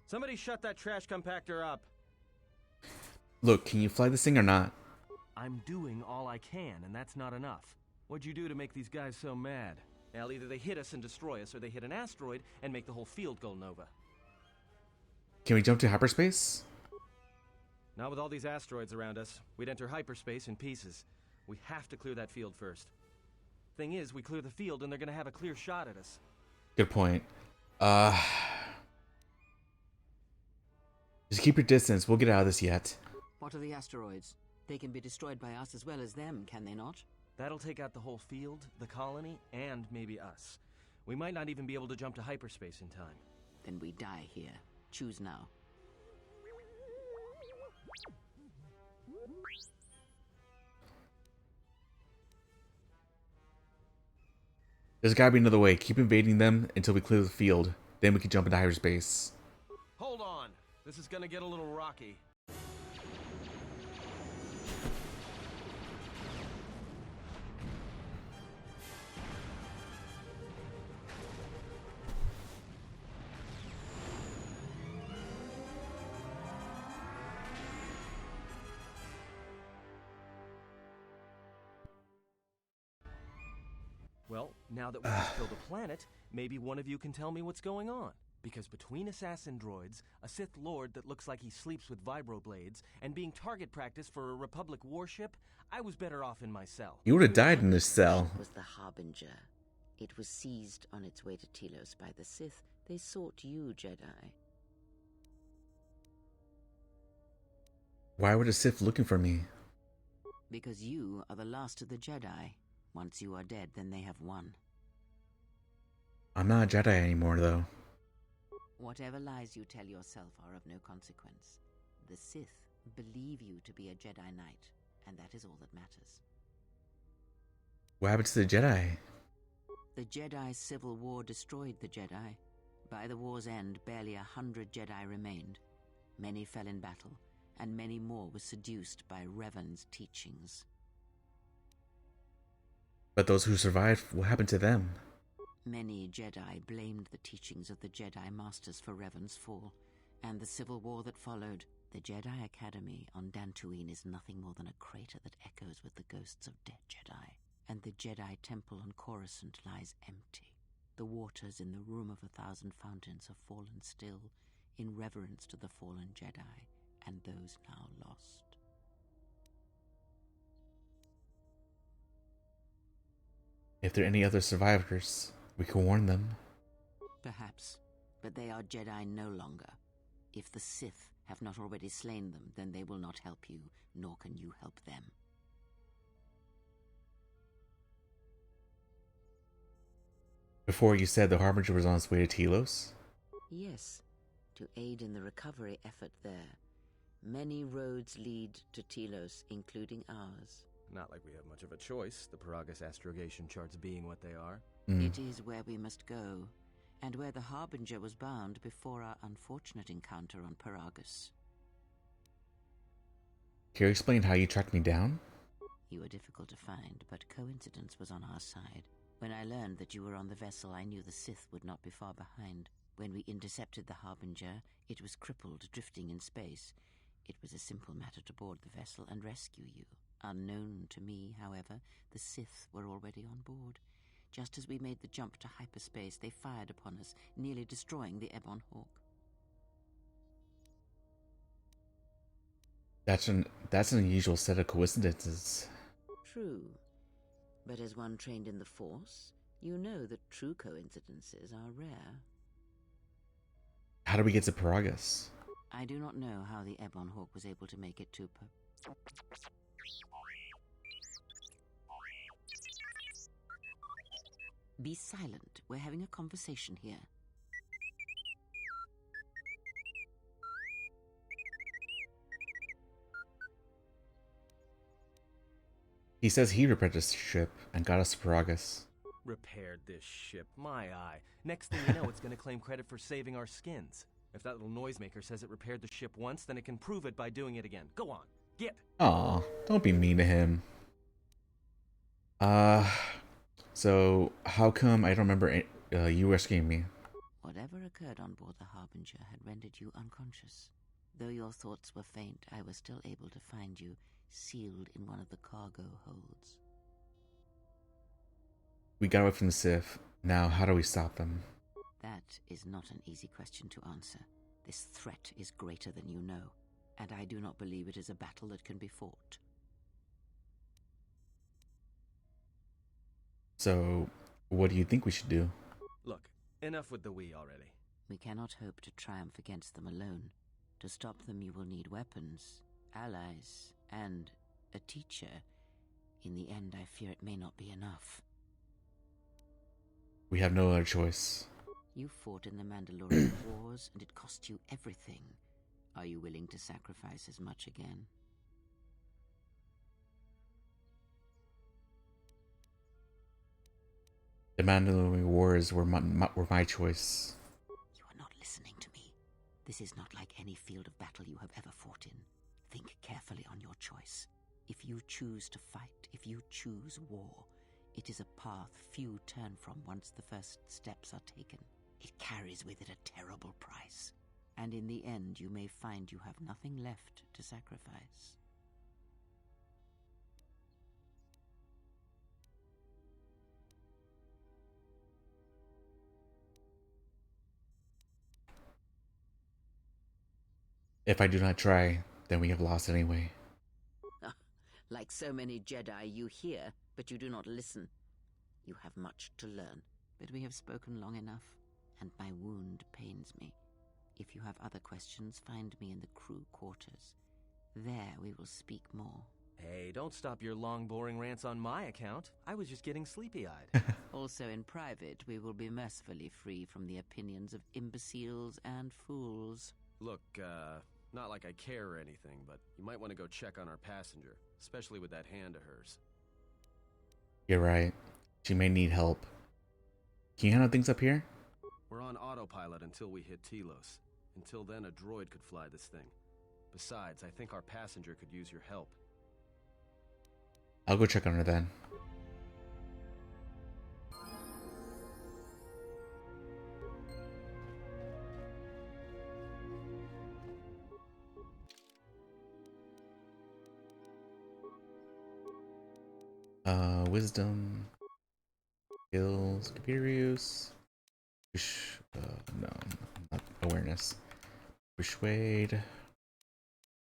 [SPEAKER 2] Somebody shut that trash compactor up.
[SPEAKER 1] Look, can you fly this thing or not?
[SPEAKER 2] I'm doing all I can, and that's not enough. What'd you do to make these guys so mad? Now, either they hit us and destroy us, or they hit an asteroid and make the whole field go nova.
[SPEAKER 1] Can we jump to hyperspace?
[SPEAKER 2] Not with all these asteroids around us. We'd enter hyperspace in pieces. We have to clear that field first. Thing is, we clear the field and they're gonna have a clear shot at us.
[SPEAKER 1] Good point. Just keep your distance. We'll get out of this yet.
[SPEAKER 8] What are the asteroids? They can be destroyed by us as well as them, can they not?
[SPEAKER 2] That'll take out the whole field, the colony, and maybe us. We might not even be able to jump to hyperspace in time.
[SPEAKER 8] Then we die here. Choose now.
[SPEAKER 1] There's gotta be another way. Keep invading them until we clear the field. Then we can jump into hyperspace.
[SPEAKER 2] Hold on. This is gonna get a little rocky. Well, now that we've just killed a planet, maybe one of you can tell me what's going on. Because between assassin droids, a Sith Lord that looks like he sleeps with vibroblades, and being target practice for a Republic warship, I was better off in my cell.
[SPEAKER 1] You would have died in this cell.
[SPEAKER 8] It was the Harbinger. It was seized on its way to Telos by the Sith. They sought you, Jedi.
[SPEAKER 1] Why were the Sith looking for me?
[SPEAKER 8] Because you are the last of the Jedi. Once you are dead, then they have won.
[SPEAKER 1] I'm not a Jedi anymore, though.
[SPEAKER 8] Whatever lies you tell yourself are of no consequence. The Sith believe you to be a Jedi Knight, and that is all that matters.
[SPEAKER 1] What happened to the Jedi?
[SPEAKER 8] The Jedi Civil War destroyed the Jedi. By the war's end, barely 100 Jedi remained. Many fell in battle, and many more were seduced by Revan's teachings.
[SPEAKER 1] But those who survived, what happened to them?
[SPEAKER 8] Many Jedi blamed the teachings of the Jedi Masters for Revan's fall, and the civil war that followed. The Jedi Academy on Dantooine is nothing more than a crater that echoes with the ghosts of dead Jedi, and the Jedi Temple on Coruscant lies empty. The waters in the Room of 1,000 Fountains have fallen still, in reverence to the fallen Jedi, and those now lost.
[SPEAKER 1] If there are any other survivors, we can warn them.
[SPEAKER 8] Perhaps, but they are Jedi no longer. If the Sith have not already slain them, then they will not help you, nor can you help them.
[SPEAKER 1] Before you said the Harbinger was on its way to Telos?
[SPEAKER 8] Yes, to aid in the recovery effort there. Many roads lead to Telos, including ours.
[SPEAKER 2] Not like we have much of a choice, the Peragus astrogation charts being what they are.
[SPEAKER 8] It is where we must go, and where the Harbinger was bound before our unfortunate encounter on Peragus.
[SPEAKER 1] Can you explain how you tracked me down?
[SPEAKER 8] You were difficult to find, but coincidence was on our side. When I learned that you were on the vessel, I knew the Sith would not be far behind. When we intercepted the Harbinger, it was crippled, drifting in space. It was a simple matter to board the vessel and rescue you. Unknown to me, however, the Sith were already on board. Just as we made the jump to hyperspace, they fired upon us, nearly destroying the Ebon Hawk.
[SPEAKER 1] That's an unusual set of coincidences.
[SPEAKER 8] True. But as one trained in the Force, you know that true coincidences are rare.
[SPEAKER 1] How do we get to Paragus?
[SPEAKER 8] I do not know how the Ebon Hawk was able to make it to Be silent. We're having a conversation here.
[SPEAKER 1] He says he repaired this ship and got us to Paragus.
[SPEAKER 2] Repaired this ship, my eye. Next thing you know, it's gonna claim credit for saving our skins. If that little noisemaker says it repaired the ship once, then it can prove it by doing it again. Go on, get!
[SPEAKER 1] Aw, don't be mean to him. So how come I don't remember you rescuing me?
[SPEAKER 8] Whatever occurred on board the Harbinger had rendered you unconscious. Though your thoughts were faint, I was still able to find you, sealed in one of the cargo holds.
[SPEAKER 1] We got away from the Sith. Now, how do we stop them?
[SPEAKER 8] That is not an easy question to answer. This threat is greater than you know, and I do not believe it is a battle that can be fought.
[SPEAKER 1] So, what do you think we should do?
[SPEAKER 2] Look, enough with the we already.
[SPEAKER 8] We cannot hope to triumph against them alone. To stop them, you will need weapons, allies, and a teacher. In the end, I fear it may not be enough.
[SPEAKER 1] We have no other choice.
[SPEAKER 8] You fought in the Mandalorian Wars, and it cost you everything. Are you willing to sacrifice as much again?
[SPEAKER 1] The Mandalorian Wars were my choice.
[SPEAKER 8] You are not listening to me. This is not like any field of battle you have ever fought in. Think carefully on your choice. If you choose to fight, if you choose war, it is a path few turn from once the first steps are taken. It carries with it a terrible price. And in the end, you may find you have nothing left to sacrifice.
[SPEAKER 1] If I do not try, then we have lost anyway.
[SPEAKER 8] Like so many Jedi, you hear, but you do not listen. You have much to learn, but we have spoken long enough, and my wound pains me. If you have other questions, find me in the crew quarters. There we will speak more.
[SPEAKER 2] Hey, don't stop your long, boring rants on my account. I was just getting sleepy-eyed.
[SPEAKER 8] Also in private, we will be mercifully free from the opinions of imbeciles and fools.
[SPEAKER 2] Look, not like I care or anything, but you might want to go check on our passenger, especially with that hand of hers.
[SPEAKER 1] You're right. She may need help. Can you handle things up here?
[SPEAKER 2] We're on autopilot until we hit Telos. Until then, a droid could fly this thing. Besides, I think our passenger could use your help.
[SPEAKER 1] I'll go check on her then. Wisdom, skills, computer use, no, not awareness, persuade,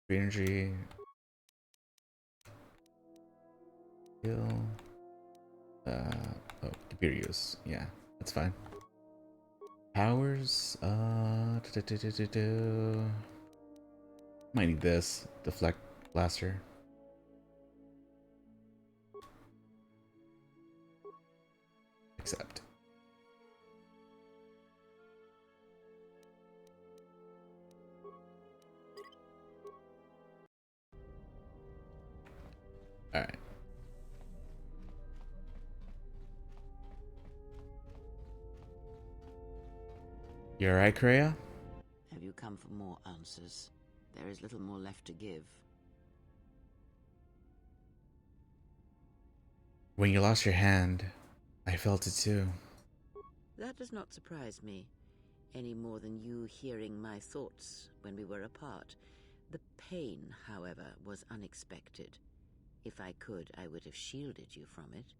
[SPEAKER 1] energy, skill, computer use, yeah, that's fine. Powers, might need this, deflect blaster. Accept. All right. You all right, Kreia?
[SPEAKER 8] Have you come for more answers? There is little more left to give.
[SPEAKER 1] When you lost your hand, I felt it too.
[SPEAKER 8] That does not surprise me, any more than you hearing my thoughts when we were apart. The pain, however, was unexpected. If I could, I would have shielded you from it.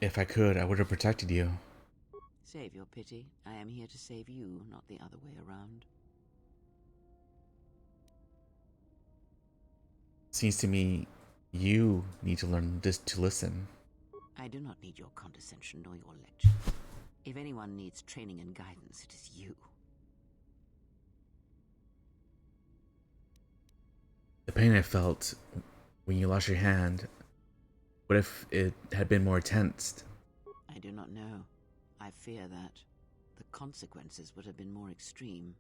[SPEAKER 1] If I could, I would have protected you.
[SPEAKER 8] Save your pity. I am here to save you, not the other way around.
[SPEAKER 1] Seems to me you need to learn this to listen.
[SPEAKER 8] I do not need your condescension nor your lecture. If anyone needs training and guidance, it is you.
[SPEAKER 1] The pain I felt when you lost your hand, what if it had been more intense?
[SPEAKER 8] I do not know. I fear that the consequences would have been more extreme.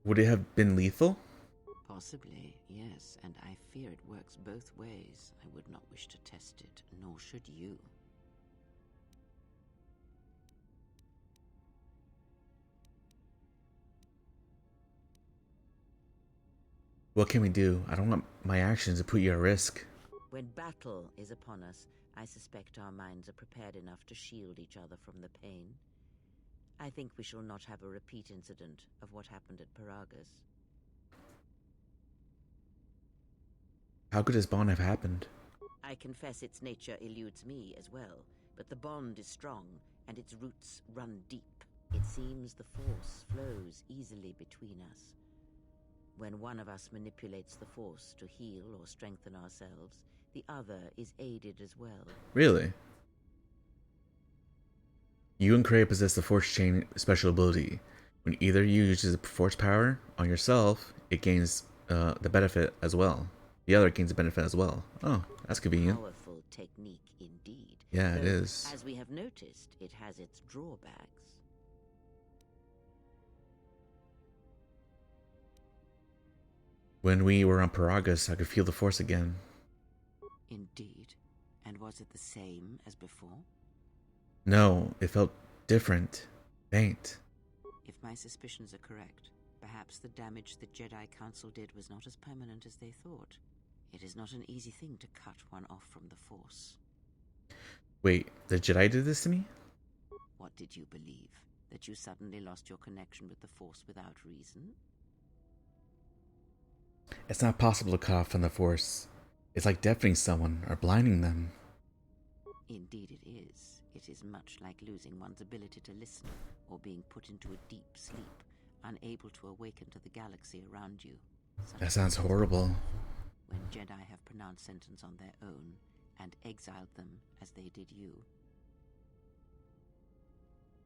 [SPEAKER 1] Would it have been lethal?
[SPEAKER 8] Possibly, yes, and I fear it works both ways. I would not wish to test it, nor should you.
[SPEAKER 1] What can we do? I don't want my actions to put you at risk.
[SPEAKER 8] When battle is upon us, I suspect our minds are prepared enough to shield each other from the pain. I think we shall not have a repeat incident of what happened at Paragus.
[SPEAKER 1] How could this bond have happened?
[SPEAKER 8] I confess its nature eludes me as well, but the bond is strong, and its roots run deep. It seems the force flows easily between us. When one of us manipulates the force to heal or strengthen ourselves, the other is aided as well.
[SPEAKER 1] Really? You and Cray possess the Force Chain special ability. When either you uses the Force power on yourself, it gains the benefit as well. The other gains the benefit as well. Oh, that's convenient.
[SPEAKER 8] Powerful technique indeed.
[SPEAKER 1] Yeah, it
[SPEAKER 8] Though,
[SPEAKER 1] is.
[SPEAKER 8] As we have noticed, it has its drawbacks.
[SPEAKER 1] When we were on Paragus, I could feel the Force again.
[SPEAKER 8] Indeed. And was it the same as before?
[SPEAKER 1] No, it felt different. Faint.
[SPEAKER 8] If my suspicions are correct, perhaps the damage the Jedi Council did was not as permanent as they thought. It is not an easy thing to cut one off from the Force.
[SPEAKER 1] Wait, the Jedi did this to me?
[SPEAKER 8] What did you believe? That you suddenly lost your connection with the Force without reason?
[SPEAKER 1] It's not possible to cut off from the Force. It's like deafening someone or blinding them.
[SPEAKER 8] Indeed it is. It is much like losing one's ability to listen, or being put into a deep sleep, unable to awaken to the galaxy around you.
[SPEAKER 1] That sounds horrible.
[SPEAKER 8] When Jedi have pronounced sentence on their own, and exiled them as they did you.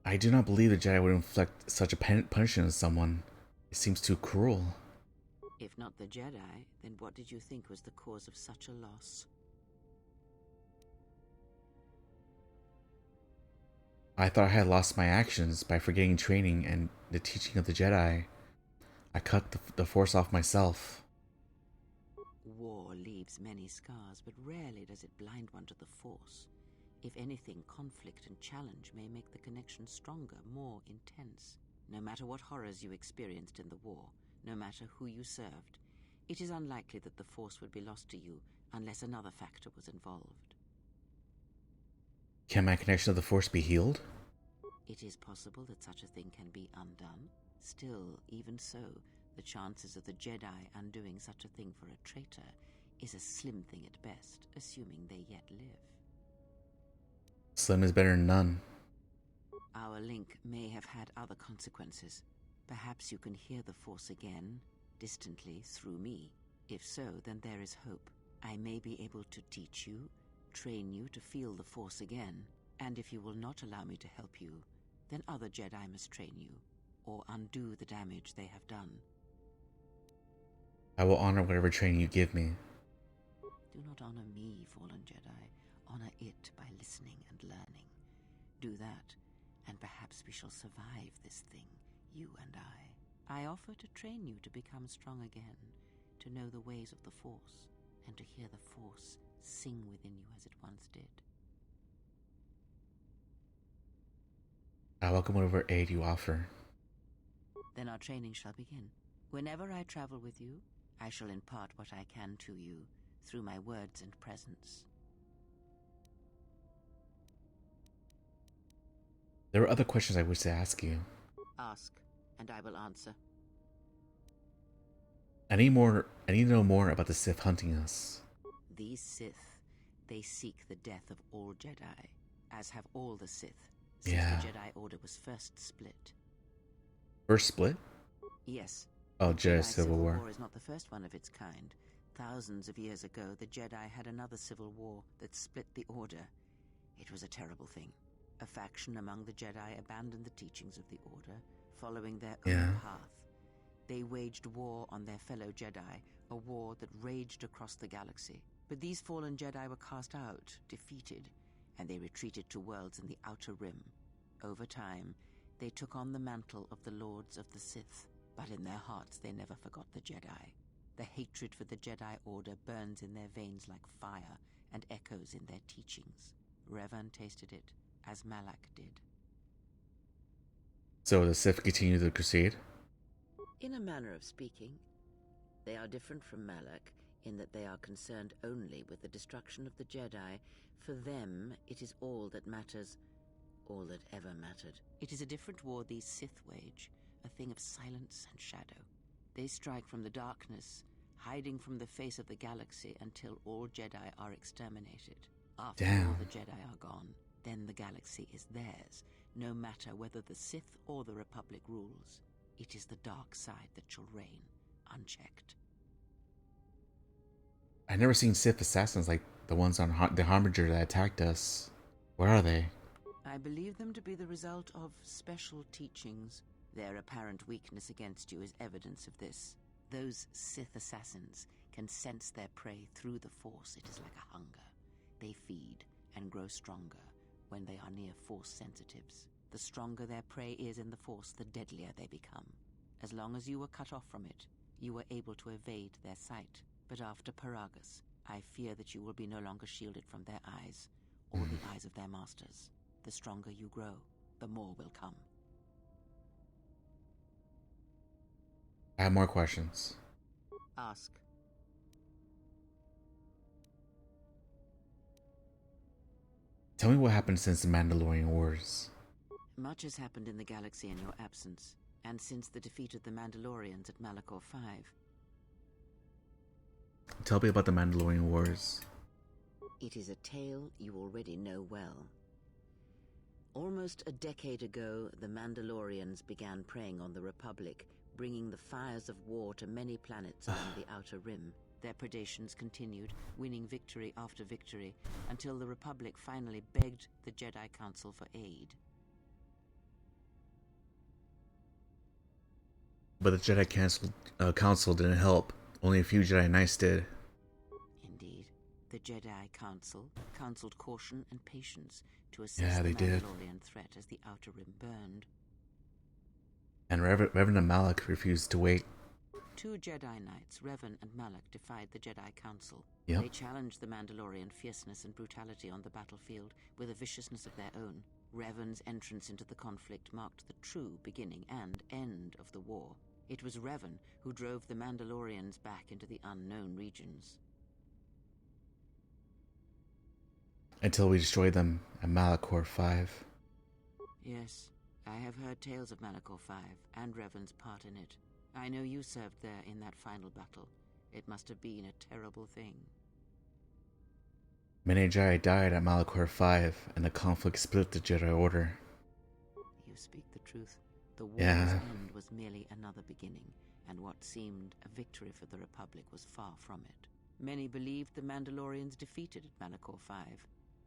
[SPEAKER 1] I do not believe the Jedi would inflict such a punishment on someone. It seems too cruel.
[SPEAKER 8] If not the Jedi, then what did you think was the cause of such a loss?
[SPEAKER 1] I thought I had lost my actions by forgetting training and the teaching of the Jedi. I cut the Force off myself.
[SPEAKER 8] War leaves many scars, but rarely does it blind one to the Force. If anything, conflict and challenge may make the connection stronger, more intense. No matter what horrors you experienced in the war, no matter who you served, it is unlikely that the Force would be lost to you unless another factor was involved.
[SPEAKER 1] Can my connection to the Force be healed?
[SPEAKER 8] It is possible that such a thing can be undone. Still, even so, the chances of the Jedi undoing such a thing for a traitor is a slim thing at best, assuming they yet live.
[SPEAKER 1] Slim is better than none.
[SPEAKER 8] Our link may have had other consequences. Perhaps you can hear the Force again, distantly, through me. If so, then there is hope. I may be able to teach you, train you to feel the Force again, and if you will not allow me to help you, then other Jedi must train you, or undo the damage they have done.
[SPEAKER 1] I will honor whatever training you give me.
[SPEAKER 8] Do not honor me, fallen Jedi. Honor it by listening and learning. Do that, and perhaps we shall survive this thing, you and I. I offer to train you to become strong again, to know the ways of the Force, and to hear the Force sing within you as it once did.
[SPEAKER 1] I welcome whatever aid you offer.
[SPEAKER 8] Then our training shall begin. Whenever I travel with you, I shall impart what I can to you through my words and presence.
[SPEAKER 1] There were other questions I wish to ask you.
[SPEAKER 8] Ask, and I will answer.
[SPEAKER 1] I need more. I need to know more about the Sith hunting us.
[SPEAKER 8] These Sith, they seek the death of all Jedi, as have all the Sith, since
[SPEAKER 1] Yeah.
[SPEAKER 8] the Jedi Order was first split.
[SPEAKER 1] First split?
[SPEAKER 8] Yes.
[SPEAKER 1] Oh,
[SPEAKER 8] The
[SPEAKER 1] Jedi Civil War.
[SPEAKER 8] is not the first one of its kind. Thousands of years ago, the Jedi had another civil war that split the Order. It was a terrible thing. A faction among the Jedi abandoned the teachings of the Order, following their own path. They waged war on their fellow Jedi, a war that raged across the galaxy. But these fallen Jedi were cast out, defeated, and they retreated to worlds in the Outer Rim. Over time, they took on the mantle of the Lords of the Sith, but in their hearts they never forgot the Jedi. The hatred for the Jedi Order burns in their veins like fire and echoes in their teachings. Revan tasted it, as Malak did.
[SPEAKER 1] So the Sith continue the crusade?
[SPEAKER 8] In a manner of speaking, they are different from Malak in that they are concerned only with the destruction of the Jedi. For them, it is all that matters, all that ever mattered. It is a different war these Sith wage, a thing of silence and shadow. They strike from the darkness, hiding from the face of the galaxy until all Jedi are exterminated. After all the Jedi are gone, then the galaxy is theirs, no matter whether the Sith or the Republic rules. It is the dark side that shall reign, unchecked.
[SPEAKER 1] I've never seen Sith assassins like the ones on the Harbinger that attacked us. Where are they?
[SPEAKER 8] I believe them to be the result of special teachings. Their apparent weakness against you is evidence of this. Those Sith assassins can sense their prey through the Force. It is like a hunger. They feed and grow stronger when they are near Force sensitives. The stronger their prey is in the Force, the deadlier they become. As long as you were cut off from it, you were able to evade their sight. But after Paragus, I fear that you will be no longer shielded from their eyes, or the eyes of their masters. The stronger you grow, the more will come.
[SPEAKER 1] I have more questions.
[SPEAKER 8] Ask.
[SPEAKER 1] Tell me what happened since the Mandalorian Wars.
[SPEAKER 8] Much has happened in the galaxy in your absence, and since the defeat of the Mandalorians at Malachor 5.
[SPEAKER 1] Tell me about the Mandalorian Wars.
[SPEAKER 8] It is a tale you already know well. Almost a decade ago, the Mandalorians began preying on the Republic, bringing the fires of war to many planets along the Outer Rim. Their predations continued, winning victory after victory, until the Republic finally begged the Jedi Council for aid.
[SPEAKER 1] But the Jedi Council didn't help. Only a few Jedi Knights did.
[SPEAKER 8] Indeed. The Jedi Council counseled caution and patience to assess the Mandalorian threat as the Outer Rim burned.
[SPEAKER 1] And Reverend Malak refused to wait.
[SPEAKER 8] Two Jedi Knights, Revan and Malak, defied the Jedi Council.
[SPEAKER 1] Yep.
[SPEAKER 8] They challenged the Mandalorian fierceness and brutality on the battlefield with a viciousness of their own. Revan's entrance into the conflict marked the true beginning and end of the war. It was Revan who drove the Mandalorians back into the unknown regions.
[SPEAKER 1] Until we destroyed them at Malachor 5.
[SPEAKER 8] Yes, I have heard tales of Malachor 5 and Revan's part in it. I know you served there in that final battle. It must have been a terrible thing.
[SPEAKER 1] Many Jedi died at Malachor 5, and the conflict split the Jedi Order.
[SPEAKER 8] You speak the truth. The war's end was merely another beginning, and what seemed a victory for the Republic was far from it. Many believed the Mandalorians defeated at Malachor 5,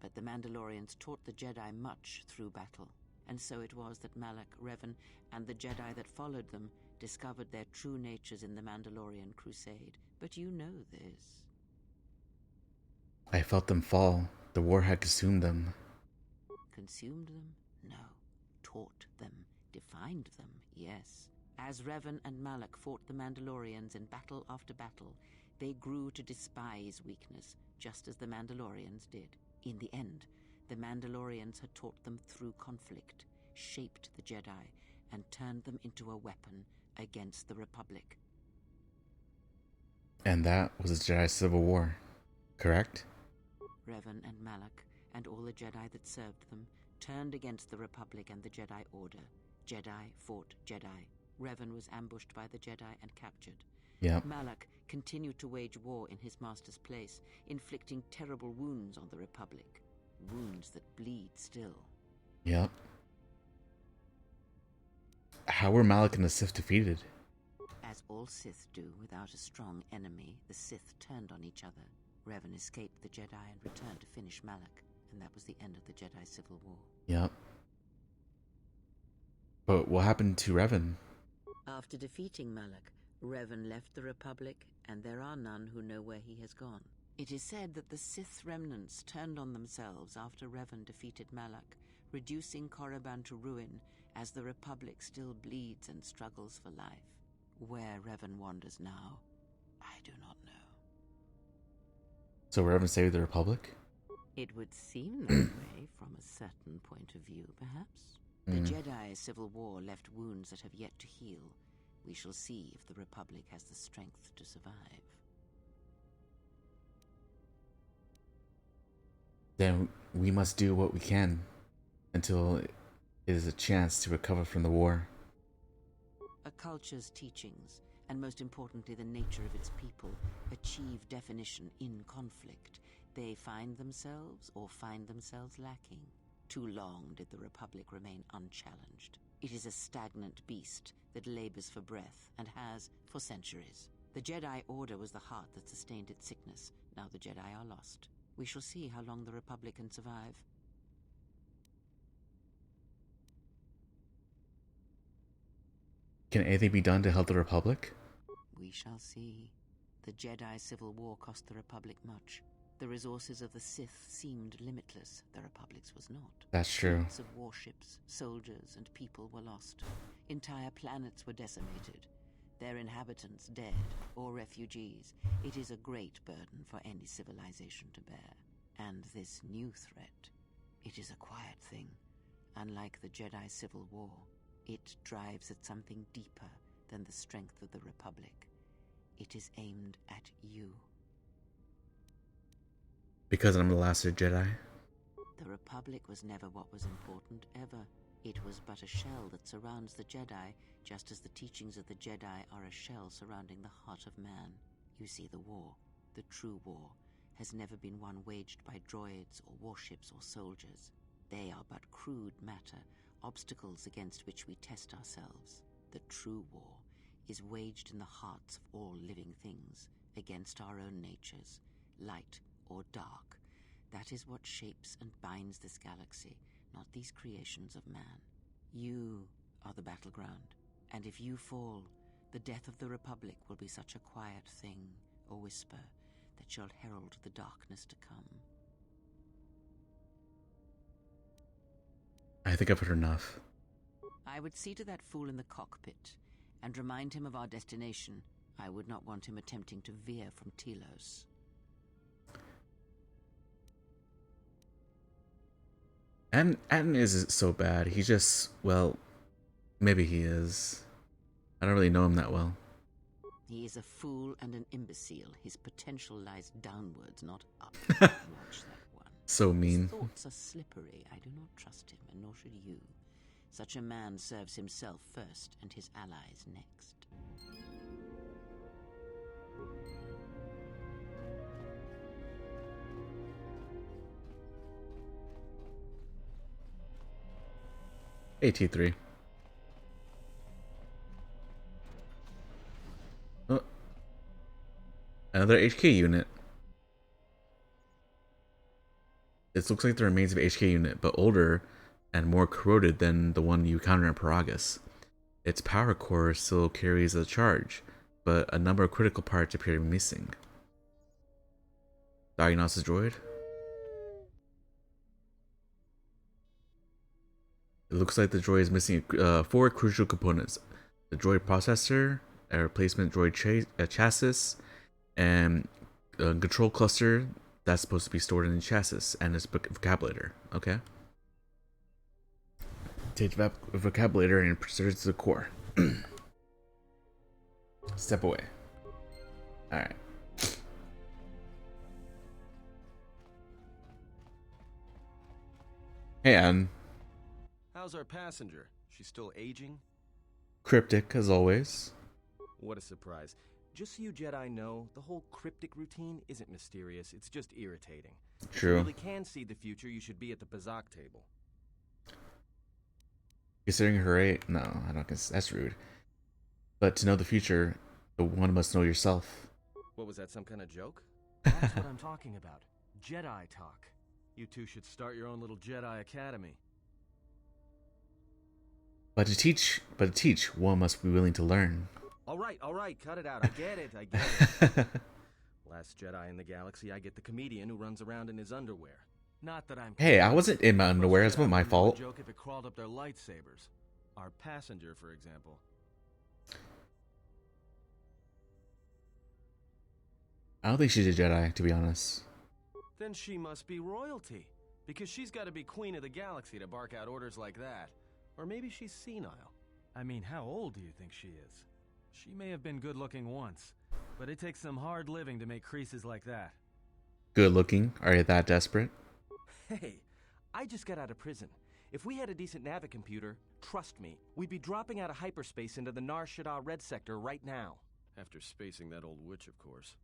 [SPEAKER 8] but the Mandalorians taught the Jedi much through battle, and so it was that Malak, Revan, and the Jedi that followed them discovered their true natures in the Mandalorian Crusade. But you know this.
[SPEAKER 1] I felt them fall. The war had consumed them.
[SPEAKER 8] Consumed them? No. Taught them. Defined them? Yes. As Revan and Malak fought the Mandalorians in battle after battle, they grew to despise weakness, just as the Mandalorians did. In the end, the Mandalorians had taught them through conflict, shaped the Jedi, and turned them into a weapon against the Republic.
[SPEAKER 1] And that was the Jedi Civil War, correct?
[SPEAKER 8] Revan and Malak, and all the Jedi that served them, turned against the Republic and the Jedi Order. Jedi fought Jedi. Revan was ambushed by the Jedi and captured.
[SPEAKER 1] Yep.
[SPEAKER 8] Malak continued to wage war in his master's place, inflicting terrible wounds on the Republic. Wounds that bleed still.
[SPEAKER 1] Yep. How were Malak and the Sith defeated?
[SPEAKER 8] As all Sith do without a strong enemy, the Sith turned on each other. Revan escaped the Jedi and returned to finish Malak, and that was the end of the Jedi Civil War.
[SPEAKER 1] Yep. But what happened to Revan?
[SPEAKER 8] After defeating Malak, Revan left the Republic, and there are none who know where he has gone. It is said that the Sith remnants turned on themselves after Revan defeated Malak, reducing Korriban to ruin as the Republic still bleeds and struggles for life. Where Revan wanders now, I do not know.
[SPEAKER 1] So Revan saved the Republic?
[SPEAKER 8] It would seem that way from a certain point of view, perhaps. The Jedi Civil War left wounds that have yet to heal. We shall see if the Republic has the strength to survive.
[SPEAKER 1] Then we must do what we can until it is a chance to recover from the war.
[SPEAKER 8] A culture's teachings, and most importantly the nature of its people, achieve definition in conflict. They find themselves or find themselves lacking. Too long did the Republic remain unchallenged. It is a stagnant beast that labors for breath and has for centuries. The Jedi Order was the heart that sustained its sickness. Now the Jedi are lost. We shall see how long the Republic can survive.
[SPEAKER 1] Can anything be done to help the Republic?
[SPEAKER 8] We shall see. The Jedi Civil War cost the Republic much. The resources of the Sith seemed limitless. The Republic's was not.
[SPEAKER 1] That's true.
[SPEAKER 8] Fleets of warships, soldiers, and people were lost. Entire planets were decimated. Their inhabitants dead or refugees. It is a great burden for any civilization to bear. And this new threat, it is a quiet thing. Unlike the Jedi Civil War, it drives at something deeper than the strength of the Republic. It is aimed at you.
[SPEAKER 1] Because I'm the last Jedi?
[SPEAKER 8] The Republic was never what was important, ever. It was but a shell that surrounds the Jedi, just as the teachings of the Jedi are a shell surrounding the heart of man. You see, the war, the true war, has never been one waged by droids or warships or soldiers. They are but crude matter, obstacles against which we test ourselves. The true war is waged in the hearts of all living things, against our own natures, light or dark. That is what shapes and binds this galaxy, not these creations of man. You are the battleground, and if you fall, the death of the Republic will be such a quiet thing, a whisper, that shall herald the darkness to come.
[SPEAKER 1] I think I've heard enough.
[SPEAKER 8] I would see to that fool in the cockpit, and remind him of our destination. I would not want him attempting to veer from Telos.
[SPEAKER 1] Atten isn't so bad. He just, well, maybe he is. I don't really know him that well.
[SPEAKER 8] He is a fool and an imbecile. His potential lies downwards, not up. Watch that one.
[SPEAKER 1] So mean.
[SPEAKER 8] His thoughts are slippery. I do not trust him, and nor should you. Such a man serves himself first, and his allies next.
[SPEAKER 1] AT3. Oh. Another HK unit. This looks like the remains of HK unit, but older and more corroded than the one you encountered in Paragus. Its power core still carries a charge, but a number of critical parts appear to be missing. Diagnosis droid? It looks like the droid is missing 4 crucial components. The droid processor, a replacement droid chassis, and a control cluster that's supposed to be stored in the chassis, and its vocabulator. Okay. Take the vocabulator and insert it to the core. Step away. Alright. Hey, Ann.
[SPEAKER 2] How's our passenger? She's still aging?
[SPEAKER 1] Cryptic, as always.
[SPEAKER 2] What a surprise. Just so you Jedi know, the whole cryptic routine isn't mysterious, it's just irritating. If
[SPEAKER 1] True.
[SPEAKER 2] you really can see the future, you should be at the Bazak table.
[SPEAKER 1] Considering her age, no, I don't guess that's rude. But to know the future, the one must know yourself.
[SPEAKER 2] What was that, some kind of joke? That's what I'm talking about. Jedi talk. You two should start your own little Jedi Academy.
[SPEAKER 1] But to teach, one must be willing to learn.
[SPEAKER 2] All right, cut it out. I get it. Last Jedi in the galaxy, I get the comedian who runs around in his underwear. Not that I'm...
[SPEAKER 1] Hey, I wasn't in my underwear. It's not my fault.
[SPEAKER 2] Joke if it crawled up their lightsabers. Our passenger, for example.
[SPEAKER 1] I don't think she's a Jedi, to be honest.
[SPEAKER 2] Then she must be royalty. Because she's got to be queen of the galaxy to bark out orders like that. Or maybe she's senile. I mean, how old do you think she is? She may have been good-looking once, but it takes some hard living to make creases like that.
[SPEAKER 1] Good looking? Are you that desperate?
[SPEAKER 2] Hey, I just got out of prison. If we had a decent navicomputer, trust me, we'd be dropping out of hyperspace into the Nar Shaddaa Red Sector right now. After spacing that old witch, of course.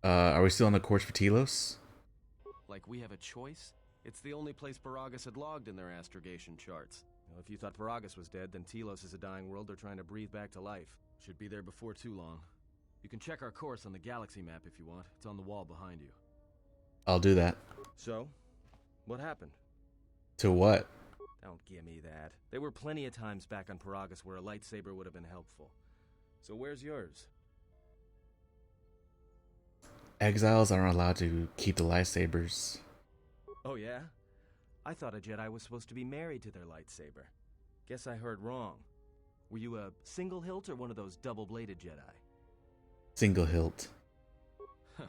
[SPEAKER 1] Are we still on the course for Telos?
[SPEAKER 2] Like we have a choice? It's the only place Paragus had logged in their astrogation charts. Well, if you thought Paragus was dead, then Telos is a dying world they're trying to breathe back to life. Should be there before too long. You can check our course on the galaxy map if you want. It's on the wall behind you.
[SPEAKER 1] I'll do that.
[SPEAKER 2] So, what happened?
[SPEAKER 1] To what?
[SPEAKER 2] Don't give me that. There were plenty of times back on Paragus where a lightsaber would have been helpful. So where's yours?
[SPEAKER 1] Exiles aren't allowed to keep the lightsabers.
[SPEAKER 2] Oh yeah? I thought a Jedi was supposed to be married to their lightsaber. Guess I heard wrong. Were you a single hilt or one of those double-bladed Jedi?
[SPEAKER 1] Single hilt.
[SPEAKER 2] Huh.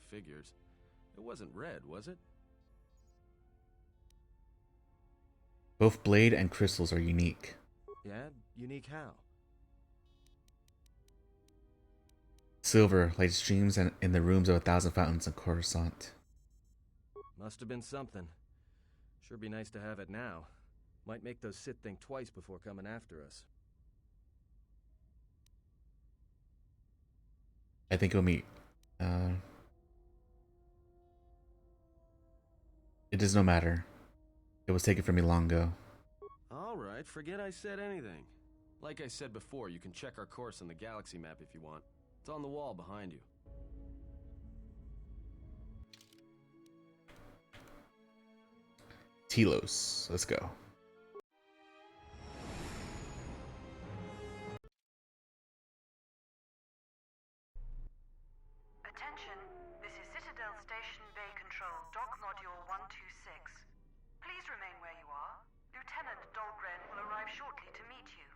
[SPEAKER 2] Figures. It wasn't red, was it?
[SPEAKER 1] Both blade and crystals are unique.
[SPEAKER 2] Yeah? Unique how?
[SPEAKER 1] Silver, like streams in the rooms of 1,000 fountains in Coruscant.
[SPEAKER 2] Must have been something. Sure be nice to have it now. Might make those Sith think twice before coming after us.
[SPEAKER 1] I think it'll meet. It does no matter. It was taken from me long ago.
[SPEAKER 2] Alright, forget I said anything. Like I said before, you can check our course on the galaxy map if you want. It's on the wall behind you.
[SPEAKER 1] Telos. Let's go.
[SPEAKER 13] Attention, this is Citadel Station Bay Control, Dock Module 126. Please remain where you are. Lieutenant Dahlgren will arrive shortly to meet you.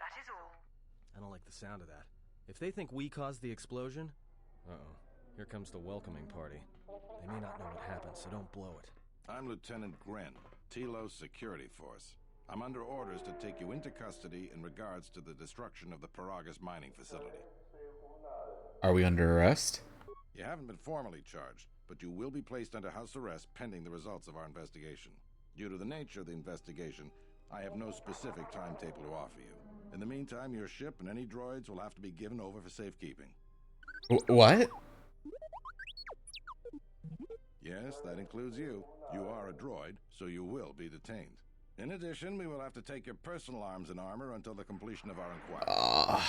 [SPEAKER 13] That is all.
[SPEAKER 2] I don't like the sound of that. If they think we caused the explosion... Uh-oh. Here comes the welcoming party. They may not know what happened, so don't blow it.
[SPEAKER 14] I'm Lieutenant Gren, Telos Security Force. I'm under orders to take you into custody in regards to the destruction of the Paragus mining facility.
[SPEAKER 1] Are we under arrest?
[SPEAKER 14] You haven't been formally charged, but you will be placed under house arrest pending the results of our investigation. Due to the nature of the investigation, I have no specific timetable to offer you. In the meantime, your ship and any droids will have to be given over for safekeeping.
[SPEAKER 1] What?
[SPEAKER 14] Yes, that includes you. You are a droid, so you will be detained. In addition, we will have to take your personal arms and armor until the completion of our inquiry.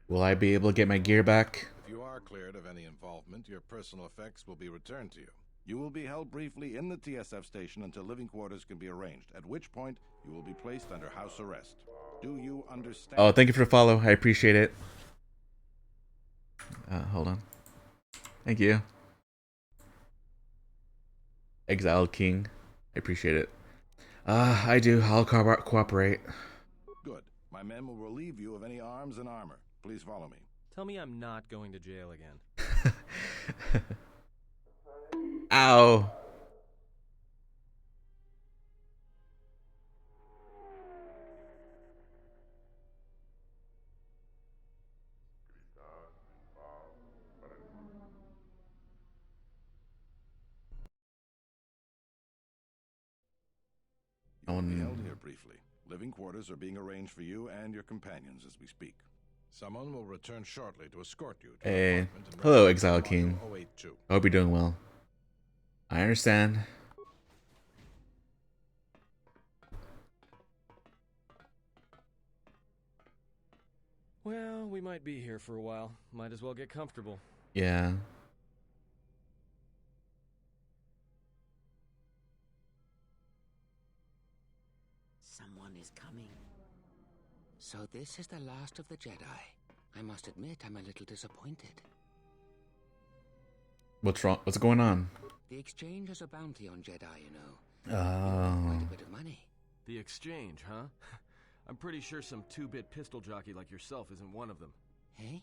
[SPEAKER 1] Will I be able to get my gear back?
[SPEAKER 14] If you are cleared of any involvement, your personal effects will be returned to you. You will be held briefly in the TSF station until living quarters can be arranged, at which point you will be placed under house arrest. Do you understand?
[SPEAKER 1] Oh, thank you for the follow. I appreciate it. Hold on. Thank you. Exiled King. I appreciate it. I do. I'll cooperate.
[SPEAKER 14] Good. My men will relieve you of any arms and armor. Please follow me.
[SPEAKER 2] Tell me I'm not going to jail again.
[SPEAKER 1] Ow.
[SPEAKER 14] You will be
[SPEAKER 1] Oh,
[SPEAKER 14] held here briefly. Living quarters are being arranged for you and your companions as we speak. Someone will return shortly to escort you to your
[SPEAKER 1] Hey,
[SPEAKER 14] apartment in
[SPEAKER 1] hello,
[SPEAKER 14] Residential
[SPEAKER 1] Exile
[SPEAKER 14] Module
[SPEAKER 1] King.
[SPEAKER 14] 082.
[SPEAKER 1] I hope you're doing well. I understand.
[SPEAKER 2] Well, we might be here for a while. Might as well get comfortable.
[SPEAKER 1] Yeah.
[SPEAKER 8] Someone is coming. So this is the last of the Jedi. I must admit I'm a little disappointed.
[SPEAKER 1] What's wrong? What's going on?
[SPEAKER 8] The Exchange has a bounty on Jedi, you know.
[SPEAKER 1] Oh.
[SPEAKER 8] Quite a bit of money.
[SPEAKER 2] The Exchange, huh? I'm pretty sure some two-bit pistol jockey like yourself isn't one of them.
[SPEAKER 8] Hey,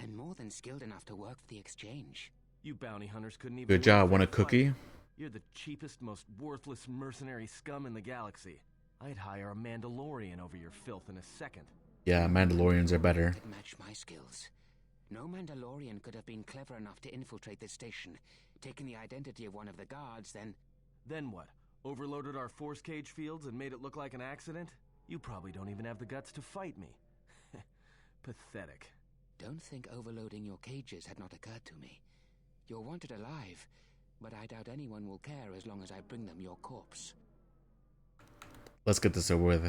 [SPEAKER 8] I'm more than skilled enough to work for the Exchange.
[SPEAKER 2] You bounty hunters couldn't even...
[SPEAKER 1] Good job.
[SPEAKER 2] live
[SPEAKER 1] Want a
[SPEAKER 2] for fight.
[SPEAKER 1] cookie?
[SPEAKER 2] You're the cheapest, most worthless mercenary scum in the galaxy. I'd hire a Mandalorian over your filth in a second.
[SPEAKER 1] Yeah, Mandalorians are better.
[SPEAKER 8] Could match my skills. No Mandalorian could have been clever enough to infiltrate this station, taken the identity of one of the guards, then...
[SPEAKER 2] Then what? Overloaded our force cage fields and made it look like an accident? You probably don't even have the guts to fight me. Pathetic.
[SPEAKER 8] Don't think overloading your cages had not occurred to me. You're wanted alive, but I doubt anyone will care as long as I bring them your corpse.
[SPEAKER 1] Let's get this over with.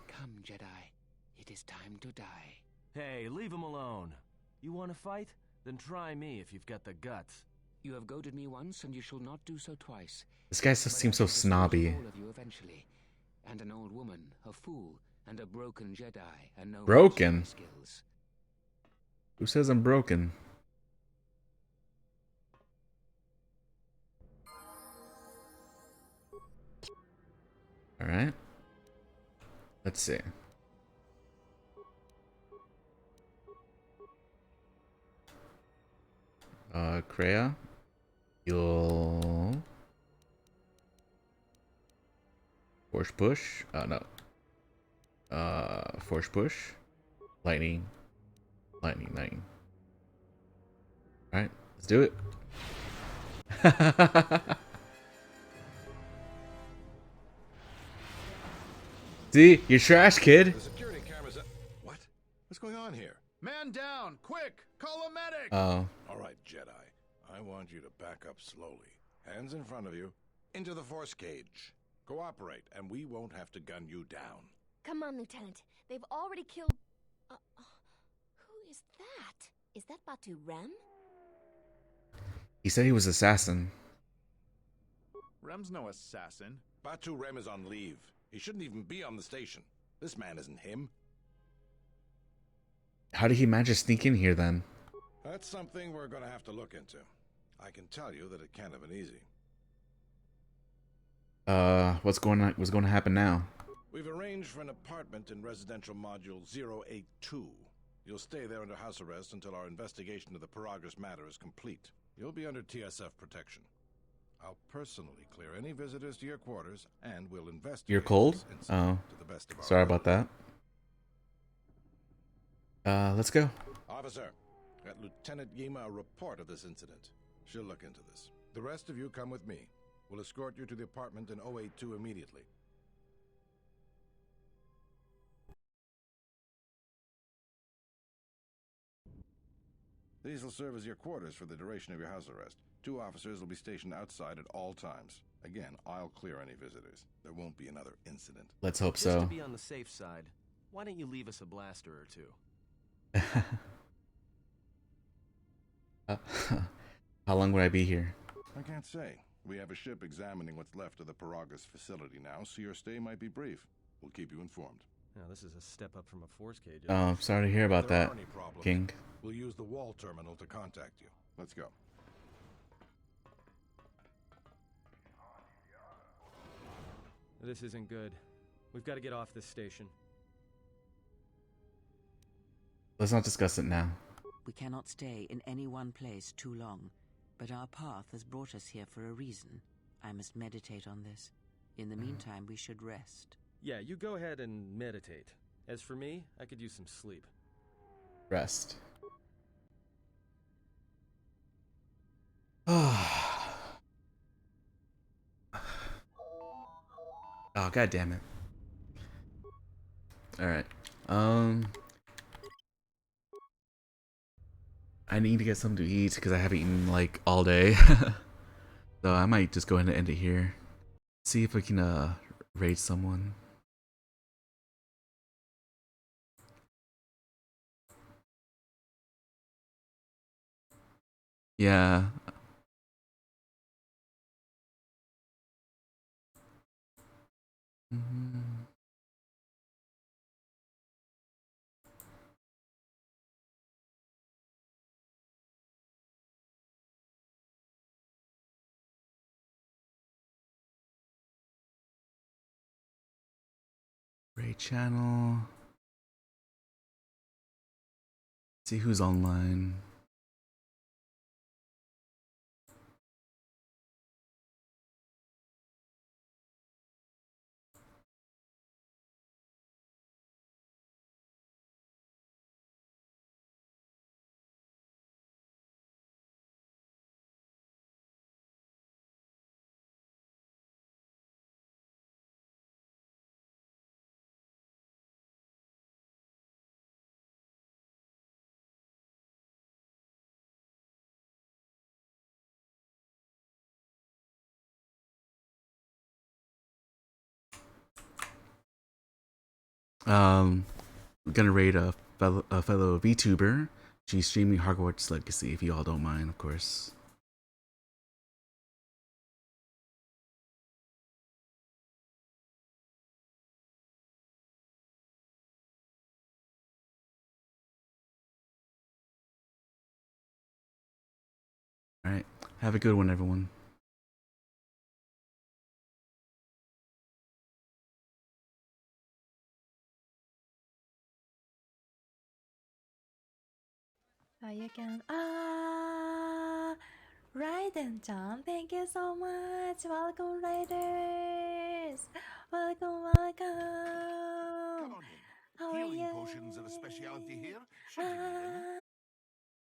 [SPEAKER 8] Come, Jedi. It is time to die.
[SPEAKER 2] Hey, leave him alone. You want to fight? Then try me if you've got the guts.
[SPEAKER 8] You have goaded me once, and you shall not do so twice.
[SPEAKER 1] This guy seems so snobby.
[SPEAKER 8] All of you eventually. And an old woman, a fool, and a broken Jedi, and no
[SPEAKER 1] Broken?
[SPEAKER 8] skills.
[SPEAKER 1] Who says I'm broken? Alright. Let's see. Kreia. You'll... Force push? No. Force push. Lightning. Lightning, lightning. Alright, let's do it. See? You're trash, kid.
[SPEAKER 14] The security cameras up. What? What's going on here?
[SPEAKER 15] Man down! Quick! Call a medic!
[SPEAKER 1] Oh.
[SPEAKER 14] All right, Jedi. I want you to back up slowly. Hands in front of you. Into the force cage. Cooperate, and we won't have to gun you down.
[SPEAKER 16] Come on, Lieutenant. They've already killed... who is that? Is that Batu Rem?
[SPEAKER 1] He said he was assassin.
[SPEAKER 15] Rem's no assassin.
[SPEAKER 14] Batu Rem is on leave. He shouldn't even be on the station. This man isn't him.
[SPEAKER 1] How did he manage to sneak in here then?
[SPEAKER 14] That's something we're going to have to look into. I can tell you that it can't have been easy.
[SPEAKER 1] What's going to happen now?
[SPEAKER 14] We've arranged for an apartment in Residential Module 082. You'll stay there under house arrest until our investigation of the Paragus matter is complete. You'll be under TSF protection. I'll personally clear any visitors to your quarters, and we'll investigate.
[SPEAKER 1] You're cold?
[SPEAKER 14] this incident
[SPEAKER 1] Oh.
[SPEAKER 14] to the best of our
[SPEAKER 1] Sorry about that. Let's go.
[SPEAKER 14] Officer, get Lieutenant Yima a report of this incident. She'll look into this. The rest of you come with me. We'll escort you to the apartment in 082 immediately. These will serve as your quarters for the duration of your house arrest. 2 officers will be stationed outside at all times. Again, I'll clear any visitors. There won't be another incident.
[SPEAKER 1] Let's hope
[SPEAKER 2] Just
[SPEAKER 1] so.
[SPEAKER 2] to be on the safe side, why don't you leave us a blaster or two?
[SPEAKER 1] How long would I be here?
[SPEAKER 14] I can't say. We have a ship examining what's left of the Paragus facility now, so your stay might be brief. We'll keep you informed.
[SPEAKER 2] Now, this is a step up from a force cage.
[SPEAKER 1] Oh, sorry to hear about
[SPEAKER 14] If there
[SPEAKER 1] that,
[SPEAKER 14] are any problems,
[SPEAKER 1] King.
[SPEAKER 14] We'll use the wall terminal to contact you. Let's go.
[SPEAKER 2] This isn't good. We've got to get off this station.
[SPEAKER 1] Let's not discuss it now.
[SPEAKER 8] We cannot stay in any one place too long, but our path has brought us here for a reason. I must meditate on this. In the meantime, we should rest.
[SPEAKER 2] Yeah, you go ahead and meditate. As for me, I could use some sleep.
[SPEAKER 1] Rest. Oh, god damn it. Alright. I need to get something to eat because I haven't eaten like all day. So I might just go ahead and end it here. See if I can raid someone. Yeah. Raid channel. See who's online. We're gonna raid a fellow VTuber. She's streaming Hogwarts Legacy, if you all don't mind, of course. Alright, have a good one, everyone.
[SPEAKER 17] You can. Raiden Chan, thank you so much. Welcome, Raiders. Welcome, welcome. How are you?
[SPEAKER 18] Healing potions are a specialty here. Should you need any?